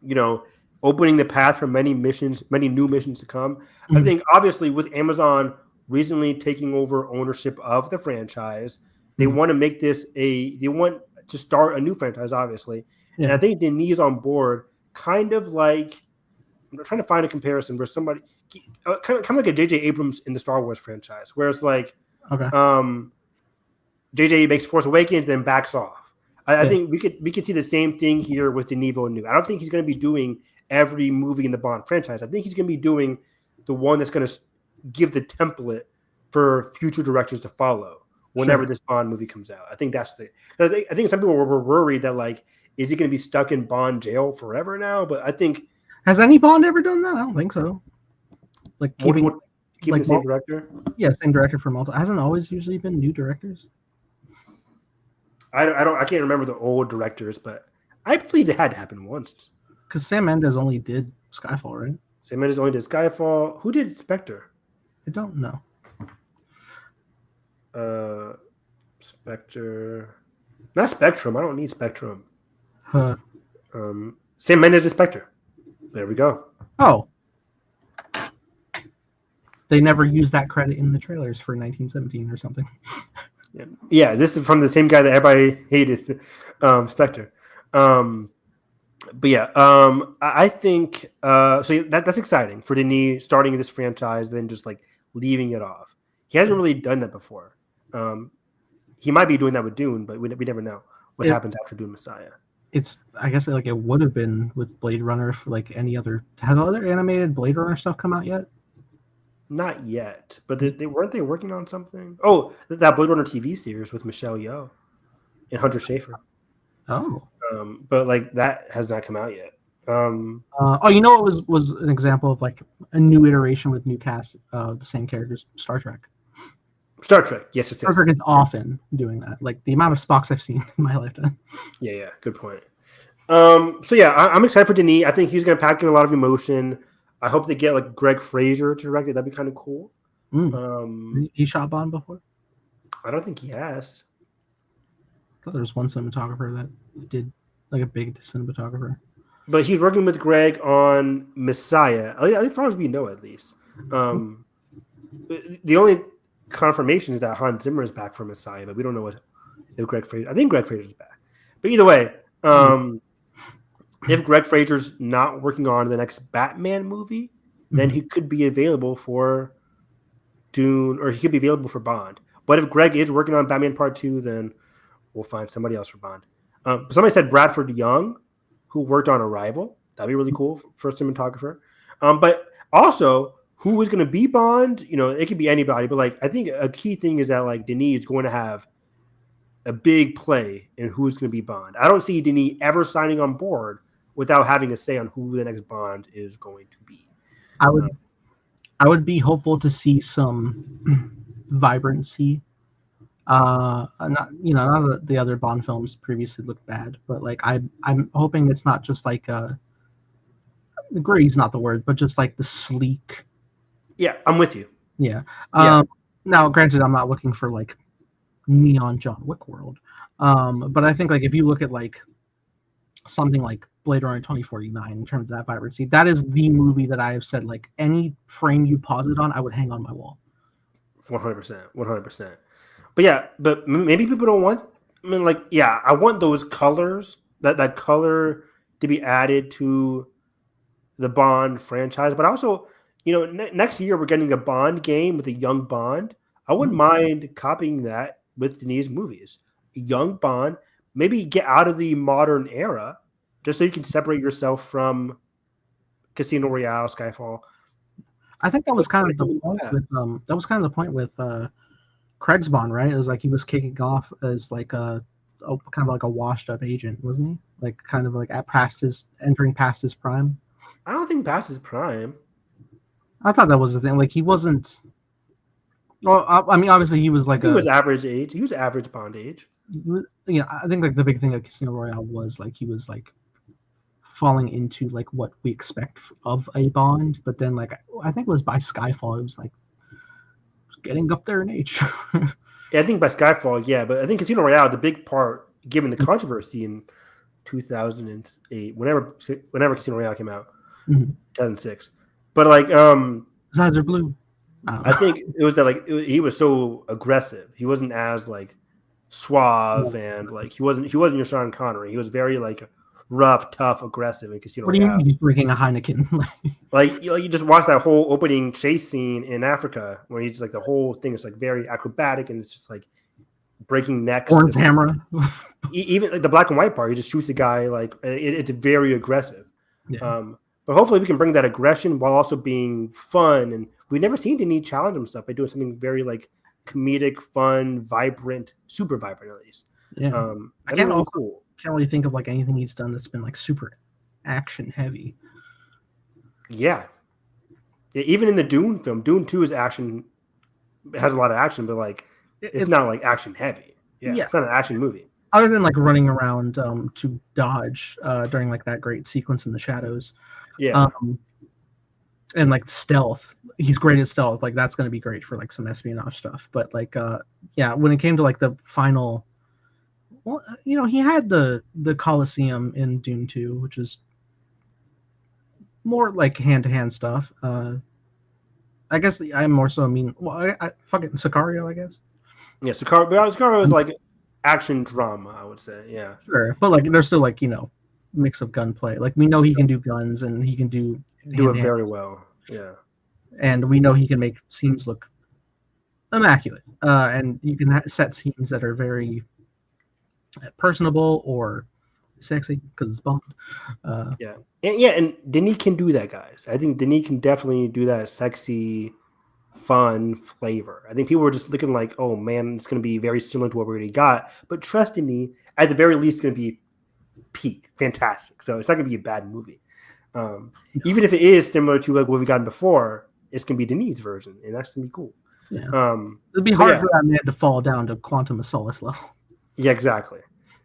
you know, opening the path for many new missions to come. Mm-hmm. I think obviously with Amazon recently taking over ownership of the franchise, they want to make this they want to start a new franchise, obviously. Yeah. And I think Denis on board, kind of like, I'm trying to find a comparison where somebody kind of like a J.J. Abrams in the Star Wars franchise, where it's like, J.J. makes Force Awakens, then backs off. I think we could see the same thing here with Denis Villeneuve. I don't think he's going to be doing every movie in the Bond franchise. I think he's going to be doing the one that's going to give the template for future directors to follow whenever this Bond movie comes out. I think that's I think some people were worried that like, is he going to be stuck in Bond jail forever now? But I think, has any Bond ever done that? I don't think so. Like keeping the same director. Yeah, same director for multiple. Hasn't always usually been new directors. I can't remember the old directors, but I believe it had to happen once. Because Sam Mendes only did Skyfall, right? Sam Mendes only did Skyfall. Who did Spectre? I don't know. Spectre. Not Spectrum. I don't need Spectrum. Huh. Sam Mendes is Spectre. There we go. Oh. They never used that credit in the trailers for 1917 or something. Yeah, this is from the same guy that everybody hated, Spectre. But yeah, I think so. That's exciting for Denis starting this franchise, then just like leaving it off. He hasn't really done that before. He might be doing that with Dune, but we never know what happens after Dune Messiah. I guess like it would have been with Blade Runner for like any other. Has other animated Blade Runner stuff come out yet? Not yet, but they weren't they working on something? Oh, that Blade Runner TV series with Michelle Yeoh and Hunter Schafer. Oh, but like that has not come out yet. You know what was an example of like a new iteration with new cast, the same characters? Star Trek. Star Trek, yes. Star Trek is often doing that. Like the amount of Spocks I've seen in my lifetime. Yeah, good point. So yeah, I'm excited for Denis. I think he's going to pack in a lot of emotion. I hope they get like Greg Fraser to direct it. That'd be kind of cool. He shot Bond before? I don't think he has. I thought there was one cinematographer that did like a big cinematographer. But he's working with Greg on Messiah. As far as we know, at least. The only confirmation is that Hans Zimmer is back for Messiah, but we don't know if Greg Fraser. I think Greg Fraser's back. But either way, if Greg Fraser's not working on the next Batman movie, then he could be available for Dune, or he could be available for Bond. But if Greg is working on Batman Part 2, then we'll find somebody else for Bond. Somebody said Bradford Young, who worked on Arrival. That'd be really cool for a cinematographer. But also, who is going to be Bond? You know, it could be anybody. But like, I think a key thing is that like Denis is going to have a big play in who's going to be Bond. I don't see Denis ever signing on board without having a say on who the next Bond is going to be. I would be hopeful to see some vibrancy. Not the other Bond films previously looked bad, but like I'm hoping it's not just like gritty is not the word, but just like the sleek. Yeah, I'm with you. Yeah. Now, granted, I'm not looking for like neon John Wick world, but I think like if you look at like something like Blade Runner 2049 in terms of that vibrancy. That is the movie that I have said, like, any frame you pause it on, I would hang on my wall. 100%, 100%. But yeah, but maybe people don't want. I mean, like, yeah, I want those colors, that color to be added to the Bond franchise. But also, next year we're getting a Bond game with a young Bond. I wouldn't mind copying that with Denis movies. Young Bond, maybe get out of the modern era, just so you can separate yourself from Casino Royale, Skyfall. I think that was kind of the point with Craig's Bond, right? It was like he was kicking off as like kind of like a washed up agent, wasn't he? Like kind of like entering past his prime. I don't think past his prime. I thought that was the thing. Like he wasn't. Well, I mean, obviously he was like he was average age. He was average Bond age. I think like the big thing of Casino Royale was like he was like falling into like what we expect of a Bond, but then like I think it was by Skyfall it was like getting up there in age. Yeah, I think by Skyfall, yeah, but I think Casino Royale, the big part, given the controversy in 2008, whenever Casino Royale came out, 2006, but like his eyes are blue. I think it was that like he was so aggressive. He wasn't as like suave and like he wasn't your Sean Connery. He was very like rough, tough, aggressive in Casino Royale. What do you mean he's drinking a Heineken? Like you just watch that whole opening chase scene in Africa where he's like the whole thing is like very acrobatic and it's just like breaking necks. On camera. Even like the black and white part, he just shoots a guy like it's very aggressive. Yeah. But hopefully we can bring that aggression while also being fun. And we've never seen Denis challenge himself by doing something very like comedic, fun, vibrant, super vibrant at least. Yeah. I can't really think of like anything he's done that's been like super action heavy. Yeah. Even in the Dune film, Dune 2 is action, has a lot of action, but like it's not like action heavy. Yeah. It's not an action movie. Other than like running around to dodge during like that great sequence in the shadows. Yeah. And like stealth. He's great at stealth. Like that's going to be great for like some espionage stuff. But like when it came to like the final, well, he had the Coliseum in Dune 2, which is more like hand-to-hand stuff. I guess I'm more so I fucking Sicario, I guess. Yeah, Sicario is like action drama, I would say. Yeah, sure, but like there's still like mix of gunplay. Like we know he can do guns and he can do it very well. Yeah, and we know he can make scenes look immaculate. And you can set scenes that are very personable or sexy because it's Bond. And Denis can do that, guys. I think Denis can definitely do that sexy, fun flavor. I think people were just looking like, oh man, it's going to be very similar to what we already got. But trust Denis, at the very least, it's going to be peak, fantastic. So it's not going to be a bad movie. Even if it is similar to like what we've gotten before, it's going to be Denis' version, and that's going to be cool. Yeah. It'd be hard for that man to fall down to Quantum of Solace level. Yeah, exactly.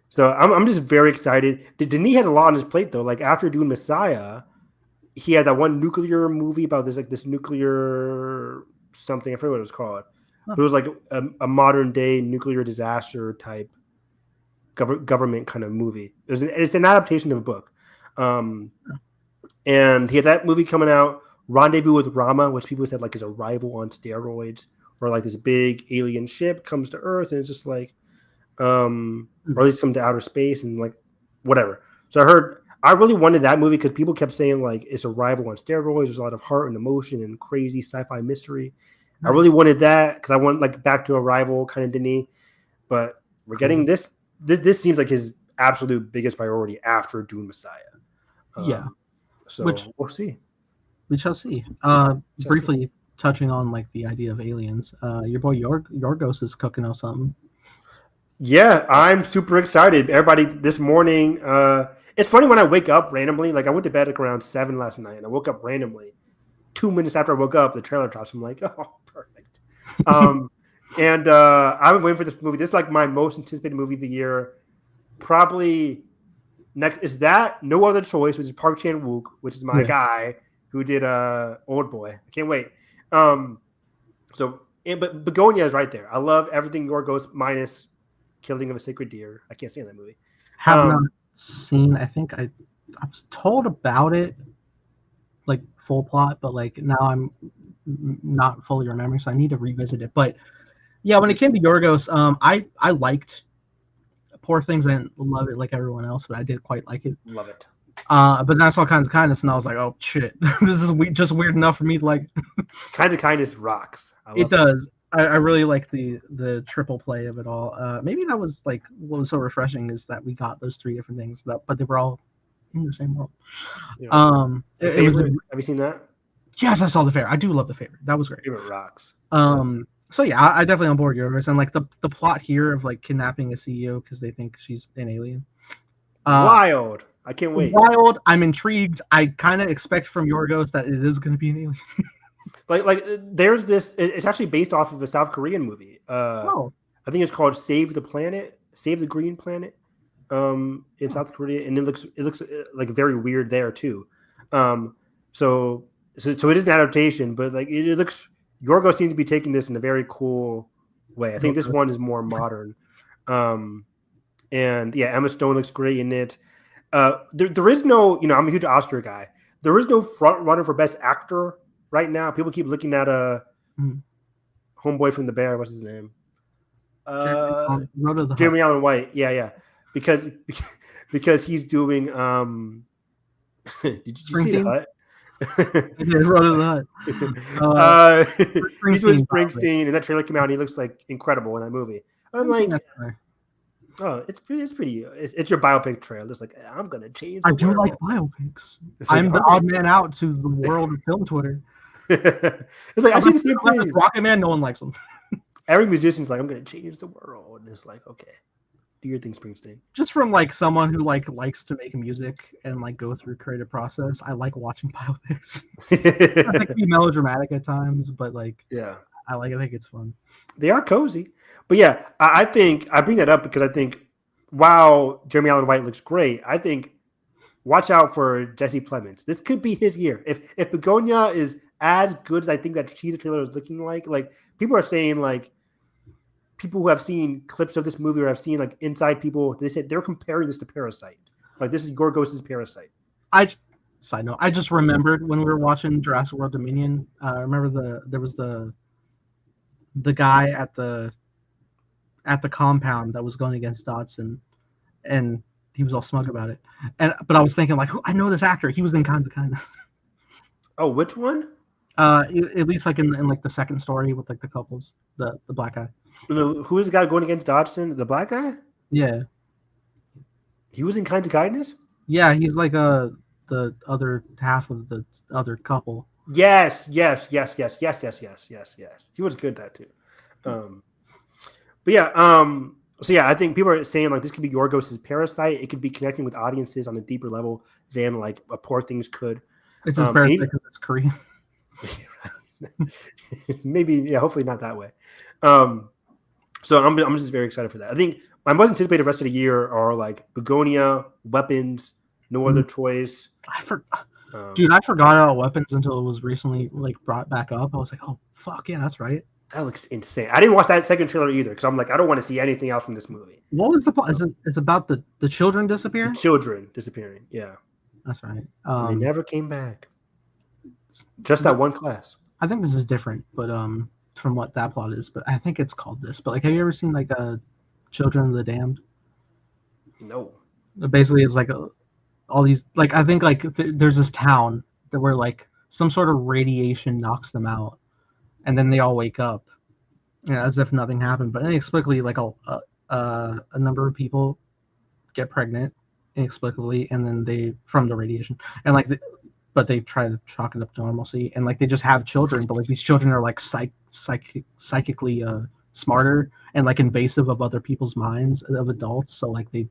So I'm just very excited. Denis had a lot on his plate though. Like after doing Messiah, he had that one nuclear movie about this nuclear something. I forget what it was called. It was like a modern day nuclear disaster type government kind of movie. It's an adaptation of a book. And he had that movie coming out, Rendezvous with Rama, which people said like is a rival on steroids, where like this big alien ship comes to Earth and it's just like, or at least come to outer space and like whatever. So I really wanted that movie because people kept saying like it's a rival on steroids. There's a lot of heart and emotion and crazy sci-fi mystery. I really wanted that because I want like back to a rival kind of Denis. But we're getting this. This seems like his absolute biggest priority after Dune Messiah. So we'll see. We shall see. Briefly touching on like the idea of aliens. Your boy Yorgos is cooking up something. Yeah, I'm super excited. Everybody, this morning, it's funny when I wake up randomly. Like I went to bed like around 7 last night, and I woke up randomly. 2 minutes after I woke up, the trailer drops. I'm like, oh, perfect. And I've been waiting for this movie. This is like my most anticipated movie of the year. Probably next is that No Other Choice, which is Park Chan-wook, which is my guy who did Old Boy. I can't wait. But Begonia is right there. I love everything Yorgos minus Killing of a Sacred Deer. I can't stand that movie. Have not seen. I think I I was told about it, like full plot, but like now I'm not fully remembering, so I need to revisit it. But yeah, when it came to Yorgos, I liked Poor Things. I didn't love it like everyone else, but I did quite like it. Love it. But then I saw Kinds of Kindness, and I was like, oh shit, this is just weird enough for me to like. Kinds of Kindness rocks. It does. I really like the triple play of it all. Maybe that was like what was so refreshing is that we got those three different things, but they were all in the same world. Yeah. It was. Have you seen that? Yes, I saw The Favorite. I do love The Favorite. That was great. Favorite rocks. So yeah, I definitely on board Yorgos, and like the plot here of like kidnapping a CEO because they think she's an alien. Wild. I can't wait. Wild. I'm intrigued. I kind of expect from Yorgos that it is going to be an alien. like there's this. It's actually based off of a South Korean movie. I think it's called Save the Planet, Save the Green Planet, in South Korea, and it looks like very weird there too. So it is an adaptation, but like it looks. Yorgos seems to be taking this in a very cool way. I think this one is more modern. And yeah, Emma Stone looks great in it. There is no, I'm a huge Oscar guy. There is no front runner for Best Actor right now. People keep looking at Homeboy from The Bear. What's his name? Jeremy Allen White. Yeah. Because he's doing. Did you see The Hut? He's doing Springsteen, and that trailer came out, and he looks like incredible in that movie. I'm like, oh, it's pretty. It's your biopic trailer. It's like I'm gonna change. I do like biopics. I'm the odd man out to the world of film Twitter. It's like I see the same thing. Rocket Man, no one likes him. Every musician's like, I'm gonna change the world, and it's like, okay. Do your thing, Springsteen. Just from like someone who like likes to make music and like go through creative process, I like watching biopics. I think be melodramatic at times, but like I think it's fun. They are cozy, but yeah, I think I bring that up because I think while Jeremy Allen White looks great, I think watch out for Jesse Plemons. This could be his year. If Begonia is as good as I think that teaser trailer is looking like people are saying like. People who have seen clips of this movie or have seen like inside people, they said they're comparing this to Parasite. Like this is Yorgos' Parasite. Side note, I just remembered when we were watching Jurassic World Dominion. I remember there was the guy at the compound that was going against Dodson, and he was all smug about it. But I was thinking like, I know this actor. He was in Kinds of Kindness. Oh, which one? At least like in like the second story with like the couples, the black guy. Who is the guy going against Dodson? The black guy? Yeah. He was in Kinds of Kindness? Yeah, he's like the other half of the other couple. Yes. He was good at that too. But yeah, so yeah, I think people are saying like this could be Yorgos' Parasite. It could be connecting with audiences on a deeper level than like a Poor Things could. It's his Parasite because it's Korean. Maybe, yeah, hopefully not that way. So I'm just very excited for that. I think my most anticipated rest of the year are like Begonia, Weapons, No Other Choice. I forgot about Weapons until it was recently like brought back up. I was like, oh fuck yeah, that's right. That looks insane. I didn't watch that second trailer either because I'm like, I don't want to see anything else from this movie. What was the plot? It's about the children disappearing? Children disappearing, yeah. That's right. They never came back. Just that one class. I think this is different, but from what that plot is, but I think it's called this. But like, have you ever seen like Children of the Damned? No. Basically, it's like all these like I think like there's this town that where like some sort of radiation knocks them out, and then they all wake up, as if nothing happened. But inexplicably, like a number of people get pregnant inexplicably, and then they from the radiation, and like. But they try to chalk it up to normalcy, and like they just have children, but like these children are like psychically smarter and like invasive of other people's minds of adults. So like they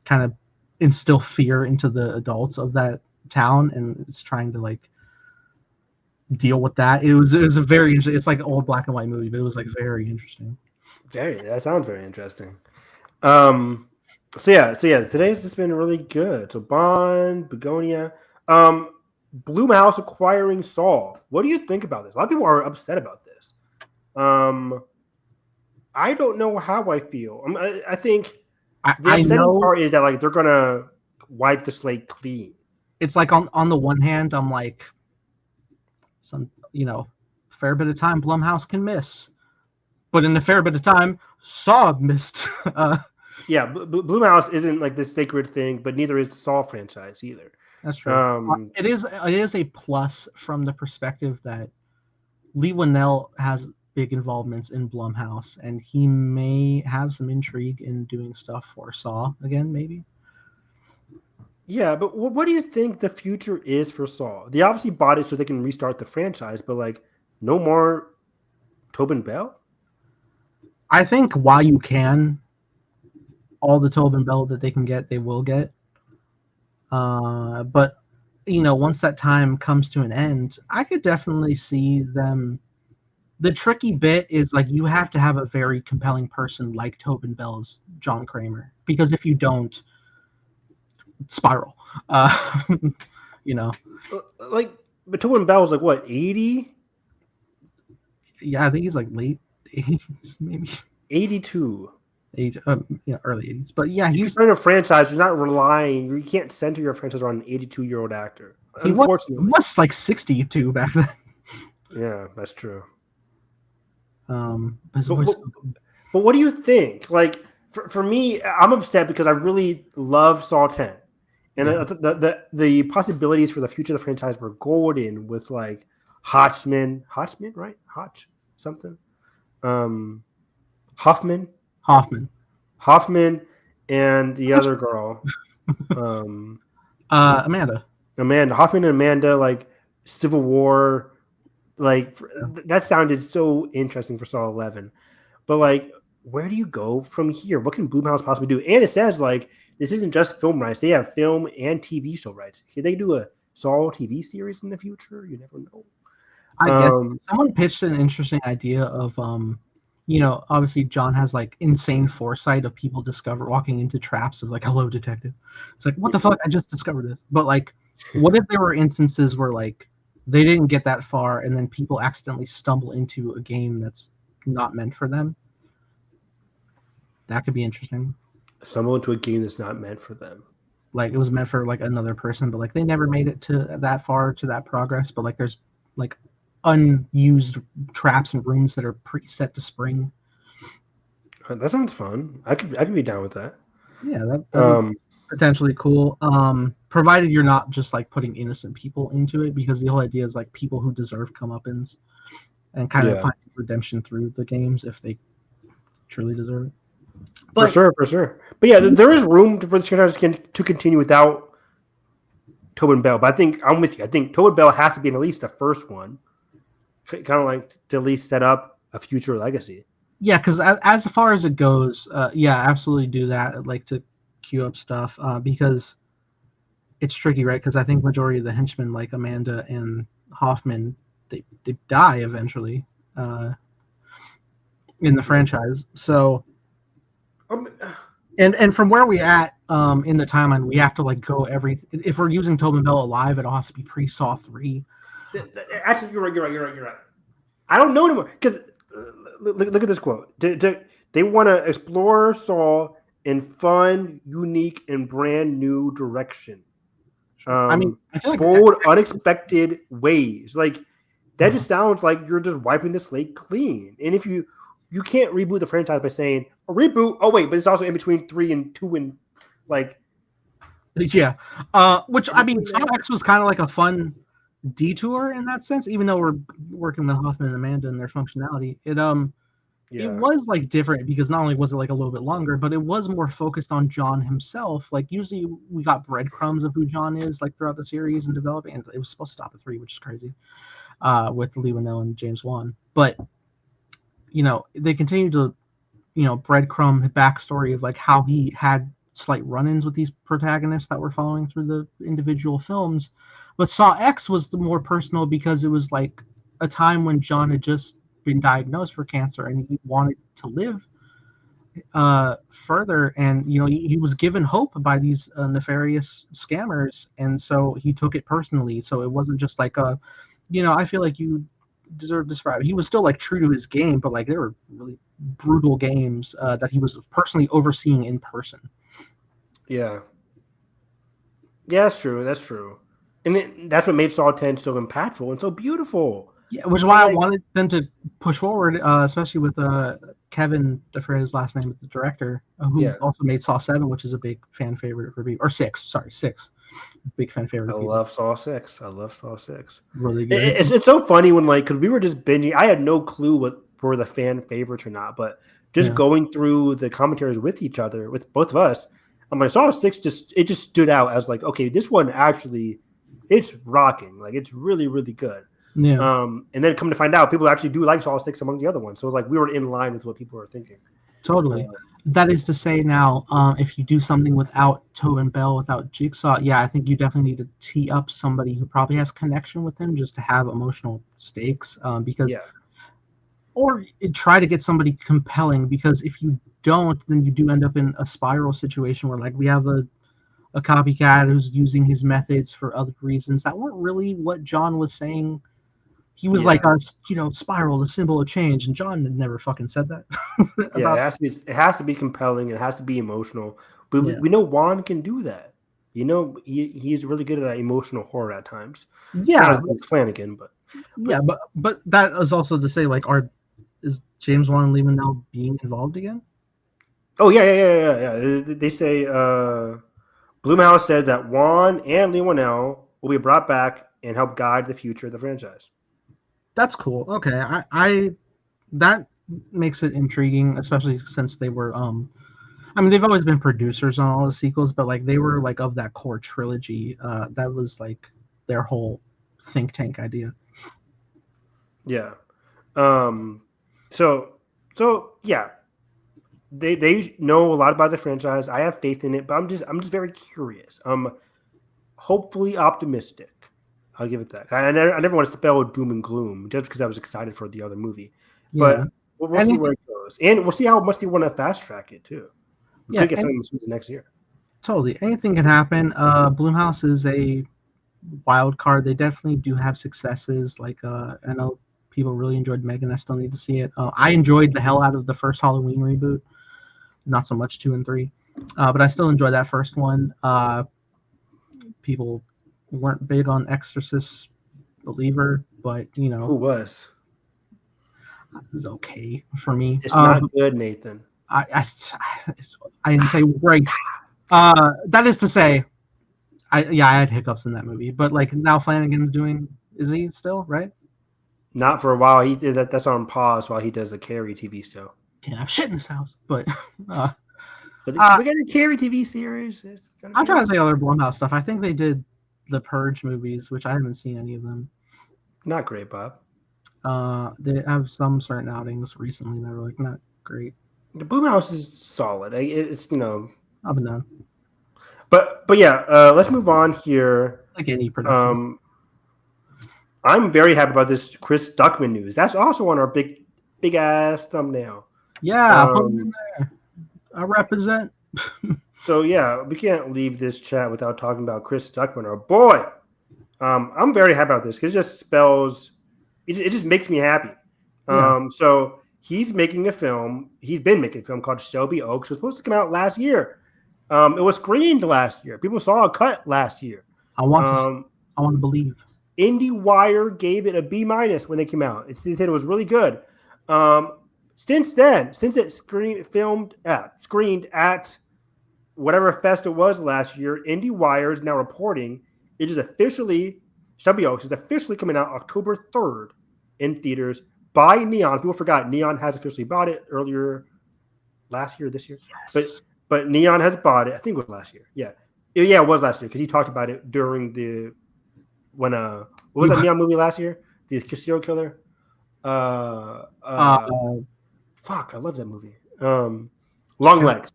kind of instill fear into the adults of that town, and it's trying to like deal with that. It was a very interesting. It's like an old black and white movie, but it was like very interesting. That sounds very interesting. So yeah. Today's just been really good. So Bond, Begonia. Blumhouse acquiring Saw. What do you think about this? A lot of people are upset about this. I don't know how I feel. I think the upsetting part is that like they're gonna wipe the slate clean. It's like on the one hand, I'm like, some fair bit of time Blumhouse can miss, but in a fair bit of time, Saw missed. Yeah, Blumhouse isn't like this sacred thing, but neither is the Saw franchise either. That's true. It is a plus from the perspective that Lee Winnell has big involvements in Blumhouse, and he may have some intrigue in doing stuff for Saw again, maybe. Yeah, but what do you think the future is for Saw? They obviously bought it so they can restart the franchise, but like no more Tobin Bell? I think while you can, all the Tobin Bell that they can get, they will get. But once that time comes to an end, I could definitely see them. The tricky bit is like you have to have a very compelling person like Tobin Bell's John Kramer, because if you don't, spiral. Like, but Tobin Bell's like what, 80? Yeah, I think he's like late 80s, maybe 82. Early 80s. But yeah, he's starting a franchise. You're not relying. You can't center your franchise on an 82-year-old actor. Unfortunately, he was like 62 back then. Yeah, that's true. But what do you think? Like, for me, I'm upset because I really loved Saw 10, and the possibilities for the future of the franchise were golden with like Hoffman, right? Something. Hoffman, and the other girl, Amanda Hoffman and Amanda, like Civil War, like that sounded so interesting for Saw 11, but like, where do you go from here? What can Blumhouse possibly do? And it says like this isn't just film rights; they have film and TV show rights. Can they do a Saw TV series in the future? You never know. I guess someone pitched an interesting idea of obviously John has like insane foresight of people walking into traps of like, hello detective. It's like, what the fuck? I just discovered this. But like, what if there were instances where like they didn't get that far and then people accidentally stumble into a game that's not meant for them? That could be interesting. Stumble into a game that's not meant for them. Like it was meant for like another person, but like they never made it to that far, to that progress. But like there's like unused traps and rooms that are preset to spring. That sounds fun. I could be down with that. Yeah, that'd be potentially cool. Provided you're not just like putting innocent people into it, because the whole idea is like people who deserve comeuppance and kind of find redemption through the games if they truly deserve it. But, for sure. But yeah, there is room for the franchise to continue without Tobin Bell. But I think I'm with you. I think Tobin Bell has to be in at least the first one, kind of like to at least set up a future legacy. Yeah, because as far as it goes, absolutely do that. I'd like to queue up stuff because it's tricky, right? Because I think majority of the henchmen, like Amanda and Hoffman, they die eventually in the franchise. So, and from where we at in the timeline, we have to like go if we're using Tobin Bell alive, it'll have to be pre-Saw 3. Actually, you're right. I don't know anymore because look at this quote. They want to explore Saw in fun, unique, and brand new direction. I feel like bold, unexpected ways. Like that just sounds like you're just wiping the slate clean. And if you can't reboot the franchise by saying a reboot. Oh wait, but it's also in between 3 and 2 and like. Yeah, which I mean, Saw X was kind of like a fun detour in that sense, even though we're working with Hoffman and Amanda and their functionality. It was like different because not only was it like a little bit longer, but it was more focused on John himself. Like usually we got breadcrumbs of who John is like throughout the series and developing, and it was supposed to stop at 3, which is crazy, with Lee Winnell and James Wan. But they continue to breadcrumb backstory of like how he had slight run-ins with these protagonists that were following through the individual films. But Saw X was the more personal because it was like a time when John had just been diagnosed for cancer and he wanted to live further, and he was given hope by these nefarious scammers, and so he took it personally. So it wasn't just like I feel like you deserve this forever. He was still like true to his game, but like there were really brutal games that he was personally overseeing in person. Yeah. Yeah, that's true. That's true. And that's what made Saw 10 so impactful and so beautiful. Yeah, which is And why I like, wanted them to push forward, especially with Kevin, for his last name, the director, who yeah, also made Saw 7, which is a big fan favorite for people. Or 6, sorry, 6. Big fan favorite I of people. love Saw 6. I love Saw 6. Really good. It's so funny when, like, because we were just binging. I had no clue what were the fan favorites or not, but just Yeah, going through the commentaries with each other, with both of us, I'm like, Saw 6 just stood out as like, okay, this one actually, it's rocking. Like, it's really, really good. yeah, And then come to find out, people actually do like Saw 6 among the other ones. So it's like we were in line with what people were thinking. totally. That is to say, now, if you do something without Tobin Bell, without Jigsaw, yeah, I think you definitely need to tee up somebody who probably has connection with him just to have emotional stakes. Because, Yeah. or try to get somebody compelling, because if you don't, then you do end up in a spiral situation where, like, we have a copycat who's using his methods for other reasons that weren't really what John was saying. He was Yeah. like, spiral, the symbol of change, and John had never fucking said that Yeah, about. it has to be compelling. It has to be emotional. But Yeah, we know Juan can do that. You know, he's really good at that emotional horror at times. Not yeah, as good as Flanagan, yeah, but but that is also to say, like, is James Wan and Lehman now being involved again? oh yeah. They say Blumhouse said that Juan and Lee Winnell will be brought back and help guide the future of the franchise. That's cool. Okay, I that makes it intriguing, especially since they were I mean, they've always been producers on all the sequels, but like they were like of that core trilogy. That was like their whole think tank idea. Yeah. Um. So yeah, they know a lot about the franchise. I have faith in it, but I'm just very curious. Hopefully optimistic. I'll give it that. I never want to spell doom and gloom just because I was excited for the other movie, Yeah, but we'll see where anything. it goes, and we'll see how much they want to fast track it too. We Yeah, could get something next year. totally. Anything can happen. Bloomhouse is a wild card. They definitely do have successes. Like I know people really enjoyed Megan. I still need to see it. I enjoyed the hell out of the first Halloween reboot. Not so much 2 and 3, but I still enjoyed that first one. People weren't big on Exorcist Believer, but Who was? it was okay for me. It's not good, Nathan. I, I, I didn't say great. That is to say, I had hiccups in that movie, but like now Flanagan's doing. Is he still right? Not for a while. He did that. That's on pause while he does a Carrie TV show. Can't have shit in this house. But uh, But uh, we got a Carrie TV series. It's gonna I'm be trying to awesome. think of other Blumhouse stuff. I think they did the Purge movies, which I haven't seen any of them. Not great, Bob. They have some certain outings recently that are like not great. The Blue House is solid. It's Up and down, but yeah. Let's move on here. like any production. Um, I'm very happy about this Chris Stuckmann news. That's also on our big ass thumbnail. Yeah, put them in Um, there. I represent. so yeah, we can't leave this chat without talking about Chris Stuckmann, our boy. I'm very happy about this because it just spells. It just makes me happy. Yeah, So he's making a film. He's been making a film called Shelby Oaks. It was supposed to come out last year. It was screened last year. People saw a cut last year. I want to. Um, I want to believe. IndieWire gave it a B- when they came out. They said it was really good. Since then, since it screened at whatever fest it was last year, IndieWire is now reporting it is officially Shelby Oaks is officially coming out October 3rd in theaters by Neon. People forgot Neon has officially bought it earlier last year, this year, Yes. but Neon has bought it. I think it was last year. Yeah, it was last year because he talked about it during the when what was that Neon movie last year? The serial killer. Uh, Fuck, I love that movie. Long Legs.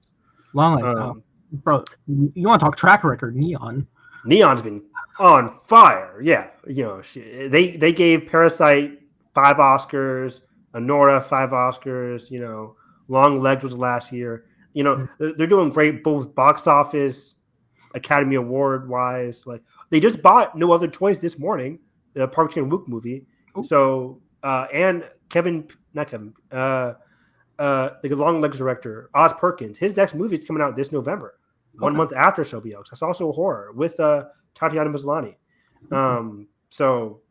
Long legs. Bro, you want to talk track record? Neon. Neon's been on fire. Yeah, they gave Parasite 5 Oscars, Anora 5 Oscars. Long Legs was last year. They're doing great both box office, Academy Award wise. Like they just bought No Other Choice this morning, the Park Chan Wook movie. Ooh. So and not Kevin, the Long Legs director Oz Perkins, his next movie is coming out this November. 1 month after Shelby Oaks. That's also a horror with Tatiana Maslany. So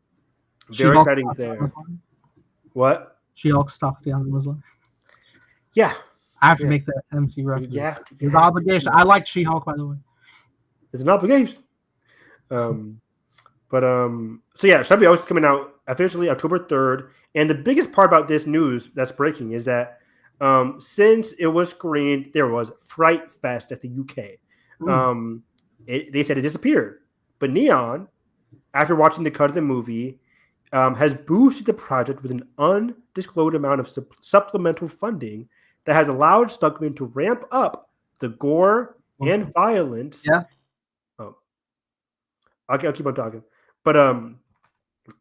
very exciting there. What? She-Hulk stalked Tatiana Maslany. Yeah. I have to make that MC reference. It's an obligation. I like She-Hulk, by the way. It's an obligation. So yeah, Shelby Oaks is coming out officially October 3rd. And the biggest part about this news that's breaking is that since it was screened, there was Fright Fest at the UK. They said it disappeared. But Neon, after watching the cut of the movie, has boosted the project with an undisclosed amount of supplemental funding that has allowed Stuckmann to ramp up the gore and violence. Yeah. I'll keep on talking. But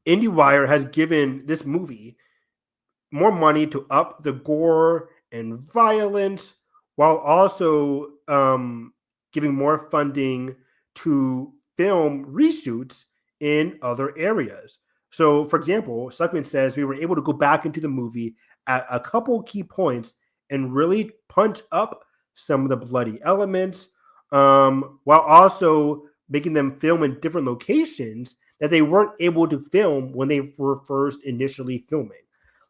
IndieWire has given this movie more money to up the gore and violence while also giving more funding to film reshoots in other areas. So, for example, Stuckmann says we were able to go back into the movie at a couple key points and really punch up some of the bloody elements while also making them film in different locations that they weren't able to film when they were first initially filming.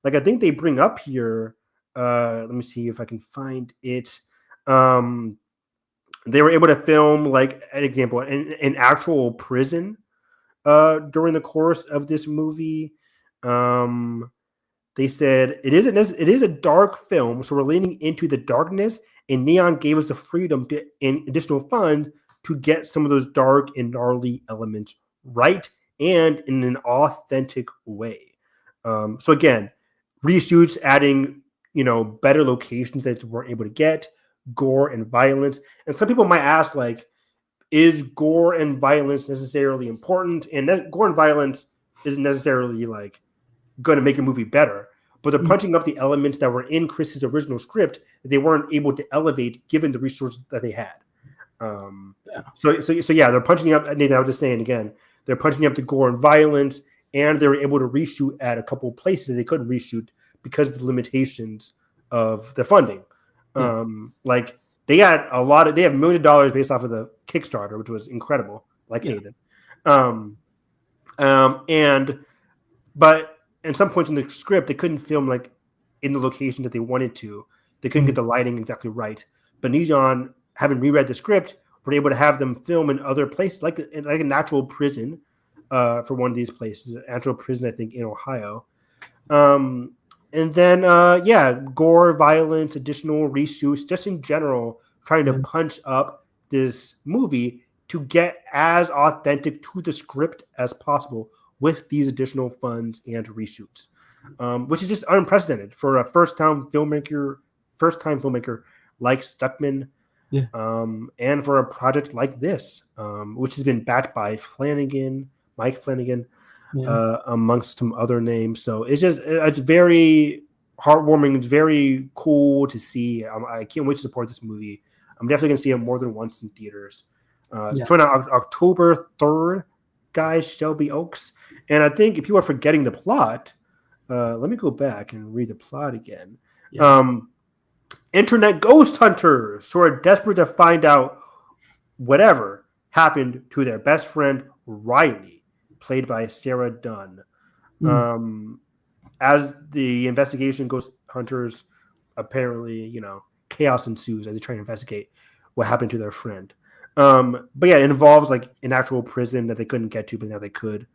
Like, I think they bring up here, let me see if I can find it. They were able to film, like, an example, an actual prison during the course of this movie. They said it is a dark film, so we're leaning into the darkness, and Neon gave us the freedom and additional funds to get some of those dark and gnarly elements right and in an authentic way. So again, reshoots, adding better locations that they weren't able to get, gore and violence. And some people might ask, like, is gore and violence necessarily important? And gore and violence isn't necessarily like going to make a movie better, but they're punching up the elements that were in Chris's original script that they weren't able to elevate given the resources that they had. So yeah, they're punching up. Nathan, I was just saying again, they're punching up the gore and violence, and they were able to reshoot at a couple of places they couldn't reshoot because of the limitations of the funding. Like they have $1 million based off of the Kickstarter, which was incredible. Like Nathan, but at some points in the script, they couldn't film like in the location that they wanted to. They couldn't get the lighting exactly right. But Neon, having reread the script, were able to have them film in other places, like a natural prison for one of these places, an actual prison, I think, in Ohio. And then, gore, violence, additional reshoots, just in general, trying to punch up this movie to get as authentic to the script as possible with these additional funds and reshoots, which is just unprecedented for a first-time filmmaker like Stuckmann, and for a project like this, which has been backed by Mike Flanagan, amongst some other names. So it's very heartwarming. It's very cool to see. I can't wait to support this movie. I'm definitely going to see it more than once in theaters. It's coming out October 3rd, guys, Shelby Oaks. And I think if people are forgetting the plot, let me go back and read the plot again. Internet ghost hunters who are desperate to find out whatever happened to their best friend, Riley, played by Sarah Dunn. As the investigation ghost hunters, apparently, chaos ensues as they try to investigate what happened to their friend. But yeah, it involves like an actual prison that they couldn't get to, but now they could.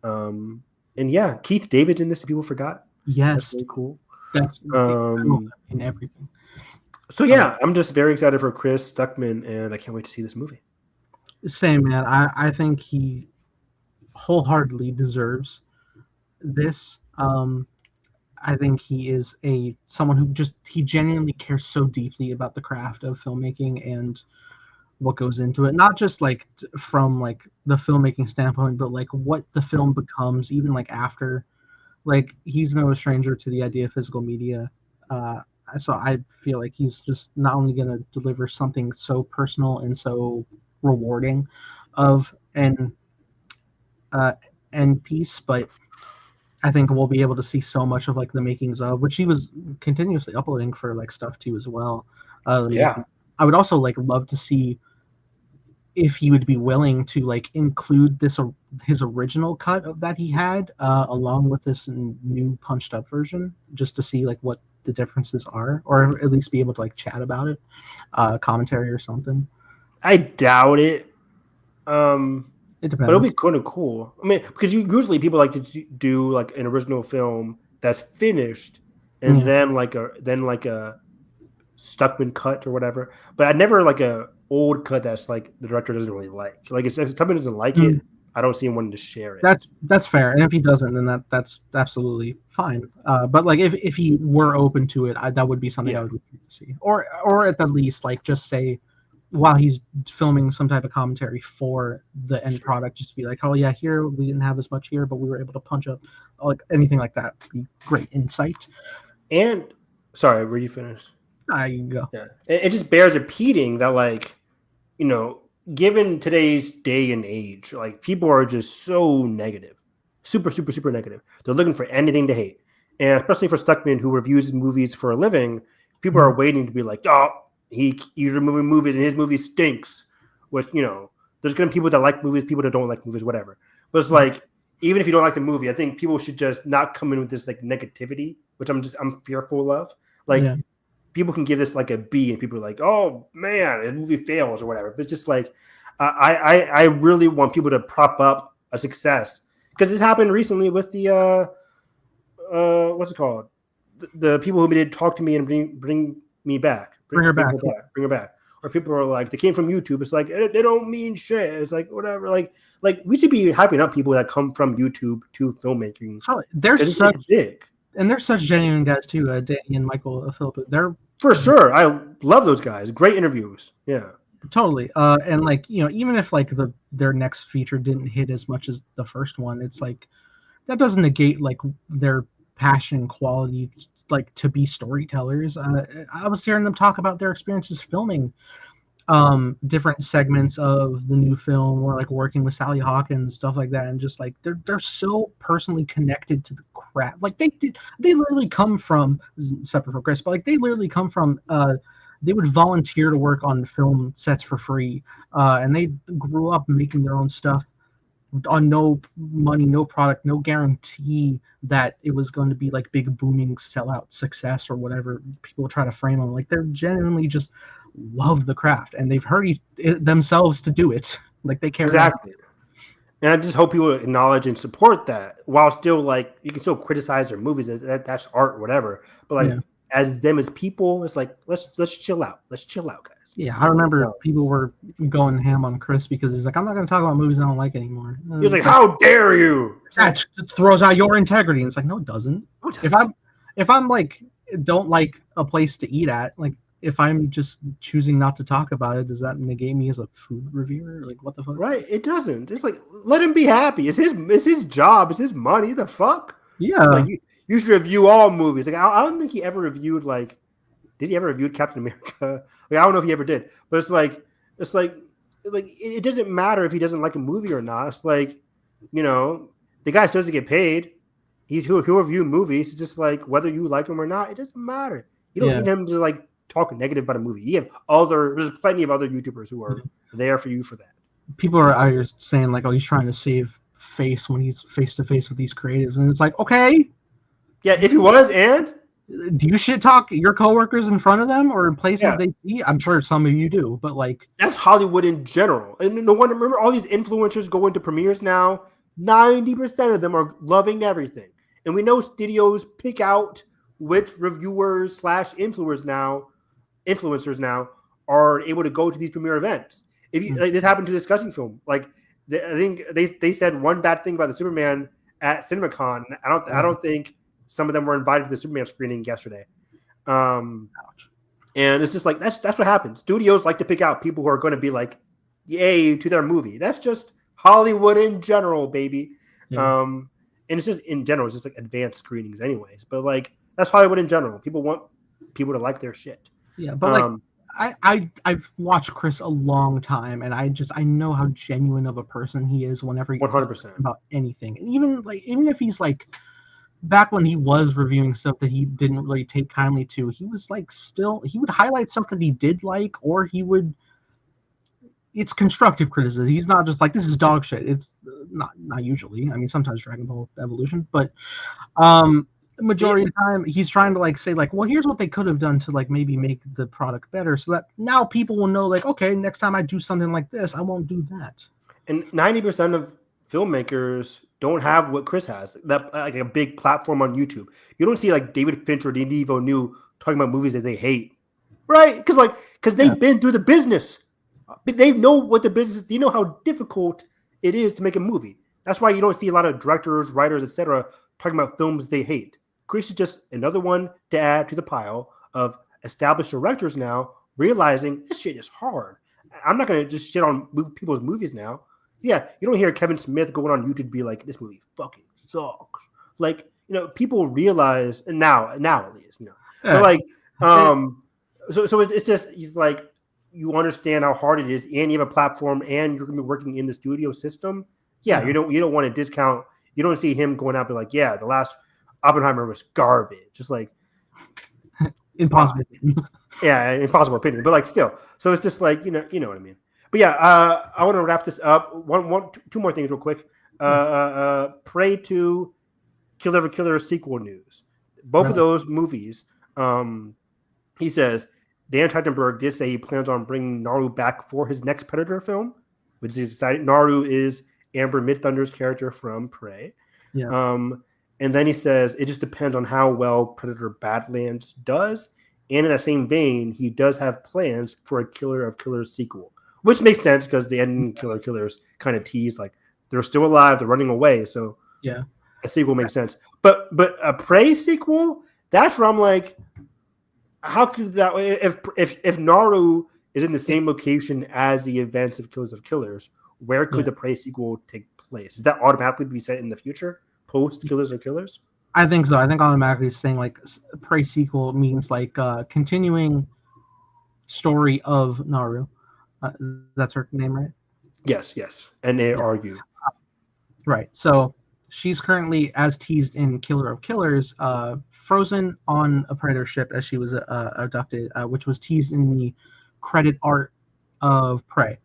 And yeah, Keith David's in this, if people forgot. Yes. That's really cool. That's in everything. So yeah, I'm just very excited for Chris Stuckmann, and I can't wait to see this movie. Same, man. I think he wholeheartedly deserves this. I think he is someone who he genuinely cares so deeply about the craft of filmmaking and what goes into it. Not just like from like the filmmaking standpoint, but like what the film becomes, even like after. Like he's no stranger to the idea of physical media. So I feel like he's just not only going to deliver something so personal and so rewarding of an end piece, but I think we'll be able to see so much of like the makings of, which he was continuously uploading for like stuff too as well. I would also like love to see if he would be willing to like include his original cut of that he had along with this new punched up version, just to see like what the differences are, or at least be able to like chat about it, commentary or something. I doubt it. It But depends. it'll be kind of cool. I mean, because usually people like to do like an original film that's finished, and then like a Stuckmann cut or whatever. But I never like a old cut that's like the director doesn't really like. Like if Stuckmann doesn't like it, I don't see him wanting to share it. That's fair, and if he doesn't, then that's absolutely fine. But like if he were open to it, that would be something I would see, or at the least like just say while he's filming some type of commentary for the end product, just to be like, oh yeah, here we didn't have as much here, but we were able to punch up, like anything like that would be great insight. And sorry, were you finished? You go. Yeah, it just bears repeating that, like, you know, given today's day and age, like people are just so negative, super negative. They're looking for anything to hate, and especially for Stuckmann, who reviews movies for a living, people are waiting to be like, oh, he's reviewing movies and his movie stinks. Which, you know, there's gonna be people that like movies, people that don't like movies, whatever. But it's like, even if you don't like the movie, I think people should just not come in with this like negativity, which I'm fearful of. Like, people can give this like a B, and people are like, "Oh man, the movie fails" or whatever. But it's just like, I really want people to prop up a success, because this happened recently with the what's it called? The people who did Talk to Me and Bring Me Back, Bring her back. Or people are like, they came from YouTube. It's like they don't mean shit. It's like whatever. Like we should be hyping up people that come from YouTube to filmmaking. They're such big. And they're such genuine guys too, Danny and Michael Philip. They're for sure. I love those guys. Great interviews. Yeah, totally. And like, you know, even if like their next feature didn't hit as much as the first one, it's like that doesn't negate like their passion and quality, like to be storytellers. I was hearing them talk about their experiences filming different segments of the new film, or like working with Sally Hawkins, stuff like that, and just like they're so personally connected to the craft. Like they literally come from, separate from Chris, but like they literally come from they would volunteer to work on film sets for free, and they grew up making their own stuff on no money, no product, no guarantee that it was going to be like big booming sellout success or whatever people try to frame them. Like they're genuinely just love the craft, and they've heard themselves to do it. Like they care. Exactly. And I just hope people acknowledge and support that, while still like you can still criticize their movies. That's art, or whatever. But like as them as people, it's like let's chill out. Let's chill out, guys. Yeah, I remember people were going ham on Chris because he's like, I'm not going to talk about movies I don't like anymore. He's like, how dare you? That throws out your integrity. And it's like, no, it doesn't. If I'm like don't like a place to eat at, like if I'm just choosing not to talk about it, does that negate me as a food reviewer? Like, what the fuck? Right, it doesn't. It's like, let him be happy. It's his job. It's his money. The fuck? Yeah. It's like, you should review all movies. Like, I don't think he ever reviewed, like, did he ever review Captain America? Like, I don't know if he ever did. But it's like it doesn't matter if he doesn't like a movie or not. It's like, you know, the guy's supposed to get paid. He'll review movies. It's just like, whether you like him or not, it doesn't matter. You don't need him to, like, talk negative about a movie. There's plenty of other YouTubers who are there for you for that. People are saying like, oh, he's trying to save face when he's face to face with these creatives, and it's like, okay, yeah, if he was, and do you shit talk your coworkers in front of them or in places they see? I'm sure some of you do, but like that's Hollywood in general. And no wonder, remember, all these influencers go into premieres now. 90% of them are loving everything, and we know studios pick out which reviewers / influencers now are able to go to these premiere events. If you like, this happened to Discussing Film. Like I think they said one bad thing about the Superman at CinemaCon. I don't think some of them were invited to the Superman screening yesterday. And it's just like that's what happens. Studios like to pick out people who are going to be like, yay to their movie. That's just Hollywood in general, baby. Yeah. And it's just in general, it's just like advanced screenings, anyways. But like that's Hollywood in general. People want people to like their shit. Yeah, but like I've watched Chris a long time, and I know how genuine of a person he is whenever he 100% about anything. And even if he's like back when he was reviewing stuff that he didn't really take kindly to, he was like he would highlight stuff that he did like, or he would it's constructive criticism. He's not just like this is dog shit. It's not usually. I mean, sometimes Dragon Ball Evolution, but majority of the time he's trying to like say like, well, here's what they could have done to like maybe make the product better, so that now people will know like, okay, next time I do something like this, I won't do that. And 90% of filmmakers don't have what Chris has, that like a big platform on YouTube. You don't see like David Fincher or Denis Villeneuve talking about movies that they hate, right? Because they've been through the business. They know what the business. They know how difficult it is to make a movie. That's why you don't see a lot of directors, writers, etc. talking about films they hate. Chris is just another one to add to the pile of established directors now realizing this shit is hard. I'm not going to just shit on people's movies now. Yeah, you don't hear Kevin Smith going on YouTube be like, this movie fucking sucks. Like, people realize now at least, But like, so it's just like you understand how hard it is, and you have a platform, and you're going to be working in the studio system. Yeah, you don't want to discount. You don't see him going out and be like, yeah, the last Oppenheimer was garbage. Just like impossible. Yeah, impossible opinion, but like still. So it's just like you know what I mean. But yeah, I want to wrap this up. Two more things real quick. Prey 2, Killer of a Killer sequel news. Both of those movies. He says Dan Trachtenberg did say he plans on bringing Naru back for his next Predator film, which is exciting. Naru is Amber Midthunder's character from Prey. Yeah. And then he says it just depends on how well Predator Badlands does. And in that same vein, he does have plans for a Killer of Killers sequel, which makes sense because the ending Killer of Killers kind of tease like they're still alive, they're running away. So yeah, a sequel makes sense. But a Prey sequel, that's where I'm like, how could that? If Naru is in the same location as the events of Killers of Killers, where could the Prey sequel take place? Does that automatically be set in the future, post Killers of Killers? I think so. I think automatically saying like Prey sequel means like continuing story of Naru. That's her name, right? Yes. And they argue. Right. So she's currently, as teased in Killer of Killers, frozen on a Predator ship as she was abducted, which was teased in the credit art of Prey.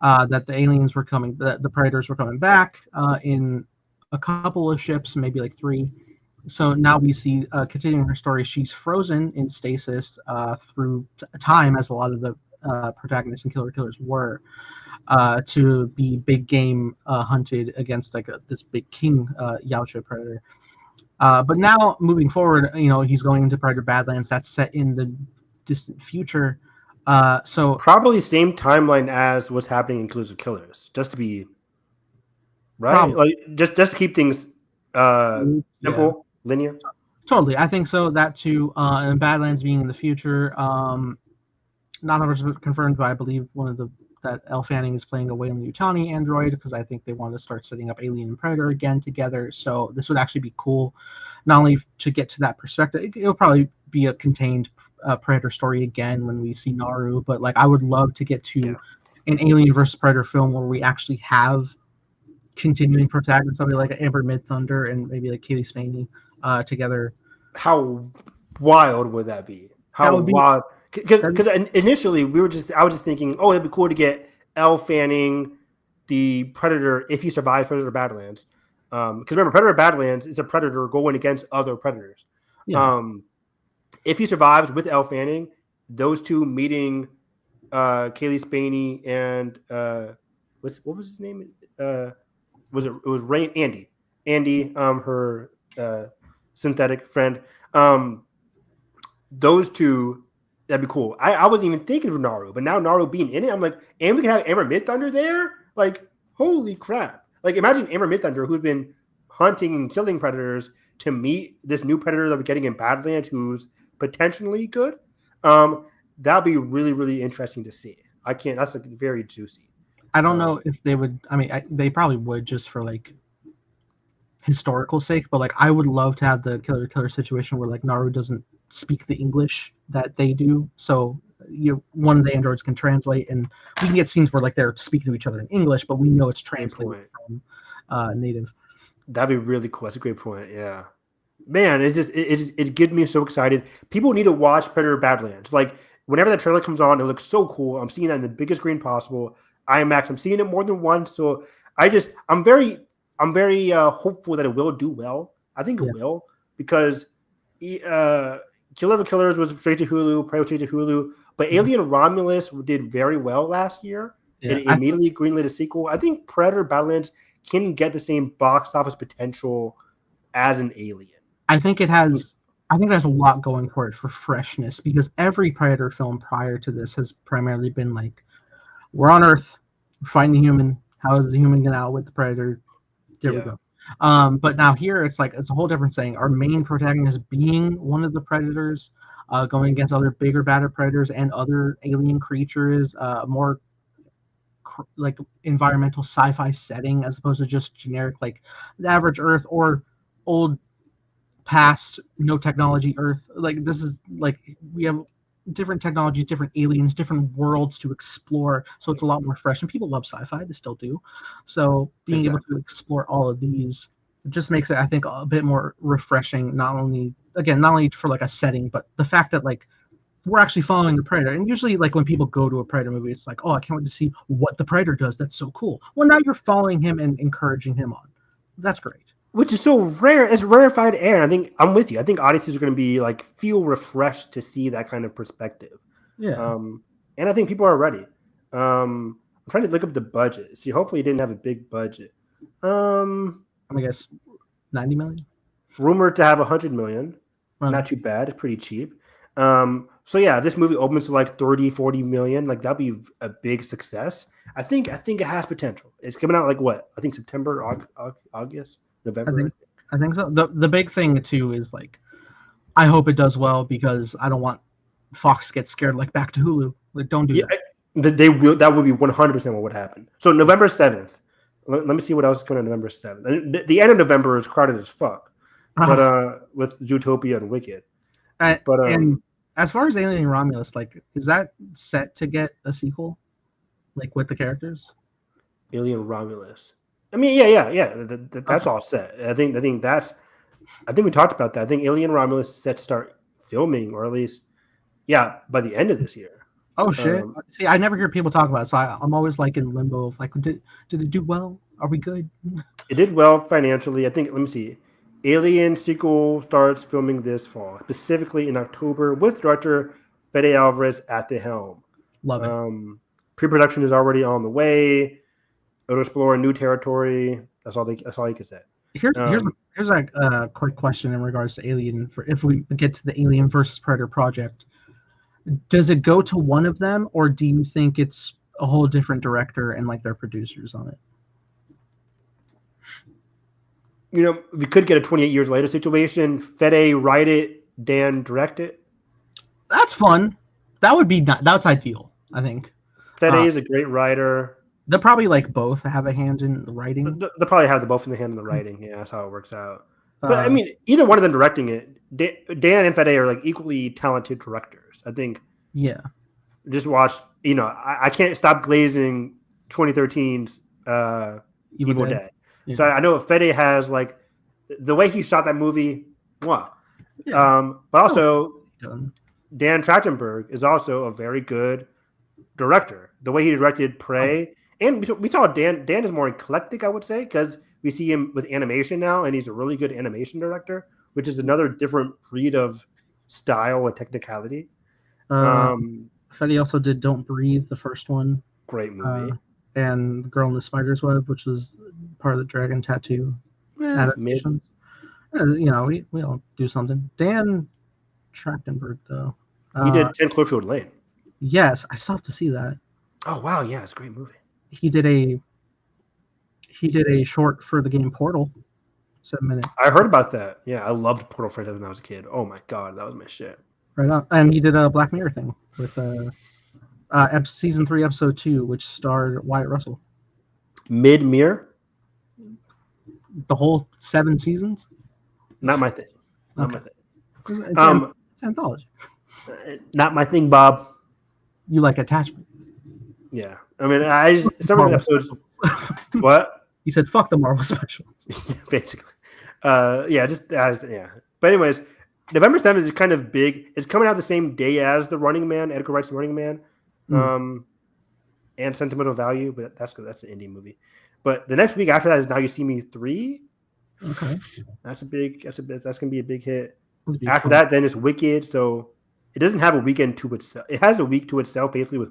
That the aliens were coming, the Predators were coming back in a couple of ships, maybe like 3. So now we see, continuing her story, she's frozen in stasis through time, as a lot of the protagonists in Killer Killers were, to be big game hunted against like this big king Yautja predator. But now moving forward, he's going into Predator Badlands. That's set in the distant future. So probably same timeline as what's happening in Killers of Killers, just to be right, probably. Like just to keep things simple. Linear? Totally. I think so. That too. And Badlands being in the future. Not 100% confirmed, but I believe that Elle Fanning is playing a Weyland-Yutani android, because I think they want to start setting up Alien and Predator again together. So this would actually be cool, not only to get to that perspective. It'll probably be a contained Predator story again when we see Naru, but like I would love to get to an Alien versus Predator film where we actually have continuing protagonists, somebody like Amber Midthunder and maybe like Kaylee Spaney together. How wild would that be? How wild? Because initially I was just thinking, oh, it'd be cool to get Elle Fanning, the Predator, if he survives Predator Badlands. Because remember, Predator Badlands is a Predator going against other Predators. Yeah. If he survives with Elle Fanning, those two meeting Kaylee Spaney and what was his name? It was Rain Andy, her synthetic friend. Those two, that'd be cool. I wasn't even thinking of Naru, but now Naru being in it, I'm like, and we can have Amber Midthunder there? Like, holy crap. Like, imagine Amber Midthunder, who's been hunting and killing predators, to meet this new predator that we're getting in Badlands, who's potentially good. That'd be really, really interesting to see. That's like very juicy. I don't know if they would. I mean, they probably would, just for like historical sake. But like, I would love to have the killer situation where like Naru doesn't speak the English that they do, so one of the androids can translate, and we can get scenes where like they're speaking to each other in English, but we know it's translated from native. That'd be really cool. That's a great point. Yeah, man, it gets me so excited. People need to watch Predator Badlands. Like, whenever that trailer comes on, it looks so cool. I'm seeing that in the biggest screen possible. IMAX. I'm seeing it more than once, so I'm very hopeful that it will do well. I think it will because Killer of Killers was straight to Hulu, Prey was straight to Hulu, but Alien Romulus did very well last year. Yeah, It immediately greenlit a sequel. I think Predator Badlands can get the same box office potential as an Alien. I think it has a lot going for it for freshness because every Predator film prior to this has primarily been like, we're on Earth, we're fighting the human. How is the human gonna outwit the Predator? There we go. But now here it's a whole different thing. Our main protagonist being one of the predators, going against other bigger, badder predators and other alien creatures, more like environmental sci-fi setting as opposed to just generic like the average Earth or old past no technology Earth. Like this is like we have different technologies, different aliens, different worlds to explore. So it's a lot more fresh, and people love sci-fi; they still do. So being able to explore all of these just makes it, I think, a bit more refreshing. Not only for like a setting, but the fact that like we're actually following the Predator. And usually, like when people go to a Predator movie, it's like, oh, I can't wait to see what the Predator does. That's so cool. Well, now you're following him and encouraging him on. That's great. Which is so rare. It's rarefied air. I think I'm with you. I think audiences are going to be like feel refreshed to see that kind of perspective. Yeah. And I think people are ready. I'm trying to look up the budget. See, hopefully, it didn't have a big budget. I'm gonna guess 90 million. Rumored to have 100 million. Not too bad. It's pretty cheap. So yeah, this movie opens to like 30, 40 million. Like that'd be a big success. I think it has potential. It's coming out like what? I think September, August. November. I think so. The big thing too is like, I hope it does well because I don't want Fox to get scared like back to Hulu. Like, don't do that. They will. That would be 100% what would happen. So November 7th. Let me see what else is going on November 7th. The end of November is crowded as fuck, but with Zootopia and Wicked. And as far as Alien Romulus, like, is that set to get a sequel, like with the characters? Alien Romulus. I mean, yeah. That's all set. I think we talked about that. I think Alien Romulus is set to start filming, or at least, by the end of this year. Oh shit! See, I never hear people talk about it, so I'm always like in limbo of like, did it do well? Are we good? It did well financially. I think. Let me see. Alien sequel starts filming this fall, specifically in October, with director Fede Alvarez at the helm. Love it. Pre-production is already on the way. It'll explore new territory. That's all you can say. Here's a quick question in regards to Alien. If we get to the Alien versus Predator project, does it go to one of them, or do you think it's a whole different director and like their producers on it? You know, we could get a 28 years later situation. Fede write it, Dan direct it. That's fun. That's ideal, I think. Fede is a great writer. They'll probably like both have a hand in the writing. They'll probably have both in the hand in the writing. Yeah, that's how it works out. But I mean, either one of them directing it, Dan and Fede are like equally talented directors. I think. Yeah. Just watch. You know, I can't stop glazing 2013's Evil Dead. Yeah. So I know Fede has like the way he shot that movie. Wow. Yeah. But also Dan Trachtenberg is also a very good director. The way he directed Prey. And we saw Dan is more eclectic, I would say, because we see him with animation now, and he's a really good animation director, which is another different breed of style and technicality. Fede also did Don't Breathe, the first one. Great movie. And Girl in the Spider's Web, which was part of the Dragon Tattoo adaptations. You know, we all do something. Dan Trachtenberg, though. He did 10 Cloverfield Lane. Yes, I still have to see that. Oh, wow. Yeah, it's a great movie. He did a short for the game Portal, 7 minutes. I heard about that. Yeah, I loved Portal franchise when I was a kid. Oh my god, that was my shit. Right on. And he did a Black Mirror thing with season 3, episode 2, which starred Wyatt Russell. Mid-Mirror? The whole 7 seasons? Not my thing. Not my thing. It's anthology. Not my thing, Bob. You like attachment. Yeah. I mean, some of the episodes. What? You said fuck the Marvel specials. Basically. Yeah. But anyways, November 7th is kind of big. It's coming out the same day as The Running Man, Edgar Wright's The Running Man. and sentimental value, but that's an indie movie. But the next week after that is Now You See Me 3. Okay. That's gonna be a big hit. That'd be After fun. that, then it's Wicked. So it doesn't have a weekend to itself. It has a week to itself, basically.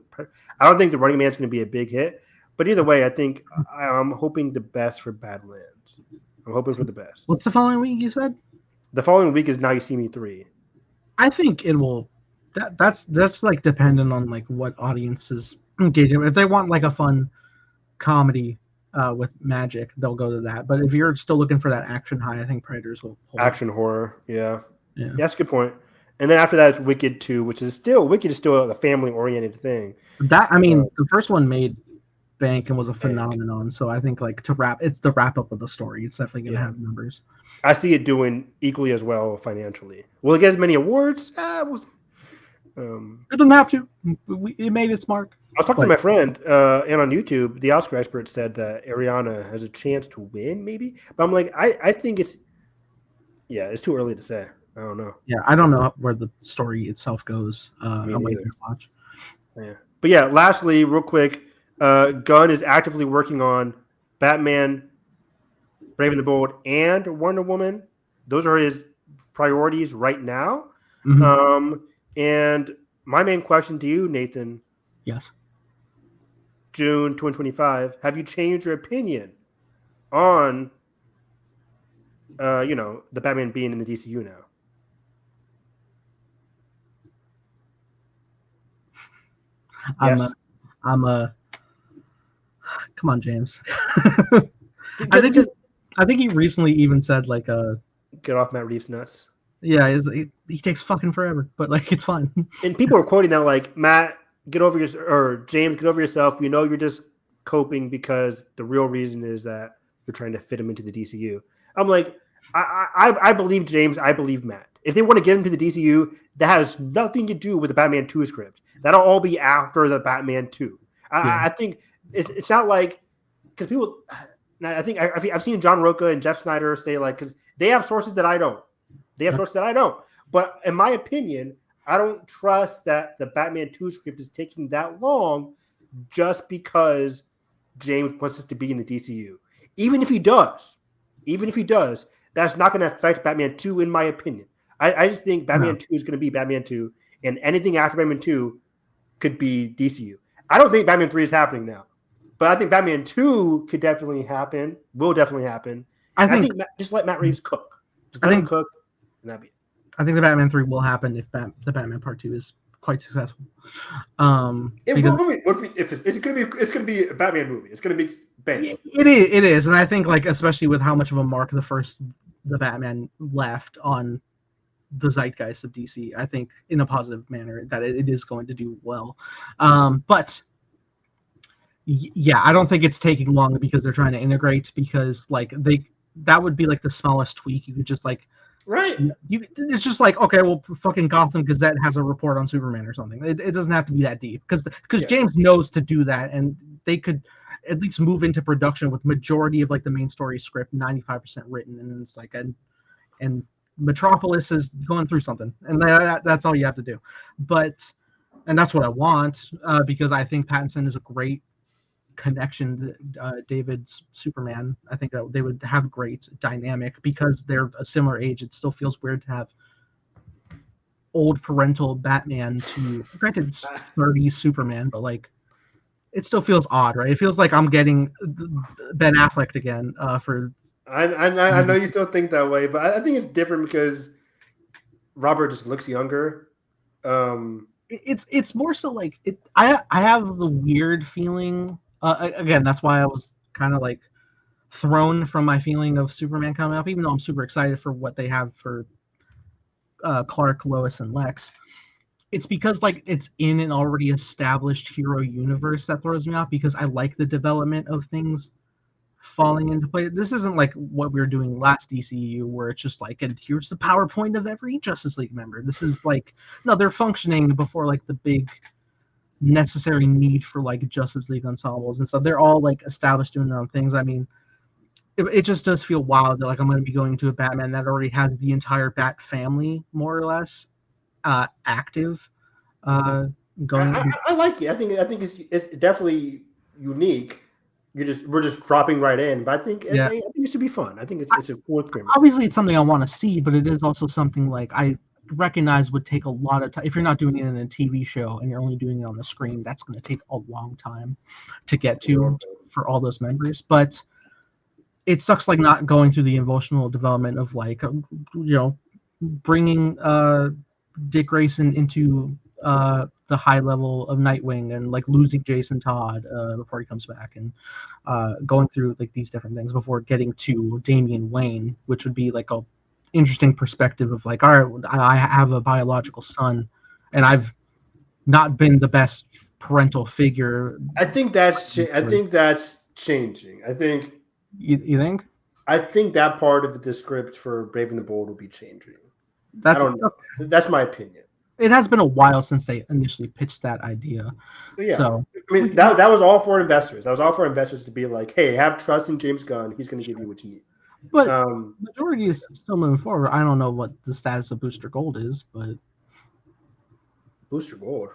I don't think The Running Man's gonna be a big hit, but either way, I think I'm hoping the best for Badlands. I'm hoping for the best. What's the following week you said? The following week is Now You See Me 3. I think it will. That's like dependent on like what audiences engage in. If they want like a fun comedy with magic, they'll go to that. But if you're still looking for that action high, I think Predators will hold. Action horror, yeah, Yeah. that's a good point. And then after that, it's Wicked 2, which is still a family oriented thing. That the first one made bank and was a phenomenon. So I think like it's the wrap up of the story. It's definitely gonna have numbers. I see it doing equally as well financially. Will it get as many awards? It doesn't have to. It made its mark. I was talking to my friend, and on YouTube, the Oscar expert said that Ariana has a chance to win, maybe. But I'm like, I think it's too early to say. I don't know. Yeah, I don't know where the story itself goes. I'm waiting to watch. Yeah, but yeah. Lastly, real quick, Gunn is actively working on Batman, Brave and the Bold, and Wonder Woman. Those are his priorities right now. Mm-hmm. And my main question to you, Nathan. Yes. June 2025. Have you changed your opinion on, the Batman being in the DCU now? Yes. Come on, James. I think he recently even said like get off Matt Reeves' nuts. Yeah, he takes fucking forever, but like it's fine. And people are quoting that like, Matt, get over James, get over yourself. We know you're just coping because the real reason is that you're trying to fit him into the DCU. I'm like, I believe James. I believe Matt. If they want to get him to the DCU, that has nothing to do with the Batman 2 script. That'll all be after the Batman 2. I think it's not like, because people, I think I've seen John Roca and Jeff Snyder say like, because they have sources that I don't. But in my opinion, I don't trust that the Batman 2 script is taking that long just because James wants us to be in the DCU. Even if he does, that's not going to affect Batman 2, in my opinion. I just think Batman 2 is going to be Batman 2, and anything after Batman 2 could be DCU. I don't think Batman 3 is happening now, but I think Batman 2 could definitely happen, will definitely happen. I think just let Matt Reeves cook. Just let him cook, and that'd be it. I think the Batman 3 will happen if the Batman Part 2 is quite successful. It's gonna be a Batman movie. It's gonna be bang. It is, and I think like especially with how much of a mark the Batman left on the zeitgeist of DC, I think in a positive manner that it is going to do well. But yeah, I don't think it's taking long because they're trying to integrate, because like that would be like the smallest tweak. You could just like. Right. It's just like, okay, well, fucking Gotham Gazette has a report on Superman or something. It doesn't have to be that deep because James knows to do that, and they could at least move into production with majority of like the main story script 95% written, and it's like and Metropolis is going through something, and that's all you have to do. And that's what I want because I think Pattinson is a great connection to David's Superman. I think that they would have great dynamic because they're a similar age. It still feels weird to have old parental Batman to, granted it's 30s Superman, but like it still feels odd, right? It feels like I'm getting Ben Affleck again for. I know you still think that way, but I think it's different because Robert just looks younger. It's more so like it. I have the weird feeling. Again, that's why I was kind of like thrown from my feeling of Superman coming up, even though I'm super excited for what they have for Clark, Lois, and Lex. It's because like it's in an already established hero universe that throws me off, because I like the development of things falling into place. This isn't like what we were doing last DCU where it's just like, and here's the PowerPoint of every Justice League member. This is like, no, they're functioning before like the big necessary need for like Justice League ensembles and stuff. They're all like established doing their own things. I mean, it just does feel wild that like I'm going to be going to a Batman that already has the entire Bat family more or less active. going. I like it. I think it's definitely unique. We're just dropping right in, but I think it should be fun. I think it's a cool experiment. Obviously, it's something I want to see, but it is also something like I recognize would take a lot of time. If you're not doing it in a TV show and you're only doing it on the screen, that's going to take a long time to get to for all those members. But it sucks like not going through the emotional development of like bringing Dick Grayson into the high level of Nightwing and like losing Jason Todd before he comes back and going through like these different things before getting to Damian Wayne, which would be like a interesting perspective of like, all right, I have a biological son and I've not been the best parental figure. I think that's changing. I think you think? I think that part of the script for Brave and the Bold will be changing. That's my opinion. It has been a while since they initially pitched that idea. Yeah. So I mean that was all for investors. That was all for investors to be like, hey, have trust in James Gunn. He's going to give you what you need. But majority is still moving forward. I don't know what the status of Booster Gold is, but Booster Gold.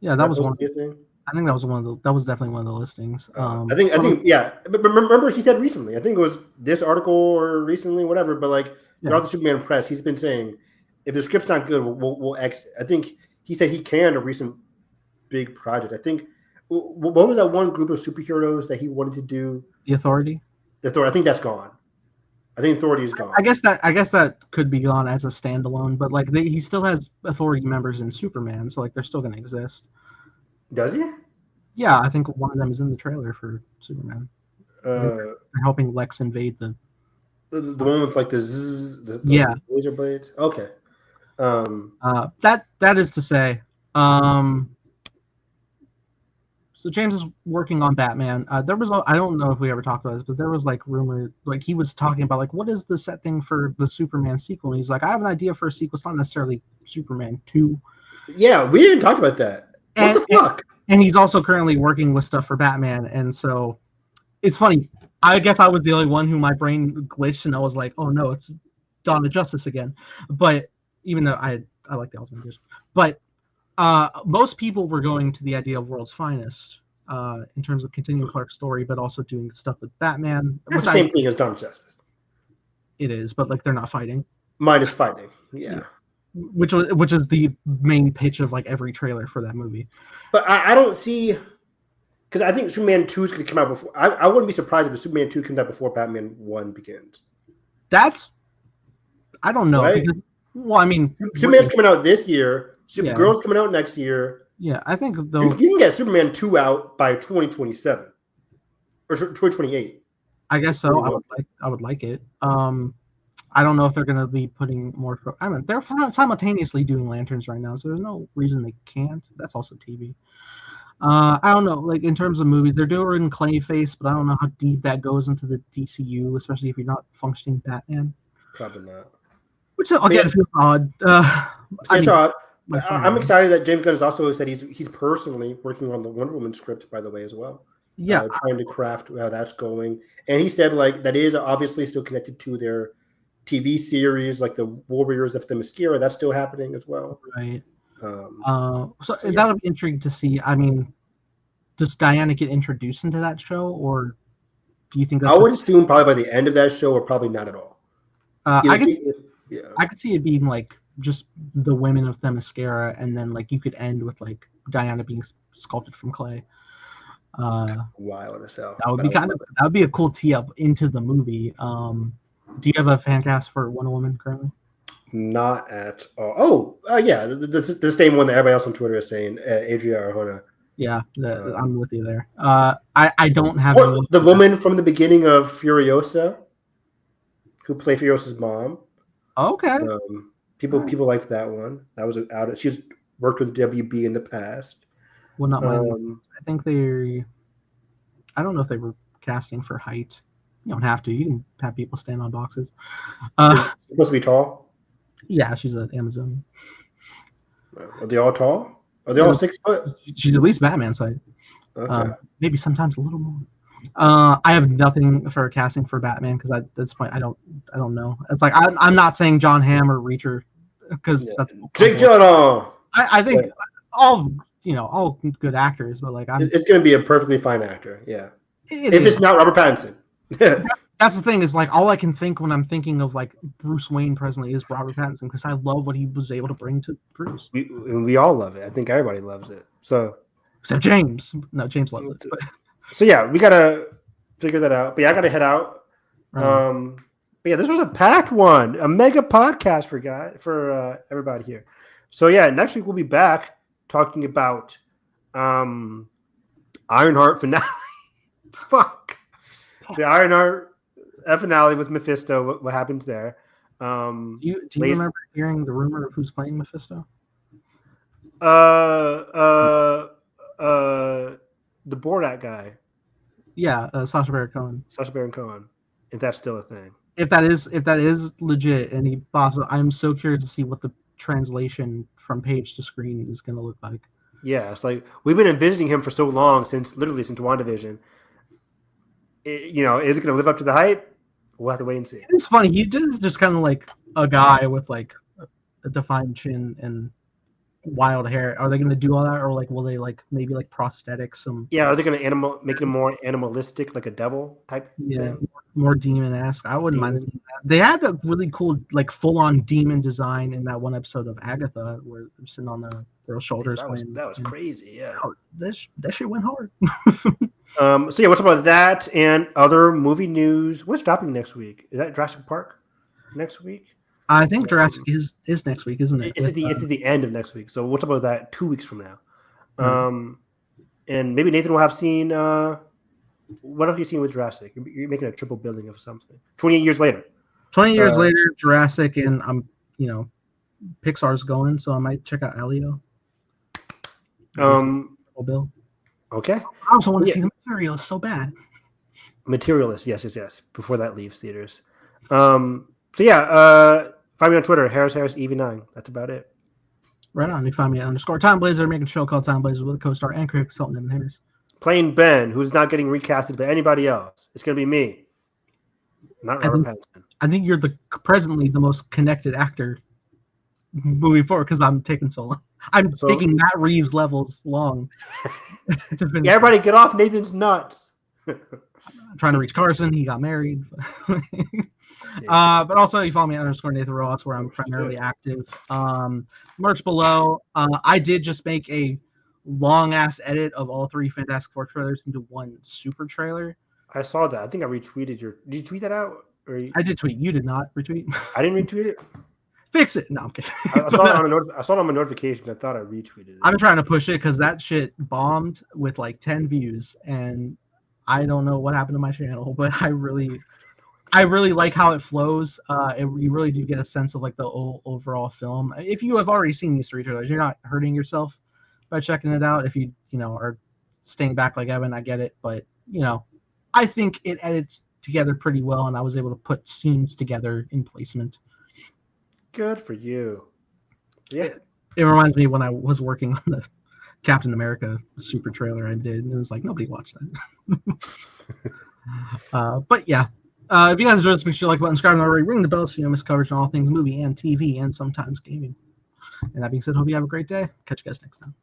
Yeah, that was one. I think that was that was definitely one of the listings. I think yeah. But remember, he said recently. I think it was this article or recently, whatever. But like throughout the Superman press, he's been saying, if the script's not good, we'll exit. I think he said he canned a recent big project. I think what was that one group of superheroes that he wanted to do? The Authority. The Authority. I think that's gone. I think Authority is gone. I guess that could be gone as a standalone, but like he still has Authority members in Superman, so like they're still going to exist. Does he? Yeah, I think one of them is in the trailer for Superman. They're helping Lex invade the one with like the laser blades. Okay. That is to say, so James is working on Batman. There was I don't know if we ever talked about this, but there was like rumor, like he was talking about like what is the set thing for the Superman sequel, and he's like, I have an idea for a sequel. It's not necessarily Superman 2. Yeah, we didn't talk about that. What the fuck? And he's also currently working with stuff for Batman, and so it's funny. I guess I was the only one who my brain glitched, and I was like, oh no, it's Dawn of Justice again. But even though I like the Ultimate Edition, but most people were going to the idea of World's Finest in terms of continuing Clark's story, but also doing stuff with Batman. It's the same thing as Dawn of Justice. It is, but like they're not fighting. Minus fighting, yeah. Which is the main pitch of like every trailer for that movie. But I don't see, because I think Superman 2 is going to come out before. I wouldn't be surprised if the Superman 2 comes out before Batman 1 begins. I don't know. Right? Because, well, I mean, Superman's coming out this year. Supergirl's coming out next year. Yeah, I think you can get Superman 2 out by 2027 or 2028. I guess so. I would like it. I don't know if they're going to be putting more. I mean, they're simultaneously doing Lanterns right now, so there's no reason they can't. That's also TV. I don't know. Like in terms of movies, they're doing Clayface, but I don't know how deep that goes into the DCU, especially if you're not functioning Batman. Probably not. Which again feels odd. It's odd. I'm excited that James Gunn has also said he's personally working on the Wonder Woman script, by the way, as well. Yeah, trying to craft how that's going, and he said like that is obviously still connected to their TV series, like the Warriors of the Mascara. That's still happening as well. Right. So that'll be intriguing to see. I mean, does Diana get introduced into that show, or do you think that's I would assume probably by the end of that show, or probably not at all. I could see it being like just the women of Themyscira, and then like you could end with like Diana being sculpted from clay. Wild as hell. That would be a cool tee up into the movie. Do you have a fan cast for Wonder Woman currently? Not at all. Yeah, the same one that everybody else on Twitter is saying, Adria Arjona. Yeah, I'm with you there. I don't have the woman from the beginning of Furiosa, who played Furiosa's mom. Okay. People liked that one. That was out. She's worked with WB in the past. Well, not mine. I think I don't know if they were casting for height. You don't have to. You can have people stand on boxes. Supposed to be tall? Yeah, she's an Amazonian. Are they all tall? Are they all 6 foot? She's at least Batman's height. Okay. Maybe sometimes a little more. I have nothing for casting for Batman because at this point I don't know. It's like I'm not saying John Hamm or Reacher because that's Jake Gyllenhaal. I think all all good actors, but like It's going to be a perfectly fine actor. Yeah. If it's not Robert Pattinson. That's the thing, is like all I can think when I'm thinking of like Bruce Wayne presently is Robert Pattinson, because I love what he was able to bring to Bruce. We all love it. I think everybody loves it. So except James. No, James loves it. But. So yeah, we gotta figure that out. But yeah, I gotta head out. But yeah, this was a packed one, a mega podcast for everybody here. So yeah, next week we'll be back talking about Ironheart finale. Fuck the Ironheart finale with Mephisto. What happens there? Do you remember hearing the rumor of who's playing Mephisto? The Borat guy. Yeah, Sacha Baron Cohen. Sacha Baron Cohen. If that's still a thing. If that is legit, and he I'm so curious to see what the translation from page to screen is going to look like. Yeah, it's like we've been envisioning him for so long, since WandaVision. Is it going to live up to the hype? We'll have to wait and see. It's funny. He is just kind of like a guy with like a defined chin and wild hair. Are they going to do all that, or like will they like maybe like prosthetic some? Yeah, are they going to make him more animalistic, like a devil type? Yeah, more demon-esque. I wouldn't mind seeing that. They had a really cool like full-on demon design in that one episode of Agatha, where they're sitting on the girl's shoulders. That was crazy. Yeah, that shit went hard. So yeah, what's about that and other movie news? What's dropping next week? Is that Jurassic Park next week? I think Jurassic is next week, isn't it? It's at the end of next week. So what's about that 2 weeks from now? And maybe Nathan will have seen. What have you seen with Jurassic? You're making a triple billing of something. 28 years later. 20 years later, Jurassic, and I'm Pixar's going, so I might check out Elio. Bill. Okay. I also want to see The Materialist so bad. Materialist, yes. Before that leaves theaters. So yeah, find me on Twitter, Harris EV9. That's about it. Right on. You find me at _TimeBlazer, making a show called Time Blazer with a co-star and critic consultant Evan Harris. Playing Ben, who's not getting recasted by anybody else. It's going to be me, not Robert Pattinson. I think you're presently the most connected actor moving forward, because I'm taking so long. I'm taking Matt Reeves levels long. Yeah, everybody get off Nathan's nuts. I'm trying to reach Carson. He got married. But also you follow me at _Nathan Rojas, where I'm primarily active. Merch below. I did just make a long ass edit of all 3 Fantastic Four trailers into one super trailer. I saw that. I think I retweeted your. Did you tweet that out? I did tweet. You did not retweet. I didn't retweet it. Fix it. No, I'm kidding. I saw it on my notification. I thought I retweeted it. I'm trying to push it because that shit bombed with like 10 views, and I don't know what happened to my channel, but I really like how it flows. You really do get a sense of like the overall film. If you have already seen these 3 trailers, you're not hurting yourself by checking it out. If you are staying back like Evan, I get it, but I think it edits together pretty well, and I was able to put scenes together in placement. Good for you. Yeah. It reminds me when I was working on the Captain America super trailer I did, and it was like nobody watched that. But yeah. If you guys enjoyed this, make sure you like button, subscribe, and already ring the bell so you don't miss coverage on all things movie and TV and sometimes gaming. And that being said, hope you have a great day. Catch you guys next time.